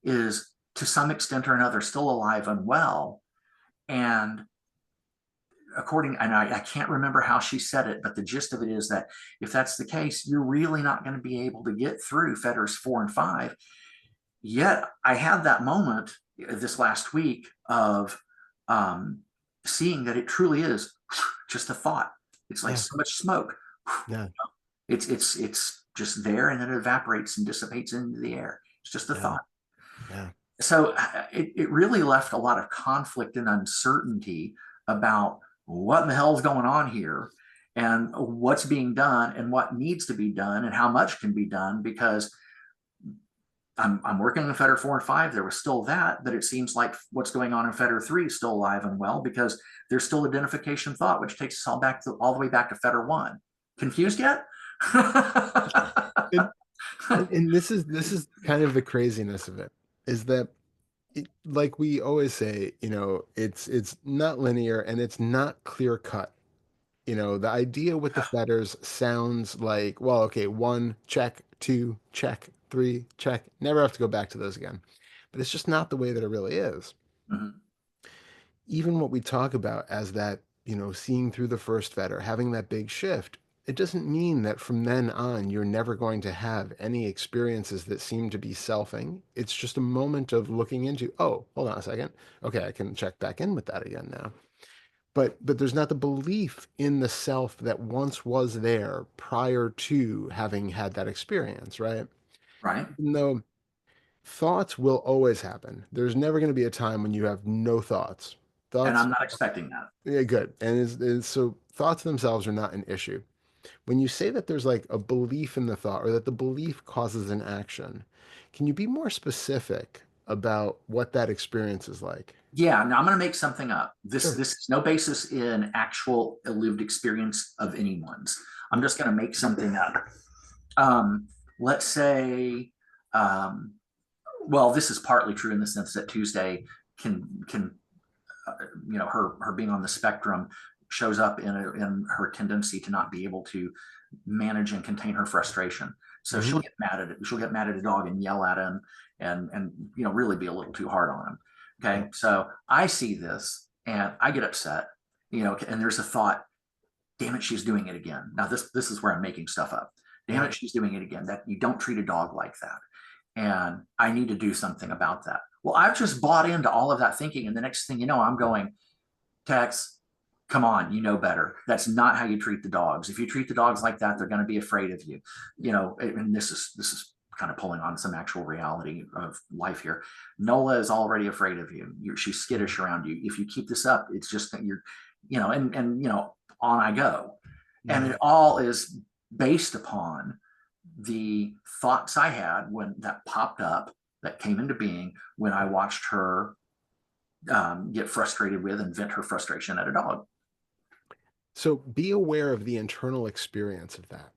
is to some extent or another still alive and well. And I can't remember how she said it, but the gist of it is that if that's the case, you're really not going to be able to get through Fetters 4 and 5. Yet I had that moment this last week of um, seeing that it truly is just a thought. It's like Yeah. so much smoke. Yeah. It's just there, and then it evaporates and dissipates into the air. It's just a Yeah. thought. Yeah. So it really left a lot of conflict and uncertainty about what in the hell is going on here and what's being done and what needs to be done and how much can be done, because I'm working in Feder 4 and 5. There was still that, but it seems like what's going on in Feder 3 is still alive and well, because there's still identification thought, which takes us all the way back to Feder 1. Confused yet? And, and this is kind of the craziness of it, is that like we always say, it's not linear and it's not clear cut. The idea with the fetters sounds like, well, okay, one, check, two, check, three, check. Never have to go back to those again. But it's just not the way that it really is. Mhm. Even what we talk about as that, seeing through the first fetter, having that big shift, it doesn't mean that from then on you're never going to have any experiences that seem to be selfing. It's just a moment of looking into, oh, hold on a second. Okay, I can check back in with that again now. But there's not the belief in the self that once was there prior to having had that experience, right? Right. Even though thoughts will always happen. There's never going to be a time when you have no thoughts. And Thoughts, I'm not expecting that. yeah, good. And so thoughts themselves are not an issue. When you say that there's like a belief in the thought or that the belief causes an action, can you be more specific about what that experience is like? Yeah, now I'm going to make something up. This Sure. this is no basis in actual lived experience of anyone's. I'm Mhm. just going to make something up. Um, let's say, um, well, this is partly true in the sense that Tuesday can her being on the spectrum shows up in her tendency to not be able to manage and contain her frustration. So Mhm. she'll get mad at a dog and yell at him and really be a little too hard on him. Yeah. Okay, so I see this and I get upset, and there's a thought, damn it, she's doing it again. Now this is where I'm making stuff up. Damn Yeah. it, she's doing it again. That you don't treat a dog like that, and I need to do something about that. Well, I've just bought into all of that thinking, and the next thing you know, I'm going, Tex, come on, you know better. That's not how you treat the dogs. If you treat the dogs like that, they're going to be afraid of you. And this is kind of pulling on some actual reality of life here. Nola is already afraid of you. She's skittish around you. If you keep this up, it's just that and on I go. And Mhm. it all is based upon the thoughts I had when that popped up, that came into being when I watched her get frustrated with and vent her frustration at a dog. So be aware of the internal experience of that.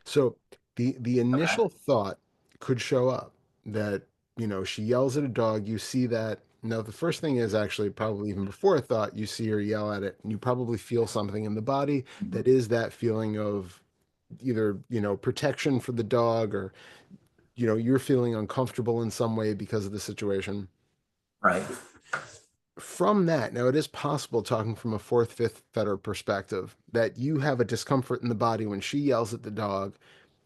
So the Okay. initial thought could show up that, she yells at a dog, you see that. Now, the first thing is actually probably even before a thought, you see her yell at it, and you probably feel something in the body Mhm. that is that feeling of either, protection for the dog or, you're feeling uncomfortable in some way because of the situation. Right. From that, now it is possible, talking from a fourth, fifth fetter perspective, that you have a discomfort in the body when she yells at the dog,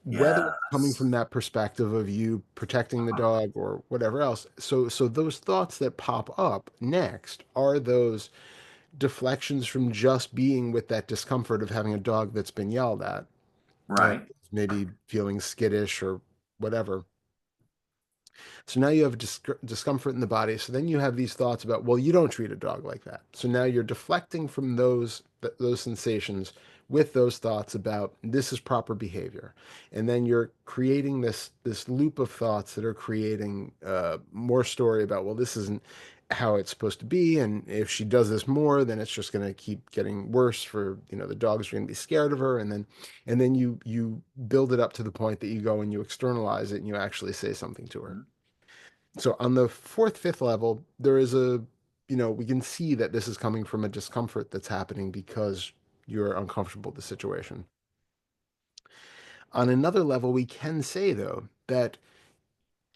whether it's coming from Yes. that perspective of you protecting the dog or whatever else. So those thoughts that pop up next are those deflections from just being with that discomfort of having a dog that's been yelled at, uh, Right. maybe feeling skittish or whatever. So now you have discomfort in the body. So then you have these thoughts about, well, you don't treat a dog like that. So now you're deflecting from those sensations with those thoughts about this is proper behavior, and then you're creating this loop of thoughts that are creating more story about, well, this isn't how it's supposed to be, and if she does this more, then it's just going to keep getting worse for, the dogs are going to be scared of her, and then you build it up to the point that you go and you externalize it and you actually say something to her. Mhm. So on the fourth, fifth level, there is we can see that this is coming from a discomfort that's happening because you're uncomfortable with the situation. On another level, we can say, though, that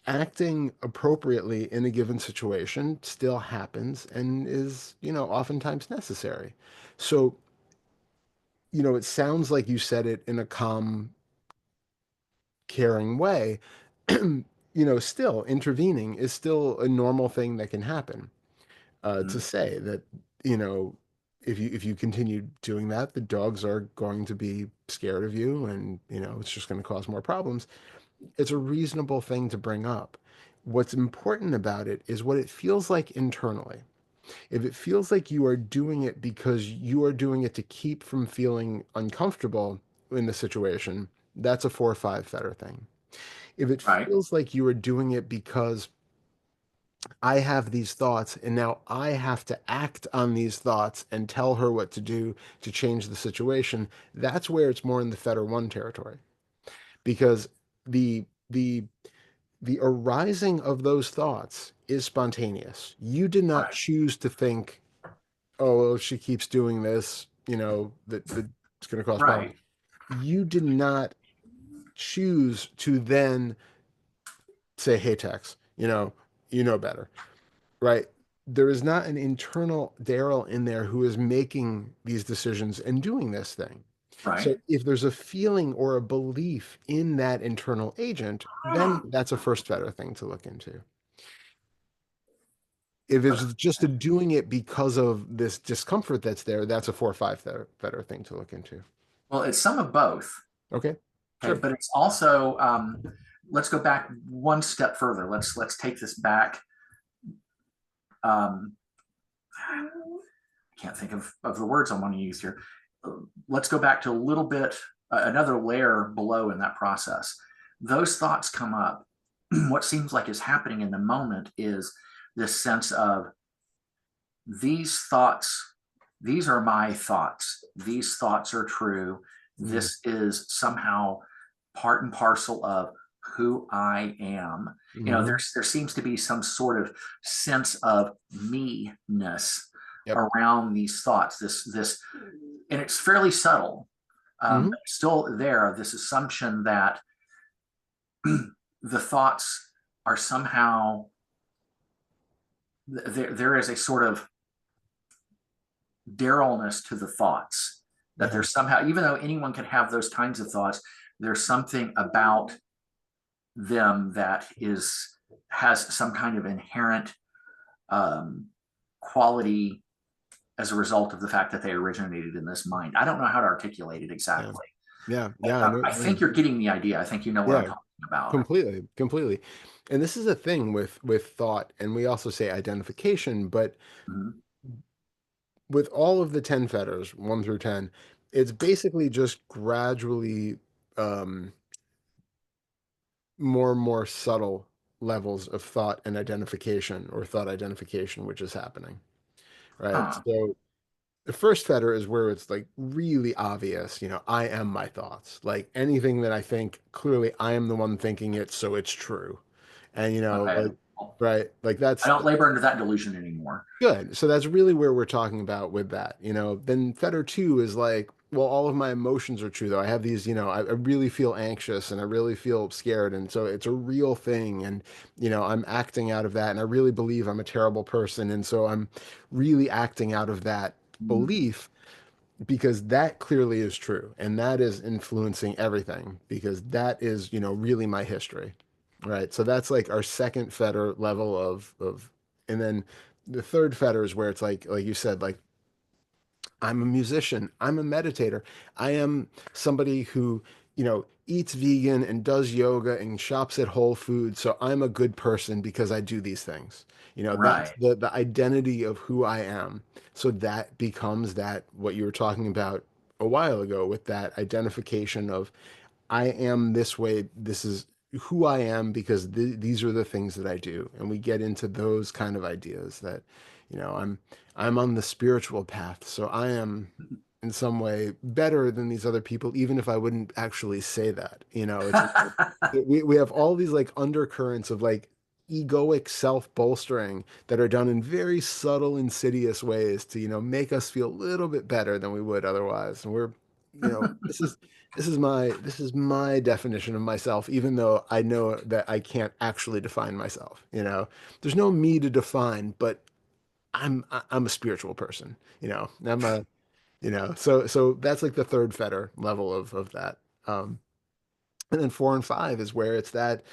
acting appropriately in a given situation still happens and is, oftentimes necessary. So, it sounds like you said it in a calm, caring way. Still intervening is still a normal thing that can happen. To Mhm. say that, you know, if you continue doing that, the dogs are going to be scared of you, and it's just going to cause more problems. It's a reasonable thing to bring up. What's important about it is what it feels like internally. If it feels like you are doing it because you are doing it to keep from feeling uncomfortable in the situation, that's a 4 or 5 fetter thing. If it Right. feels like you are doing it because I have these thoughts and now I have to act on these thoughts and tell her what to do to change the situation, that's where it's more in the fetter one territory. Because the the the arising of those thoughts is spontaneous. You did not Right. choose to think, oh, well, if she keeps doing this, that it's going to cause problems. Right. You did not choose to then say, hey, Tex, you know better, right? There is not an internal Darrell in there who is making these decisions and doing this thing. So Right. if there's a feeling or a belief in that internal agent, then that's a first better thing to look into. If it's just a doing it because of this discomfort that's there, that's a 4 or 5 better thing to look into. Well, it's some of both. Okay, Okay, sure. but it's also let's go back one step further. Let's take this back. Um, I can't think of the words I want to use here. Let's go back to a little bit another layer below in that process. Those thoughts come up. What seems like is happening in the moment is this sense of these thoughts, these are my thoughts. These thoughts are true. Mm, This is somehow part and parcel of who I am. hmm. There seems to be some sort of sense of me-ness Yep. around these thoughts. And it's fairly subtle, Hmm. but still there. This assumption that the thoughts are somehow there is a sort of Darrellness to the thoughts. That Yeah. there's somehow, even though anyone can have those kinds of thoughts, there's something about them that has some kind of inherent um, quality as a result of the fact that they originated in this mind. I don't know how to articulate it Yeah. exactly. Yeah. Yeah. No, I no. think you're getting the idea. I think you know what I'm Yeah. talking about. Completely. Completely. And this is a thing with thought, and we also say identification, but Mhm. with all of the 10 fetters, 1 through 10, it's basically just gradually um, more and more subtle levels of thought and identification or thought identification, which is happening, right? Huh. So the first fetter is where it's like really obvious, I am my thoughts. Like anything that I think, clearly I am the one thinking it, so it's true. And Okay. like, Well, right, like I that's don't labor under that delusion anymore. good. So that's really where we're talking about with that. Then fetter two is like, well, all of my emotions are true though. I have these, I really feel anxious and I really feel scared. And so it's a real thing. And, I'm acting out of that. And I really believe I'm a terrible person. And so I'm really acting out of that Mm. belief because that clearly is true. And that is influencing everything because that is, really my history. Right. So that's like our second fetter level and then the third fetter is where it's like you said, like I'm a musician, I'm a meditator, I am somebody who, eats vegan and does yoga and shops at Whole Foods. So I'm a good person because I do these things. That's Right. the identity of who I am. So that becomes that what you were talking about a while ago with that identification of I am this way. This is who I am because these are the things that I do. And we get into those kind of ideas that, I'm on the spiritual path. So I am in some way better than these other people, even if I wouldn't actually say that. We have all these like undercurrents of like egoic self-bolstering that are done in very subtle, insidious ways to, make us feel a little bit better than we would otherwise. And we're, this is my definition of myself, even though I know that I can't actually define myself. There's no me to define, but I'm a spiritual person. I'm a so that's like the third fetter level of that. And then 4 and 5 is where it's that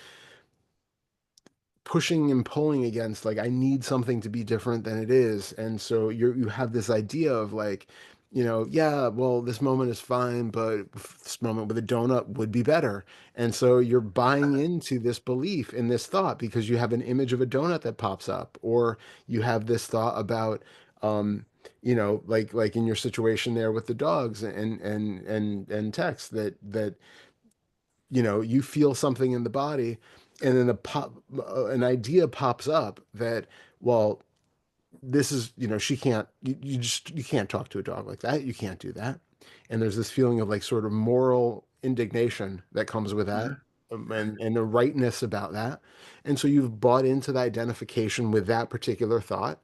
pushing and pulling against, like, I need something to be different than it is. And so you have this idea of like, yeah, well, this moment is fine, but this moment with a donut would be better. And so you're buying into this belief in this thought because you have an image of a donut that pops up, or you have this thought about, like in your situation there with the dogs and text, that you feel something in the body, and then an idea pops up that, well, this is, she can't, you can't talk to a dog like that. You can't do that. And there's this feeling of like sort of moral indignation that comes with that, Mhm. and a rightness about that. And so you've bought into the identification with that particular thought.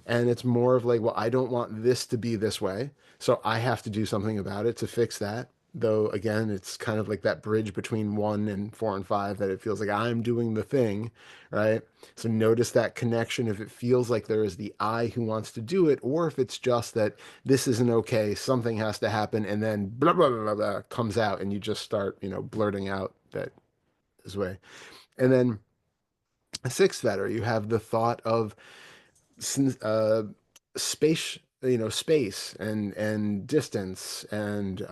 And it's more of like, well, I don't want this to be this way. So I have to do something about it to fix that. Though again, it's kind of like that bridge between 1 and 4 and 5, that it feels like I'm doing the thing, right? So notice that connection, if it feels like there is the I who wants to do it, or if it's just that this isn't okay, something has to happen, and then blah blah blah blah comes out, and you just start, blurting out that this way. And then a sixth fetter, you have the thought of uh, space, space and distance and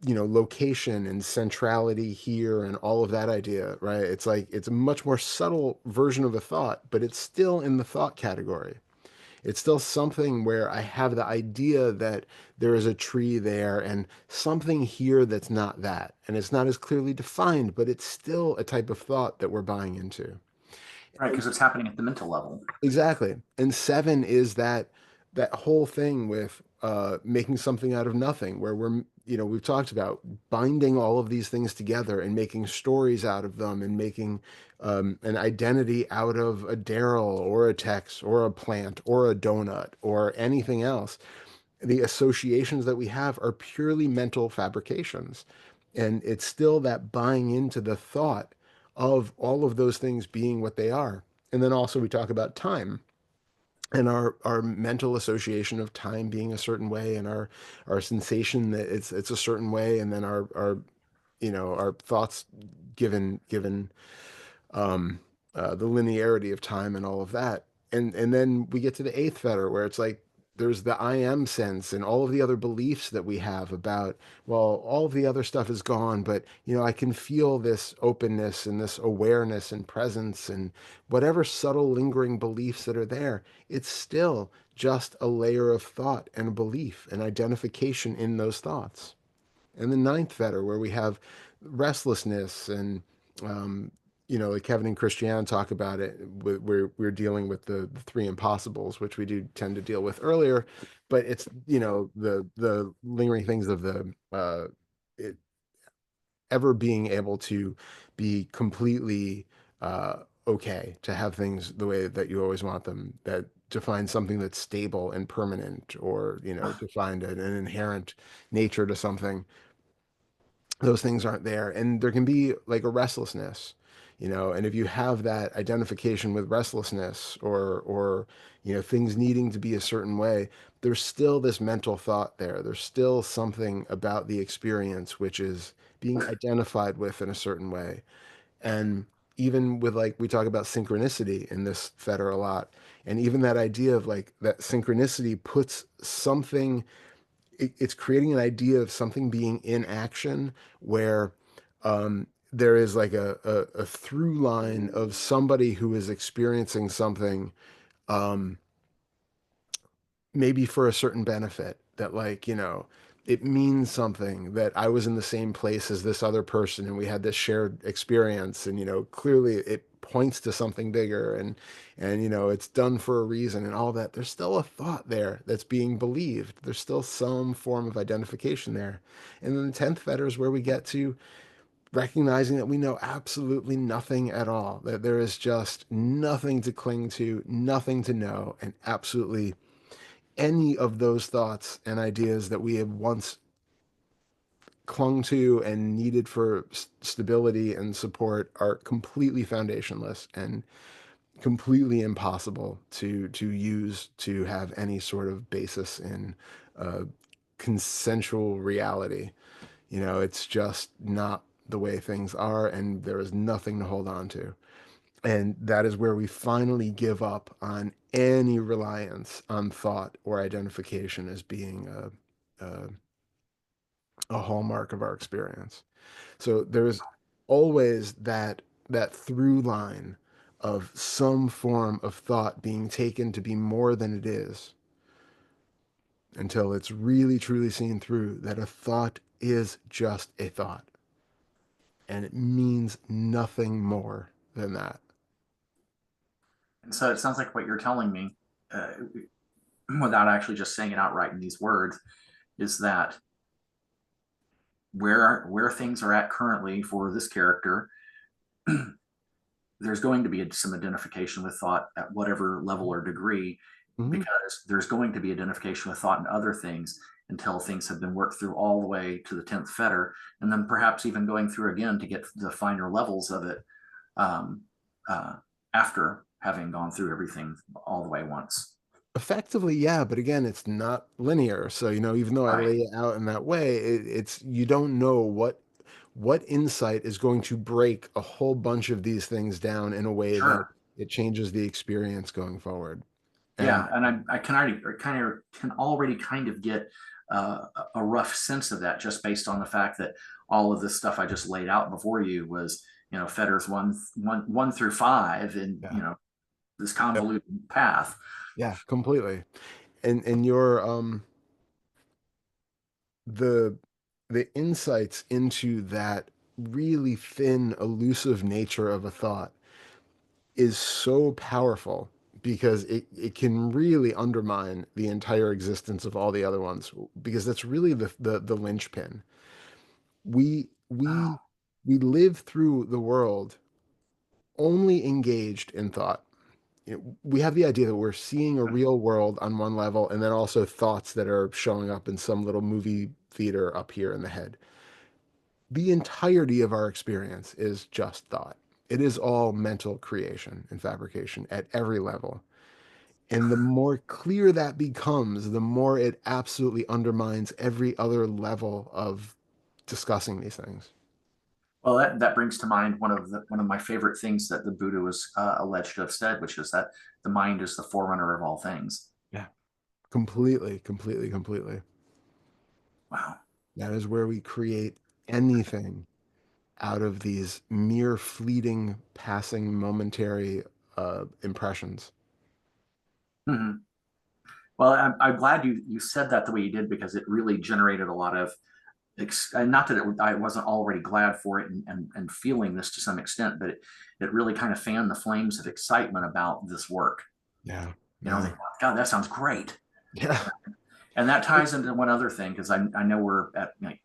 location and centrality here and all of that idea, right? It's like it's a much more subtle version of a thought, but it's still in the thought category. It's still something where I have the idea that there is a tree there and something here that's not that. And it's not as clearly defined, but it's still a type of thought that we're buying into. Right, because it's happening at the mental level. Exactly. And seven is that whole thing with making something out of nothing, where we've talked about binding all of these things together and making stories out of them, and making an identity out of a Darrell or a Tex or a plant or a donut or anything else. The associations that we have are purely mental fabrications. And it's still that buying into the thought of all of those things being what they are. And then also we talk about time and our mental association of time being a certain way, and our sensation that it's a certain way, and then our thoughts given um, the linearity of time and all of that. And then we get to the eighth fetter, where it's like there's the I am sense and all of the other beliefs that we have about, well, all of the other stuff is gone, but I can feel this openness and this awareness and presence and whatever subtle lingering beliefs that are there. It's still just a layer of thought and a belief and identification in those thoughts. And the ninth fetter, where we have restlessness and, um, like Kevin and Christiane talk about it, we're dealing with the three impossibles, which we do tend to deal with earlier, but it's, the lingering things of the, it, ever being able to be completely okay, to have things the way that you always want them, that to find something that's stable and permanent, or, to find an inherent nature to something. Those things aren't there, and there can be like a restlessness, and if you have that identification with restlessness, or things needing to be a certain way, there's still this mental thought there. There's still something about the experience which is being identified with in a certain way. And even with, like, we talk about synchronicity in this fetter a lot, and even that idea of like that synchronicity puts something, it's creating an idea of something being in action, where there is like a through line of somebody who is experiencing something, um, maybe for a certain benefit, that, like, it means something that I was in the same place as this other person and we had this shared experience, and clearly it points to something bigger, and it's done for a reason and all that. There's still a thought there that's being believed. There's still some form of identification there. And then the 10th fetter is where we get to recognizing that we know absolutely nothing at all, that there is just nothing to cling to, nothing to know, and absolutely any of those thoughts and ideas that we have once clung to and needed for stability and support are completely foundationless and completely impossible to use to have any sort of basis in consensual reality. It's just not the way things are, and there is nothing to hold on to. And that is where we finally give up on any reliance on thought or identification as being a hallmark of our experience. So there's always that through line of some form of thought being taken to be more than it is until it's really truly seen through that a thought is just a thought and it means nothing more than that. And so it sounds like what you're telling me, without actually just saying it outright in these words, is that where things are at currently for this character, there's going to be some identification with thought at whatever level or degree, Mhm. because there's going to be identification with thought in other things until things have been worked through all the way to the 10th fetter, and then perhaps even going through again to get the finer levels of it, um, uh, after having gone through everything all the way once. Effectively, yeah, but again, it's not linear. So, even though I Right. lay it out in that way, it's you don't know what insight is going to break a whole bunch of these things down in a way that Sure. it changes the experience going forward. Yeah, And and I can already kind of get a rough sense of that just based on the fact that all of this stuff I just laid out before you was, fetters one through five, and yeah, this yep, convoluted path. yeah, completely. And your the the insights into that really thin, elusive nature of a thought is so powerful because it can really undermine the entire existence of all the other ones because that's really the linchpin. We Wow. we we live through the world only engaged in thought. We have the idea that we're seeing a real world on one level and then also thoughts that are showing up in some little movie theater up here in the head. The entirety of our experience is just thought. It is all mental creation and fabrication at every level. And the more clear that becomes, the more it absolutely undermines every other level of discussing these things. Well, that brings to mind one of my favorite things that the Buddha was alleged to have said, which is that the mind is the forerunner of all things. Yeah. Completely, completely, completely. Wow. That is where we create anything out of these mere fleeting, passing, momentary impressions. Mhm. Well, I'm glad you said that the way you did, because it really generated a lot of not that I wasn't already glad for it, and feeling this to some extent, but it really kind of fanned the flames of excitement about this work. Yeah, Like, yeah, God, that sounds great. yeah. And that ties into one other thing, because I know we're at like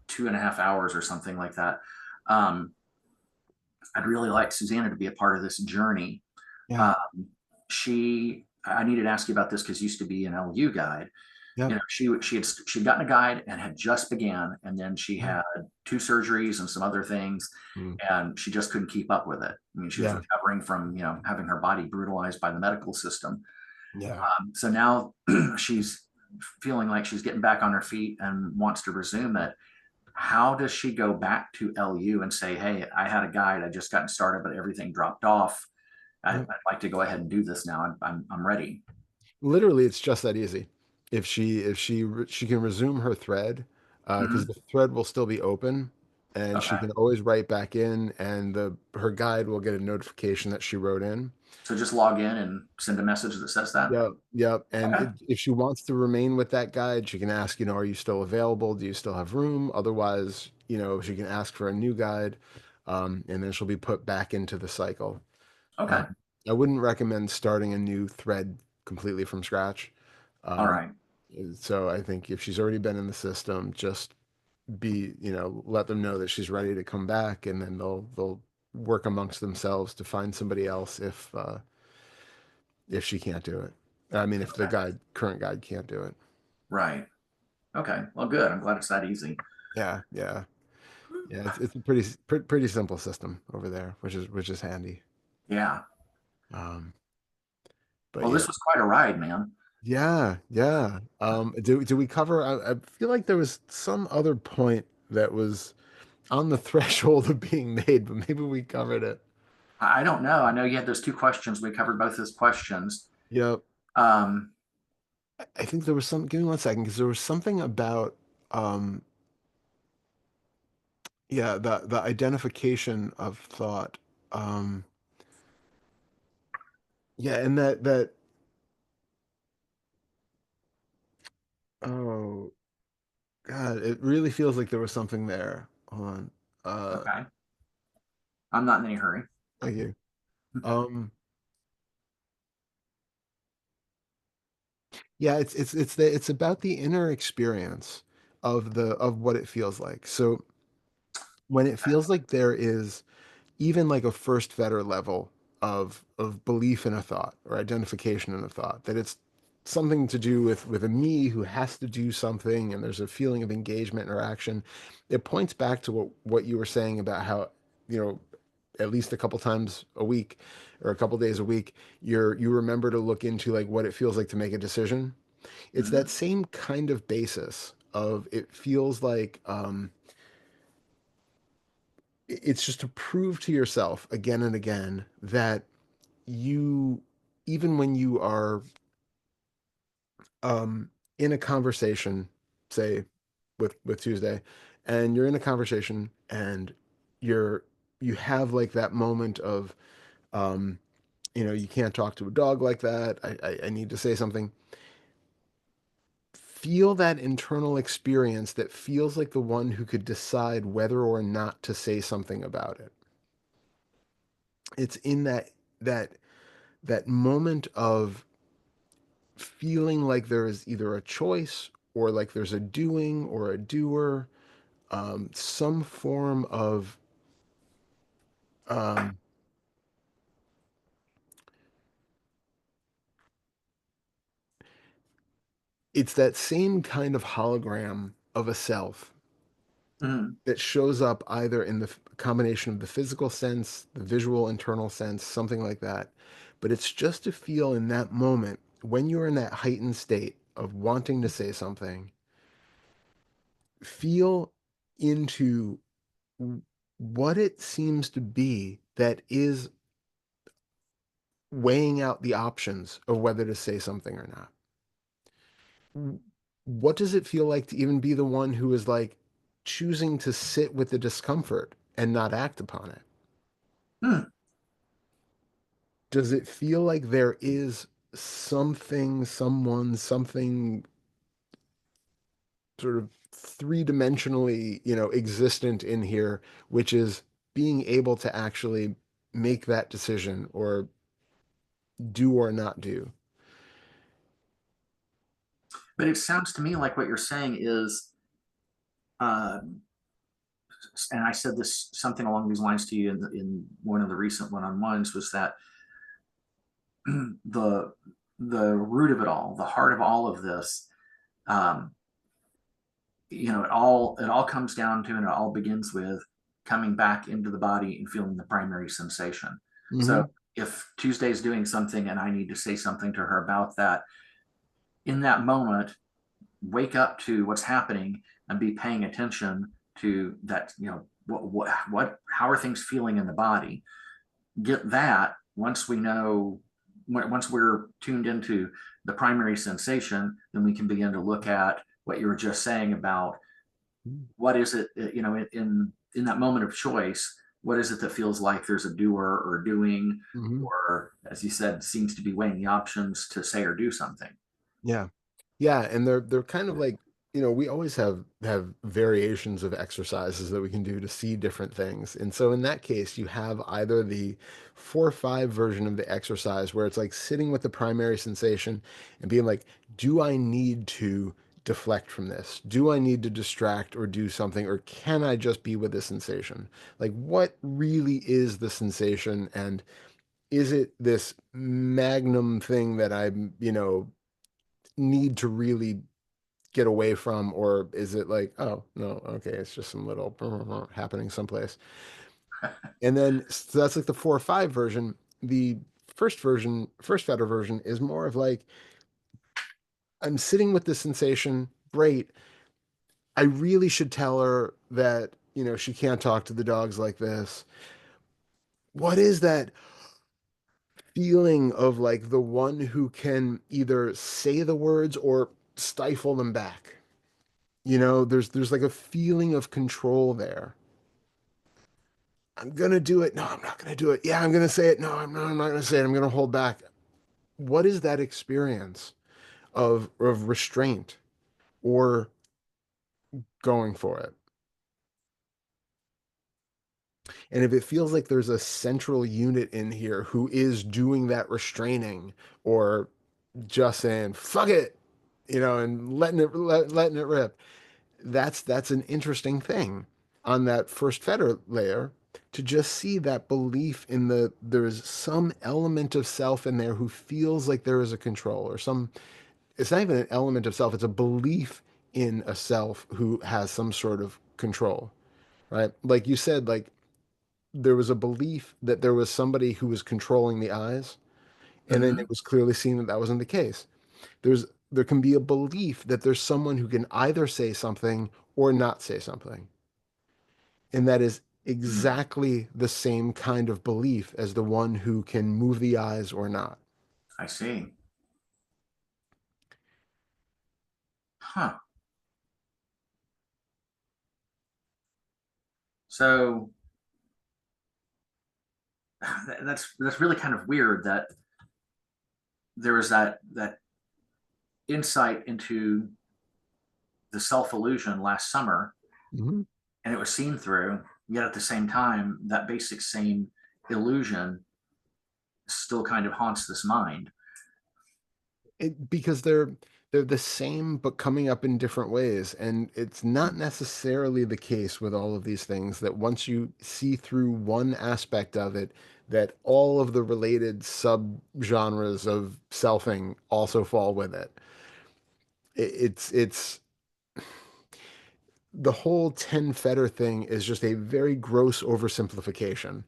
2.5 hours or something like that. Um, I'd really like Susanna to be a part of this journey. Yeah, Um, I needed to ask you about this because used to be an LU guide. yeah, She'd gotten a guide and had just began, and then she yeah, had two surgeries and some other things, mm, and she just couldn't keep up with it. I mean, she was yeah, recovering from having her body brutalized by the medical system. yeah. So now she's feeling like she's getting back on her feet and wants to resume it. How does she go back to LU and say, "Hey, I had a guide, I just gotten started, but everything dropped off. I'd Yep. like to go ahead and do this now. I'm ready." Literally, it's just that easy. If she can resume her thread, because Mhm. the thread will still be open, and she Okay. can always write back in, and the her guide will get a notification that she wrote in. So just log in and send a message that says that. Yep, yep. And Okay. if she wants to remain with that guide, she can ask, are you still available? Do you still have room? Otherwise, she can ask for a new guide, and then she'll be put back into the cycle. Okay. Um, I wouldn't recommend starting a new thread completely from scratch. All Um, right. so I think if she's already been in the system, just let them know that she's ready to come back, and then they'll work amongst themselves to find somebody else if she can't do it. I mean, if the Okay. current guide can't do it. Right. Okay. Well, good. I'm glad it's that easy. Yeah, yeah, yeah. It's a pretty simple system over there, which is handy. Yeah. Um, but Well, yeah, this was quite a ride, man. yeah, yeah. Do we cover? I feel like there was some other point that was on the threshold of being made, but maybe we covered it. I don't know. I know you had those two questions. We covered both those questions. You know, Um, I think there was some, give me one second, because there was something about, um, yeah, the identification of thought. Um, yeah, and oh God, it really feels like there was something there. Hold on. okay. I'm not in any hurry. Thank you. Um, yeah, it's about the inner experience of the of what it feels like. So when it feels like there is even like a first vetter level of belief in a thought or identification in a thought, that it's something to do with a me who has to do something, and there's a feeling of engagement or action. It points back to what you were saying about how, you know, at least a couple times a week or a couple days a week, you remember to look into like what it feels like to make a decision. It's that Mhm. same kind of basis of, it feels like, it's just to prove to yourself again and again that you, even when you are, um, in a conversation, say with Tuesday, and you're in a conversation and you're you have like that moment of, um, you can't talk to a dog like that. I need to say something. Feel that internal experience that feels like the one who could decide whether or not to say something about it. It's in that that moment of feeling like there is either a choice or like there's a doing or a doer, some form of, um, it's that same kind of hologram of a self Mhm. that shows up either in the combination of the physical sense, the visual internal sense, something like that. But it's just to feel in that moment when you're in that heightened state of wanting to say something, feel into what it seems to be that is weighing out the options of whether to say something or not. What does it feel like to even be the one who is like choosing to sit with the discomfort and not act upon it? Hmm. Does it feel like there is something, someone, something sort of three-dimensionally, existent in here, which is being able to actually make that decision or do or not do? But it sounds to me like what you're saying is, uh, and I said this something along these lines to you in one of the recent one-on-ones, was that the the root of it all, the heart of all of this, um, it all comes down to, and it all begins with coming back into the body and feeling the primary sensation. So Hmm. if Tuesday's doing something and I need to say something to her about that, in that moment, wake up to what's happening and be paying attention to that. How are things feeling in the body? Get that. Once we know, once we're tuned into the primary sensation, then we can begin to look at what you were just saying about what is it, in that moment of choice, what is it that feels like there's a doer or doing, Hmm. or as you said, seems to be weighing the options to say or do something. Yeah. Yeah, and they're kind of like, we always have variations of exercises that we can do to see different things. And so in that case, you have either the 4 or 5 version of the exercise where it's like sitting with the primary sensation and being like, do I need to deflect from this? Do I need to distract or do something, or can I just be with the sensation? Like, what really is the sensation, and is it this magnum thing that I'm, need to really get away from, or is it like, oh no, okay, it's just some little happening someplace? And then, so that's like the 4 or 5 version. The first fatter version, is more of like, I'm sitting with this sensation, great. I really should tell her that, she can't talk to the dogs like this. what is that feeling of like the one who can either say the words or stifle them back? You know, there's like a feeling of control there. I'm gonna do it. No, I'm not gonna do it. Yeah, I'm gonna say it. No, I'm not gonna say it. I'm gonna hold back. What is that experience of restraint or going for it? And if it feels like there's a central unit in here who is doing that restraining or just saying fuck it, you know, and letting it rip, that's an interesting thing on that first fetter layer, to just see that belief in there's some element of self in there who feels like there is a control or some, it's not even an element of self, it's a belief in a self who has some sort of control, right? Like you said, like there was a belief that there was somebody who was controlling the eyes, and then it Hmm. was clearly seen that that wasn't the case. There's there can be a belief that there's someone who can either say something or not say something. And that is Hmm. exactly the same kind of belief as the one who can move the eyes or not. I see. Huh. So that's really kind of weird that there was that insight into the self illusion last summer, Mhm. and it was seen through. Yet at the same time, that basic same illusion still kind of haunts this mind. Because they're the same but coming up in different ways, and it's not necessarily the case with all of these things that once you see through one aspect of it, that all of the related subgenres of selfing also fall with it. It's the whole 10 fetter thing is just a very gross oversimplification.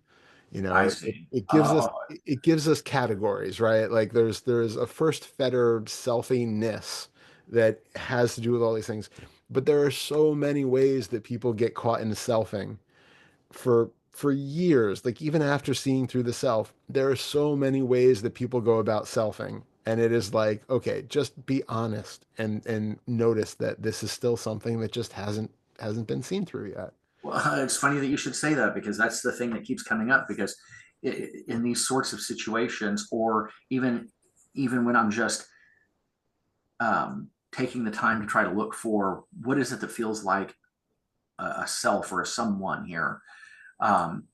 You know, I it see. it gives us Oh, it gives us categories, right? Like there's a first fetter selfiness that has to do with all these things. But there are so many ways that people get caught in selfing for years. Like even after seeing through the self, there are so many ways that people go about selfing. And it is like, okay, just be honest and notice that this is still something that just hasn't been seen through yet. well, it's funny that you should say that because that's the thing that keeps coming up. Because in these sorts of situations, or even when I'm just taking the time to try to look for what is it that feels like a self or a someone here, um,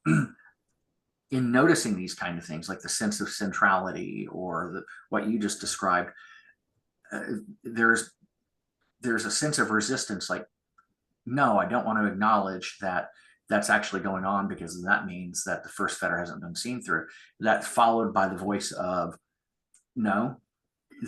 in noticing these kind of things like the sense of centrality or what you just described, uh, there's there's a sense of resistance. Like, no, I don't want to acknowledge that that's actually going on because that means that the first fetter hasn't been seen through. That followed by the voice of no,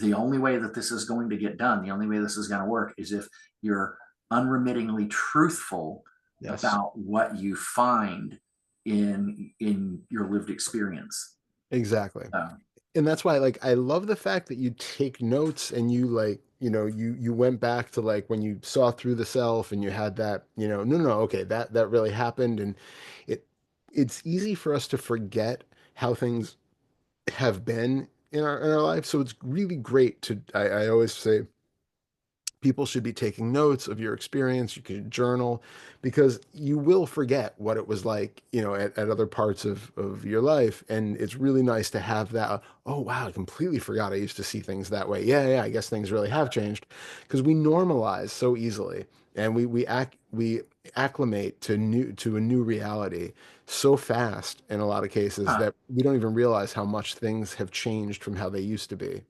the only way that this is going to get done, the only way this is going to work is if you're unremittingly truthful Yes. about what you find in your lived experience. Exactly. Uh, And that's why like I love the fact that you take notes and you like, you know, you went back to like when you saw through the self and you had that, you know, no, okay, that really happened. And it it's easy for us to forget how things have been in our life. So it's really great to I always say people should be taking notes of your experience. You can journal because you will forget what it was like, you know, at other parts of your life. And it's really nice to have that. Oh, wow, I completely forgot I used to see things that way. Yeah, I guess things really have changed because we normalize so easily and we acclimate to a new reality so fast in a lot of cases huh. that we don't even realize how much things have changed from how they used to be.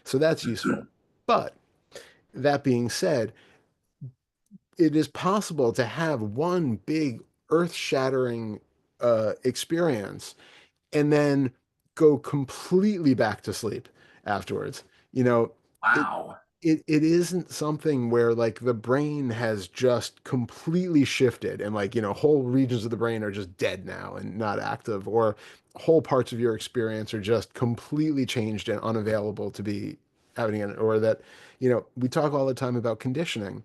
So that's useful. But that being said, it is possible to have one big earth-shattering experience and then go completely back to sleep afterwards. You know, it Wow. it isn't something where like the brain has just completely shifted and like, you know, whole regions of the brain are just dead now and not active, or whole parts of your experience are just completely changed and unavailable to be having it, or that, you know, we talk all the time about conditioning.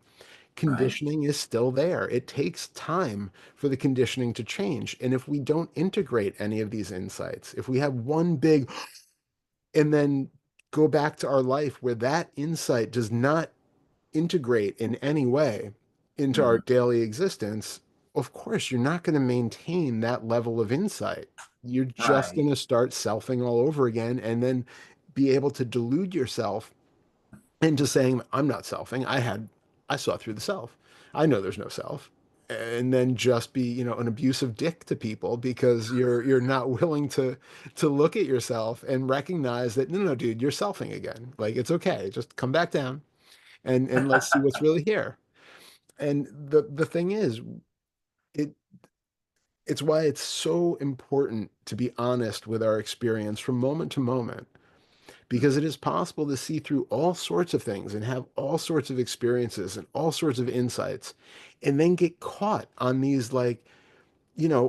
Right. conditioning is still there. It takes time for the conditioning to change. And if we don't integrate any of these insights, if we have one big and then go back to our life where that insight does not integrate in any way into our Mhm. daily existence, of course, you're not going to maintain that level of insight. You're just Right. going to start selfing all over again and then be able to delude yourself into saying, I'm not selfing. I saw through the self. I know there's no self. And then just be, an abusive dick to people because you're not willing to look at yourself and recognize that no, no, dude, you're selfing again. Like it's okay. Just come back down and let's see what's really here. And the thing is, it it's why it's so important to be honest with our experience from moment to moment, because it is possible to see through all sorts of things and have all sorts of experiences and all sorts of insights and then get caught on these like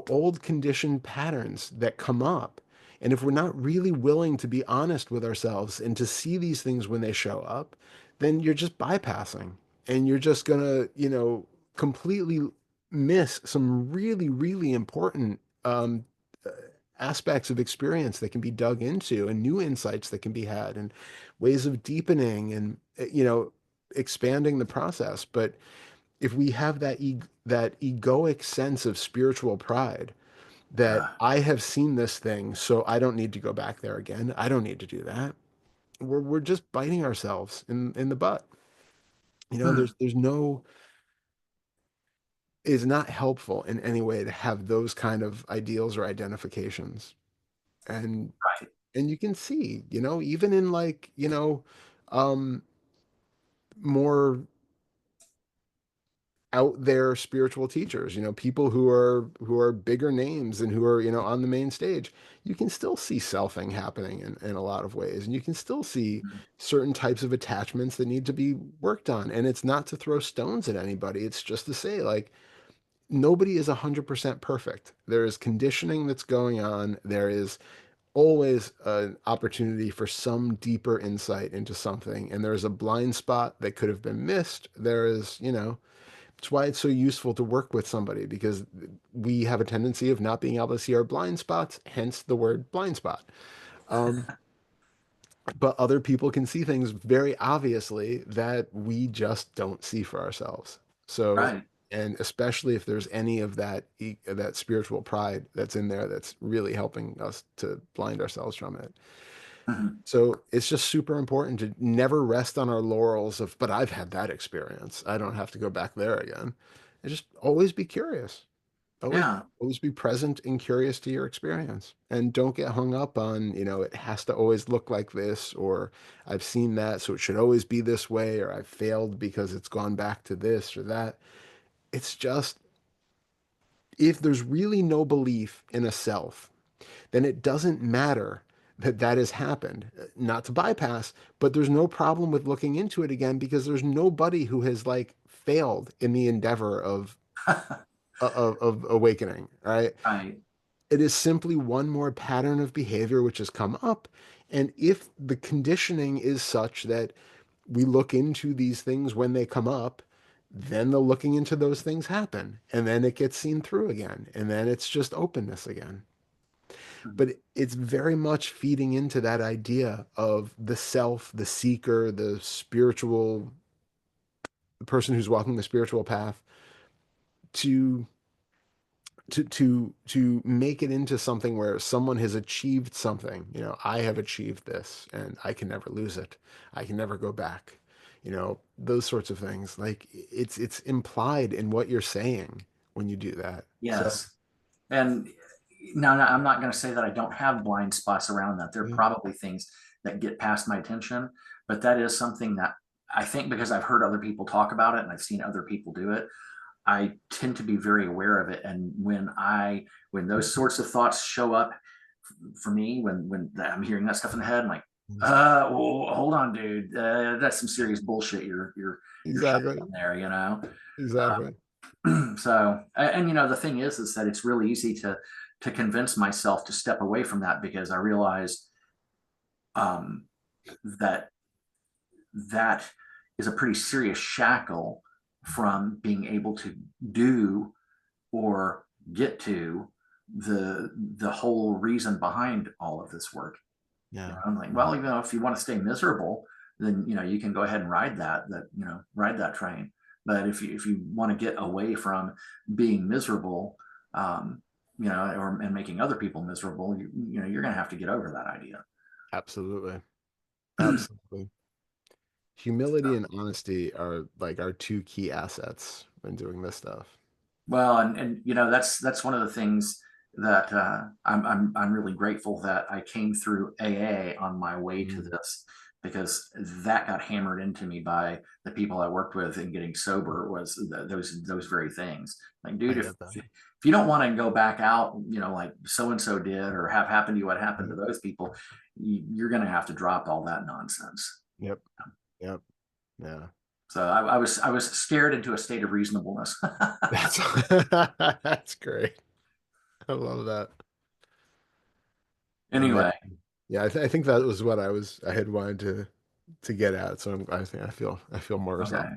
old conditioned patterns that come up. And if we're not really willing to be honest with ourselves and to see these things when they show up, then you're just bypassing and you're just going to, completely miss some really, really important uh, aspects of experience that can be dug into and new insights that can be had and ways of deepening and, expanding the process. But if we have that egoic sense of spiritual pride that Yeah. I have seen this thing, so I don't need to go back there again. I don't need to do that. We're just biting ourselves in the butt. Hmm. There's no It's not helpful in any way to have those kind of ideals or identifications. And Right. and you can see, even in like, um more out there spiritual teachers, people who are bigger names and who are, on the main stage, you can still see selfing happening in a lot of ways. And you can still see Mhm. certain types of attachments that need to be worked on. And it's not to throw stones at anybody. It's just to say, like, nobody is 100% perfect. There is conditioning that's going on. There is always an opportunity for some deeper insight into something. And there is a blind spot that could have been missed. There is, it's why it's so useful to work with somebody because we have a tendency of not being able to see our blind spots, hence the word blind spot. Um, but other people can see things very obviously that we just don't see for ourselves. So, Right. and especially if there's any of that spiritual pride that's in there that's really helping us to blind ourselves from it. Mhm. So it's just super important to never rest on our laurels of, but I've had that experience. I don't have to go back there again. And just always be curious. Always, Yeah. always be present and curious to your experience. And don't get hung up on, it has to always look like this, or I've seen that, so it should always be this way, or I've failed because it's gone back to this or that. It's just, if there's really no belief in a self, then it doesn't matter that that has happened. Not to bypass, but there's no problem with looking into it again because there's nobody who has like failed in the endeavor of awakening, right? Right. It is simply one more pattern of behavior which has come up. And if the conditioning is such that we look into these things when they come up, then the looking into those things happen. And then it gets seen through again. And then it's just openness again. Mhm. But it's very much feeding into that idea of the self, the seeker, the spiritual, the person who's walking the spiritual path to to make it into something where someone has achieved something. I have achieved this and I can never lose it. I can never go back. Those sorts of things. Like it's implied in what you're saying when you do that. So Yes. And no, no, I'm not going to say that I don't have blind spots around that. There are yeah. probably things that get past my attention, but that is something that I think because I've heard other people talk about it and I've seen other people do it, I tend to be very aware of it. And when those sorts of thoughts show up for me, when I'm hearing that stuff in the head, I'm like, well, hold on, dude, that's some serious bullshit. You're shutting Exactly. down there, you know. Exactly. So, and the thing is that it's really easy to convince myself to step away from that because I realize um, that that is a pretty serious shackle from being able to do or get to the whole reason behind all of this work. You know, Yeah. I'm like, Yeah. well, if you want to stay miserable, then you can go ahead and ride that train. But if you want to get away from being miserable, um, and making other people miserable, you're going to have to get over that idea. Absolutely. Absolutely. Humility and honesty are like our two key assets when doing this stuff. Well, and that's one of the things that I'm really grateful that I came through AA on my way to Mm, this, because that got hammered into me by the people I worked with in getting sober, was those very things. Like, I dude, if get that. if you don't want to go back out, like so and so did, or have happened to you what happened to Yep. those people, you're going to have to drop all that nonsense. Yep. Yep. Yeah. So I was scared into a state of reasonableness. That's that's great. I love that. And Anyway. yeah, I think that was what I had wanted to get at. So I think I feel more Okay. resolved.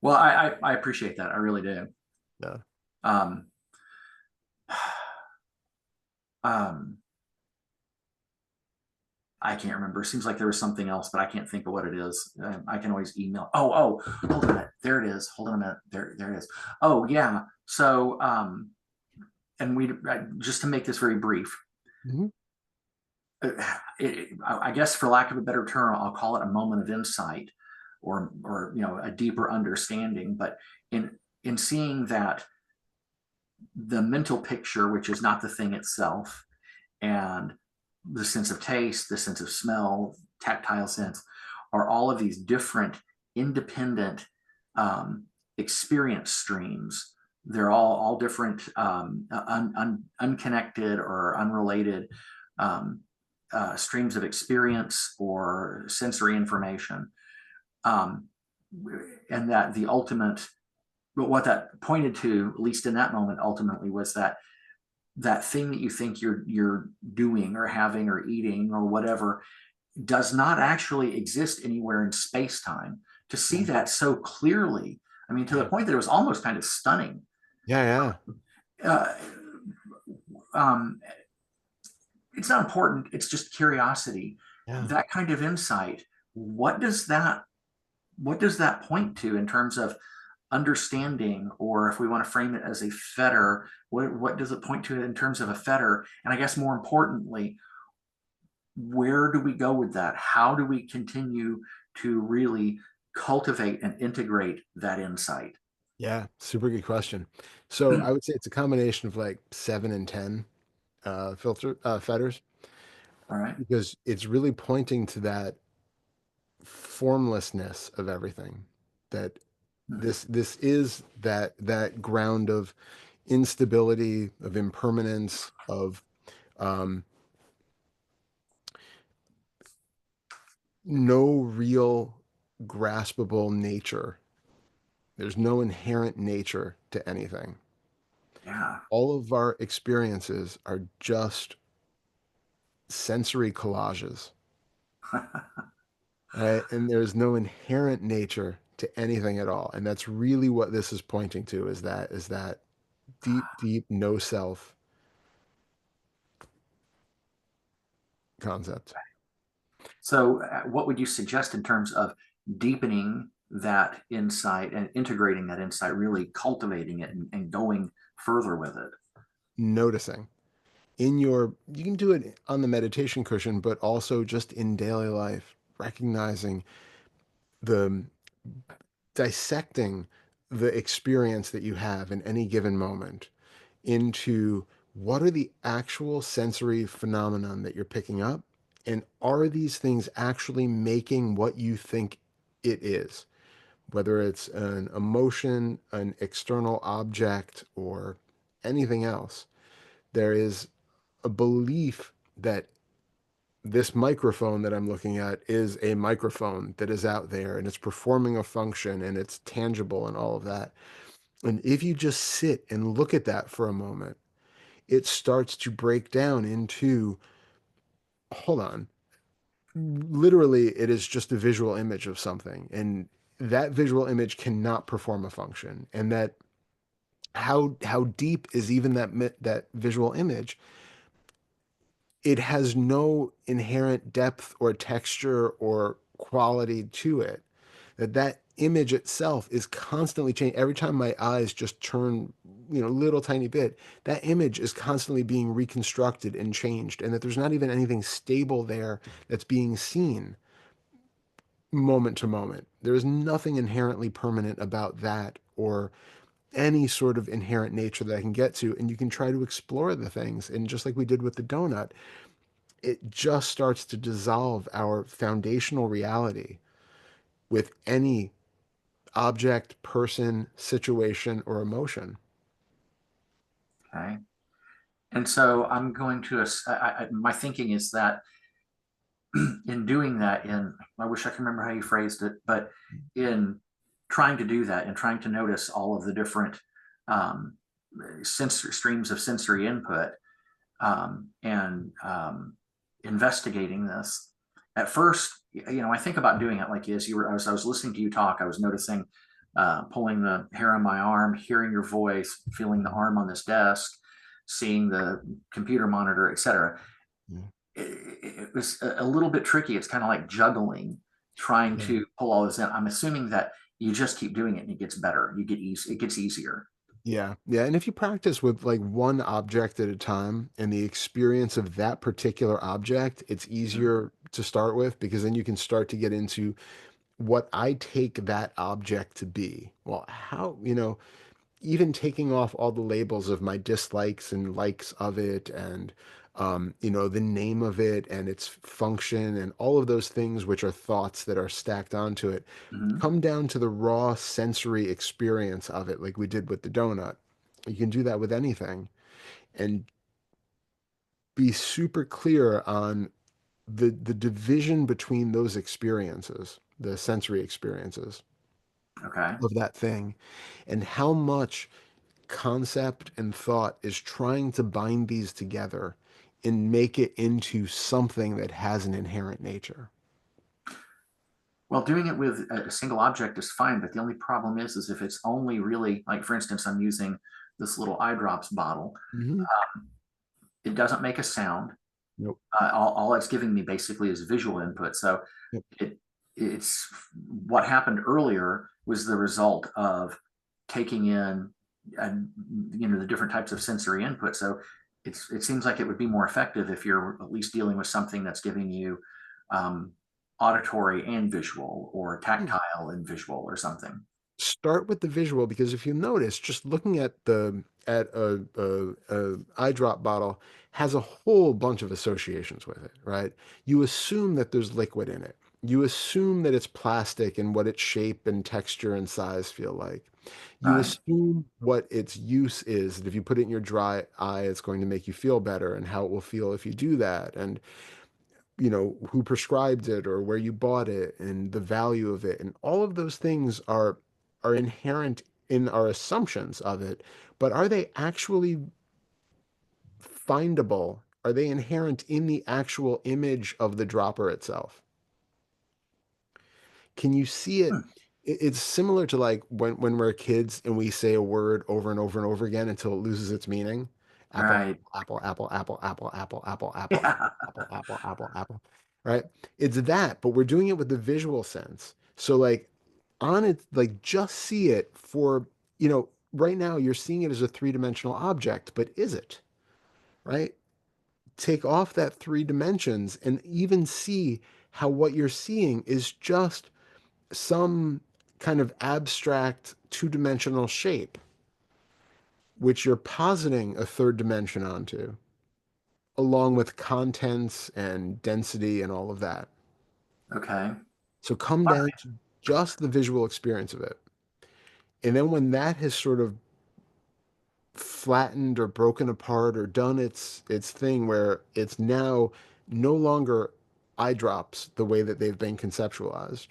Well, I appreciate that. I really do. Yeah. Um, um, I can't remember. It seems like there was something else, but I can't think of what it is. I can always email. Hold on a minute. There it is. Hold on a minute. There it is. Oh, yeah. So, and just to make this very brief, Mhm. I guess for lack of a better term, I'll call it a moment of insight, or a deeper understanding. But in seeing that the mental picture, which is not the thing itself, and the sense of taste, the sense of smell, tactile sense, are all of these different independent experience streams. They're all different, unconnected or unrelated streams of experience or sensory information. Um, and that the ultimate, but what that pointed to, at least in that moment, ultimately was that thing that you think you're doing or having or eating or whatever does not actually exist anywhere in space time. To see Yeah. that so clearly, I mean, to the Yeah. point that it was almost kind of stunning. Yeah. Yeah. uh, um, it's not important, it's just curiosity. Yeah. That kind of insight, what does that point to in terms of understanding, or if we want to frame it as a fetter, what does it point to in terms of a fetter? And I guess more importantly, where do we go with that? How do we continue to really cultivate and integrate that insight? Yeah. Super good question. So I would say it's a combination of like 7 and 10 fetters, All right. because it's really pointing to that formlessness of everything. That this is that ground of instability, of impermanence, of um, no real graspable nature. There's no inherent nature to anything. Yeah. All of our experiences are just sensory collages, right? And there's no inherent nature to anything at all. And that's really what this is pointing to, is that deep, deep no self concept. So, what would you suggest in terms of deepening that insight and integrating that insight, really cultivating it and going further with it? Noticing in your, you can do it on the meditation cushion, but also just in daily life, recognizing the dissecting the experience that you have in any given moment into what are the actual sensory phenomenon that you're picking up, and are these things actually making what you think it is, whether it's an emotion, an external object, or anything else. There is a belief that this microphone that I'm looking at is a microphone that is out there and it's performing a function and it's tangible and all of that. And if you just sit and look at that for a moment, it starts to break down into, hold on, literally, it is just a visual image of something. And that visual image cannot perform a function, and that how deep is even that visual image, it has no inherent depth or texture or quality to it. That image itself is constantly changing. Every time my eyes just turn, little tiny bit, that image is constantly being reconstructed and changed, and that there's not even anything stable there that's being seen moment to moment. There is nothing inherently permanent about that, or any sort of inherent nature that I can get to. And you can try to explore the things. And just like we did with the donut, it just starts to dissolve our foundational reality with any object, person, situation, or emotion. Okay. And so I'm going to, my thinking is that in doing that, I wish I could remember how you phrased it, but in trying to do that and trying to notice all of the different um, streams of sensory input, and investigating this. At first, I think about doing it like as you were, I was listening to you talk, I was noticing pulling the hair on my arm, hearing your voice, feeling the arm on this desk, seeing the computer monitor, etc. It was a little bit tricky. It's kind of like juggling, trying Yeah. to pull all this in. I'm assuming that you just keep doing it and it gets better. You get easy. It gets easier. Yeah. Yeah. And if you practice with like one object at a time and the experience of that particular object, it's Mhm. easier to start with, because then you can start to get into what I take that object to be. Well, how, even taking off all the labels of my dislikes and likes of it, and the name of it and its function and all of those things, which are thoughts that are stacked onto it, Mhm. come down to the raw sensory experience of it, like we did with the donut. You can do that with anything, and be super clear on the division between those experiences, the sensory experiences Okay. of that thing, and how much concept and thought is trying to bind these together and make it into something that has an inherent nature. Well, doing it with a single object is fine, but the only problem is if it's only really like, for instance, I'm using this little eye drops bottle. Mm-hmm. It doesn't make a sound. Nope. All it's giving me basically is visual input. So Yep. it it's what happened earlier was the result of taking in and the different types of sensory input. So it seems like it would be more effective if you're at least dealing with something that's giving you um, auditory and visual, or Yeah. tactile and visual, or something. Start with the visual, because if you notice, just looking at a eye drop bottle has a whole bunch of associations with it, right? You assume that there's liquid in it. You assume that it's plastic and what its shape and texture and size feel like. You Right. assume what its use is, that if you put it in your dry eye, it's going to make you feel better, and how it will feel if you do that, and who prescribed it or where you bought it and the value of it. And all of those things are inherent in our assumptions of it, but are they actually findable? Are they inherent in the actual image of the dropper itself? Can you see it? Hmm. It's similar to like when we're kids and we say a word over and over and over again until it loses its meaning. Apple, Right. apple, apple, apple, apple, apple, apple, apple, Yeah. apple, apple, apple, apple. Right? It's that, but we're doing it with the visual sense. So like on it, like just see it for, right now you're seeing it as a three-dimensional object, but is it? Right? Take off that three dimensions and even see how what you're seeing is just some kind of abstract two-dimensional shape, which you're positing a third dimension onto, along with contents and density and all of that. Okay. So come down to just the visual experience of it. And then when that has sort of flattened or broken apart or done its thing where it's now no longer eye drops the way that they've been conceptualized,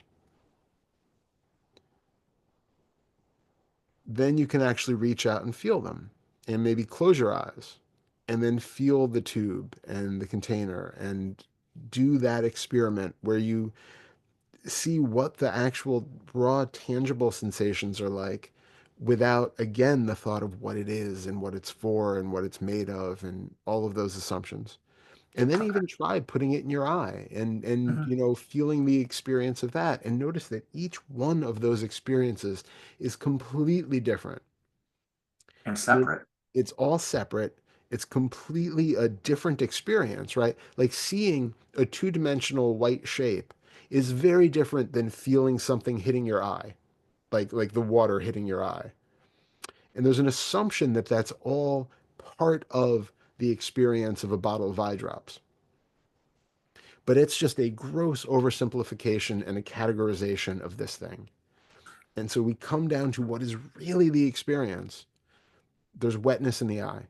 then you can actually reach out and feel them, and maybe close your eyes and then feel the tube and the container and do that experiment where you see what the actual raw, tangible sensations are like without, again, the thought of what it is and what it's for and what it's made of and all of those assumptions. And then even try putting it in your eye and Mhm. feeling the experience of that and notice that each one of those experiences is completely different. And And separate. it's all separate. It's completely a different experience, right? Like seeing a two-dimensional white shape is very different than feeling something hitting your eye, like the water hitting your eye. And there's an assumption that that's all part of the experience of a bottle of eye drops. But it's just a gross oversimplification and a categorization of this thing. And so we come down to what is really the experience. There's wetness in the eye.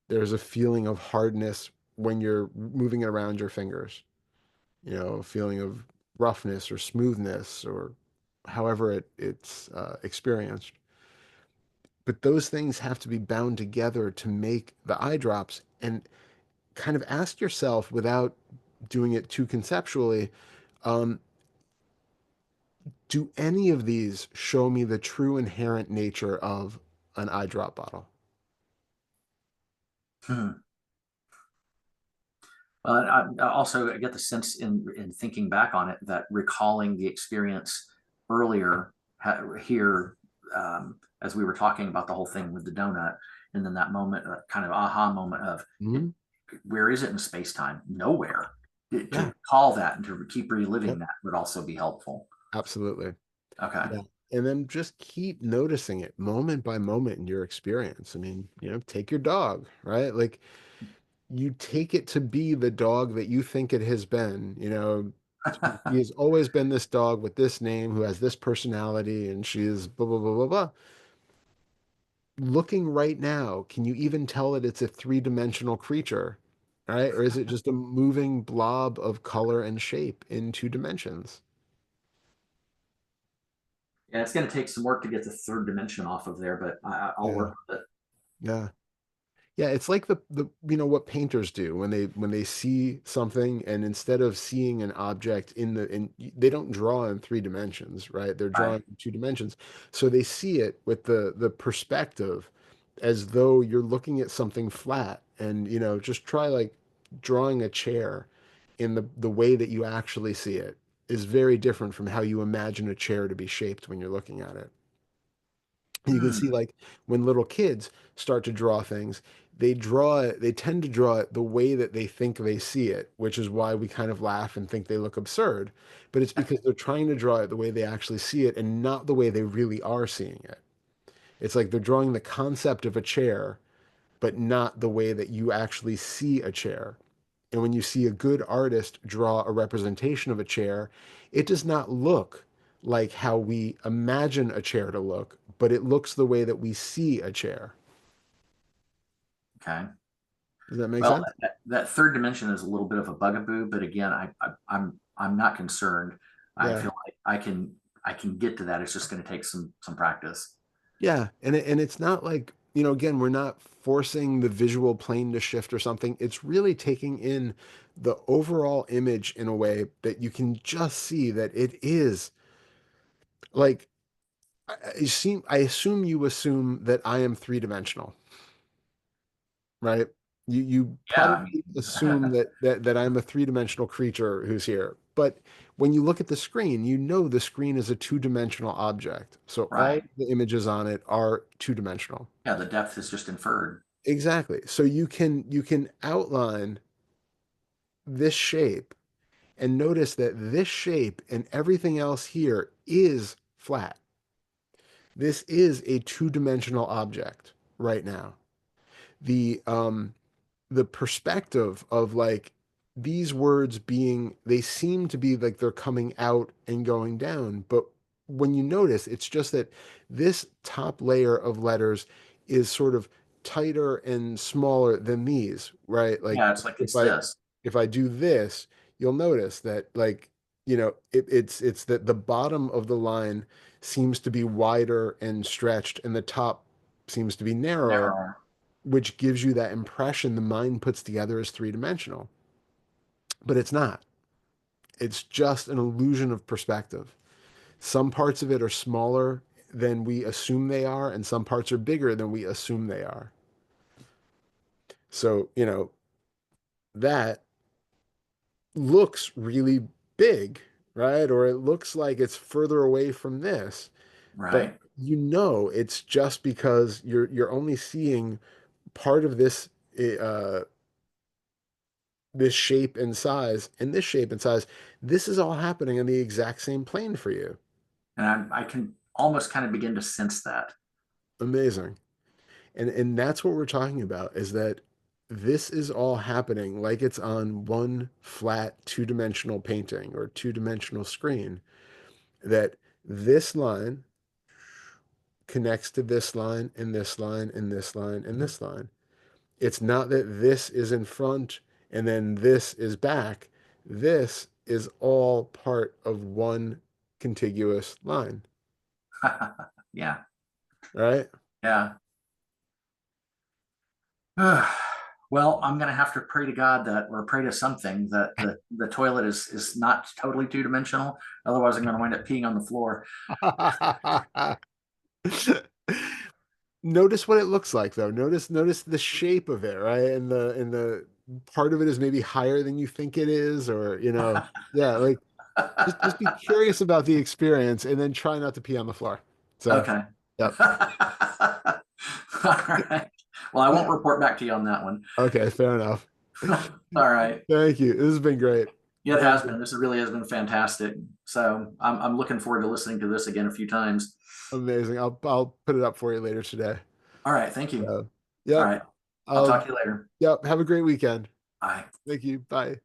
There's a feeling of hardness when you're moving it around your fingers, a feeling of roughness or smoothness or however it's experienced. But those things have to be bound together to make the eye drops. And kind of ask yourself without doing it too conceptually, um, do any of these show me the true inherent nature of an eye drop bottle? Hmm. I also get the sense in thinking back on it that recalling the experience earlier here, as we were talking about the whole thing with the donut, and then that moment, kind of aha moment of it, Mhm. where is it in space time? Nowhere. To Yeah. recall that and to keep reliving Yep. that would also be helpful. Absolutely. Okay. Yeah. And then just keep noticing it moment by moment in your experience. I mean, take your dog, right? Like you take it to be the dog that you think it has been. He has always been this dog with this name who has this personality and she is blah, blah, blah, blah, blah. Looking right now, can you even tell that it's a three-dimensional creature? Right? Or is it just a moving blob of color and shape in two dimensions? Yeah, it's going to take some work to get the third dimension off of there, but I'll Yeah. work with it. Yeah. Yeah, it's like the what painters do when they see something and instead of seeing an object they don't draw in three dimensions, right? They're Right. drawing in two dimensions. So they see it with the perspective as though you're looking at something flat and just try like drawing a chair in the way that you actually see it is very different from how you imagine a chair to be shaped when you're looking at it. And you can see Hmm. like when little kids start to draw things, they tend to draw it the way that they think they see it, which is why we kind of laugh and think they look absurd. But it's because they're trying to draw it the way they actually see it and not the way they really are seeing it. It's like they're drawing the concept of a chair, but not the way that you actually see a chair. And when you see a good artist draw a representation of a chair, it does not look like how we imagine a chair to look, but it looks the way that we see a chair. Okay. Does that make Well, sense? that third dimension is a little bit of a bugaboo, but again, I'm not concerned. I Yeah. feel like I can get to that. It's just going to take some practice. Yeah. And it's not like, again, we're not forcing the visual plane to shift or something. It's really taking in the overall image in a way that you can just see that it is like I assume you assume that I am three-dimensional, right? You Yeah, I probably mean, assume that I'm a three-dimensional creature who's here. But when you look at the screen, you know the screen is a two-dimensional object. So all right. the images on it are two-dimensional. Yeah, the depth is just inferred. Exactly. So you can outline this shape and notice that this shape and everything else here is flat. This is a two-dimensional object right now. The perspective of like these words being they seem to be like they're coming out and going down, but when you notice it's just that this top layer of letters is sort of tighter and smaller than these, right? Like Yeah, it's like if it's i this. if I do this, you'll notice that like it's that the bottom of the line seems to be wider and stretched and the top seems to be narrower, Narrower. which gives you that impression the mind puts together as three-dimensional, but it's not. It's just an illusion of perspective. Some parts of it are smaller than we assume they are, and some parts are bigger than we assume they are. So, that looks really big, right? Or it looks like it's further away from this, but Right. it's just because you're only seeing part of uh this shape and size, and this shape and size. This is all happening on the exact same plane for you. And I can almost kind of begin to sense that. Amazing. And that's what we're talking about, is that this is all happening like it's on one flat two-dimensional painting or two-dimensional screen, that this line connects to this line and this line and this line and this line. It's not that this is in front and then this is back. This is all part of one contiguous line, Yeah. right? Yeah. Well, I'm going to have to pray to God that, or pray to something that the toilet is not totally two dimensional. Otherwise, I'm going to wind up peeing on the floor. Notice what it looks like though. Notice the shape of it, right? And the part of it is maybe higher than you think it is, or yeah, like just be curious about the experience and then try not to pee on the floor. So, Okay. yep. All right. Well, I won't report back to you on that one. Okay, fair enough. All right. Thank you. This has been great. Yeah, it has Thank you. been. This really has been fantastic. So I'm looking forward to listening to this again a few times. Amazing. I'll put it up for you later today. All right. Thank you. So, All yep. right. I'll I'll talk to you later. Yep. Have a great weekend. Bye. Thank you. Bye.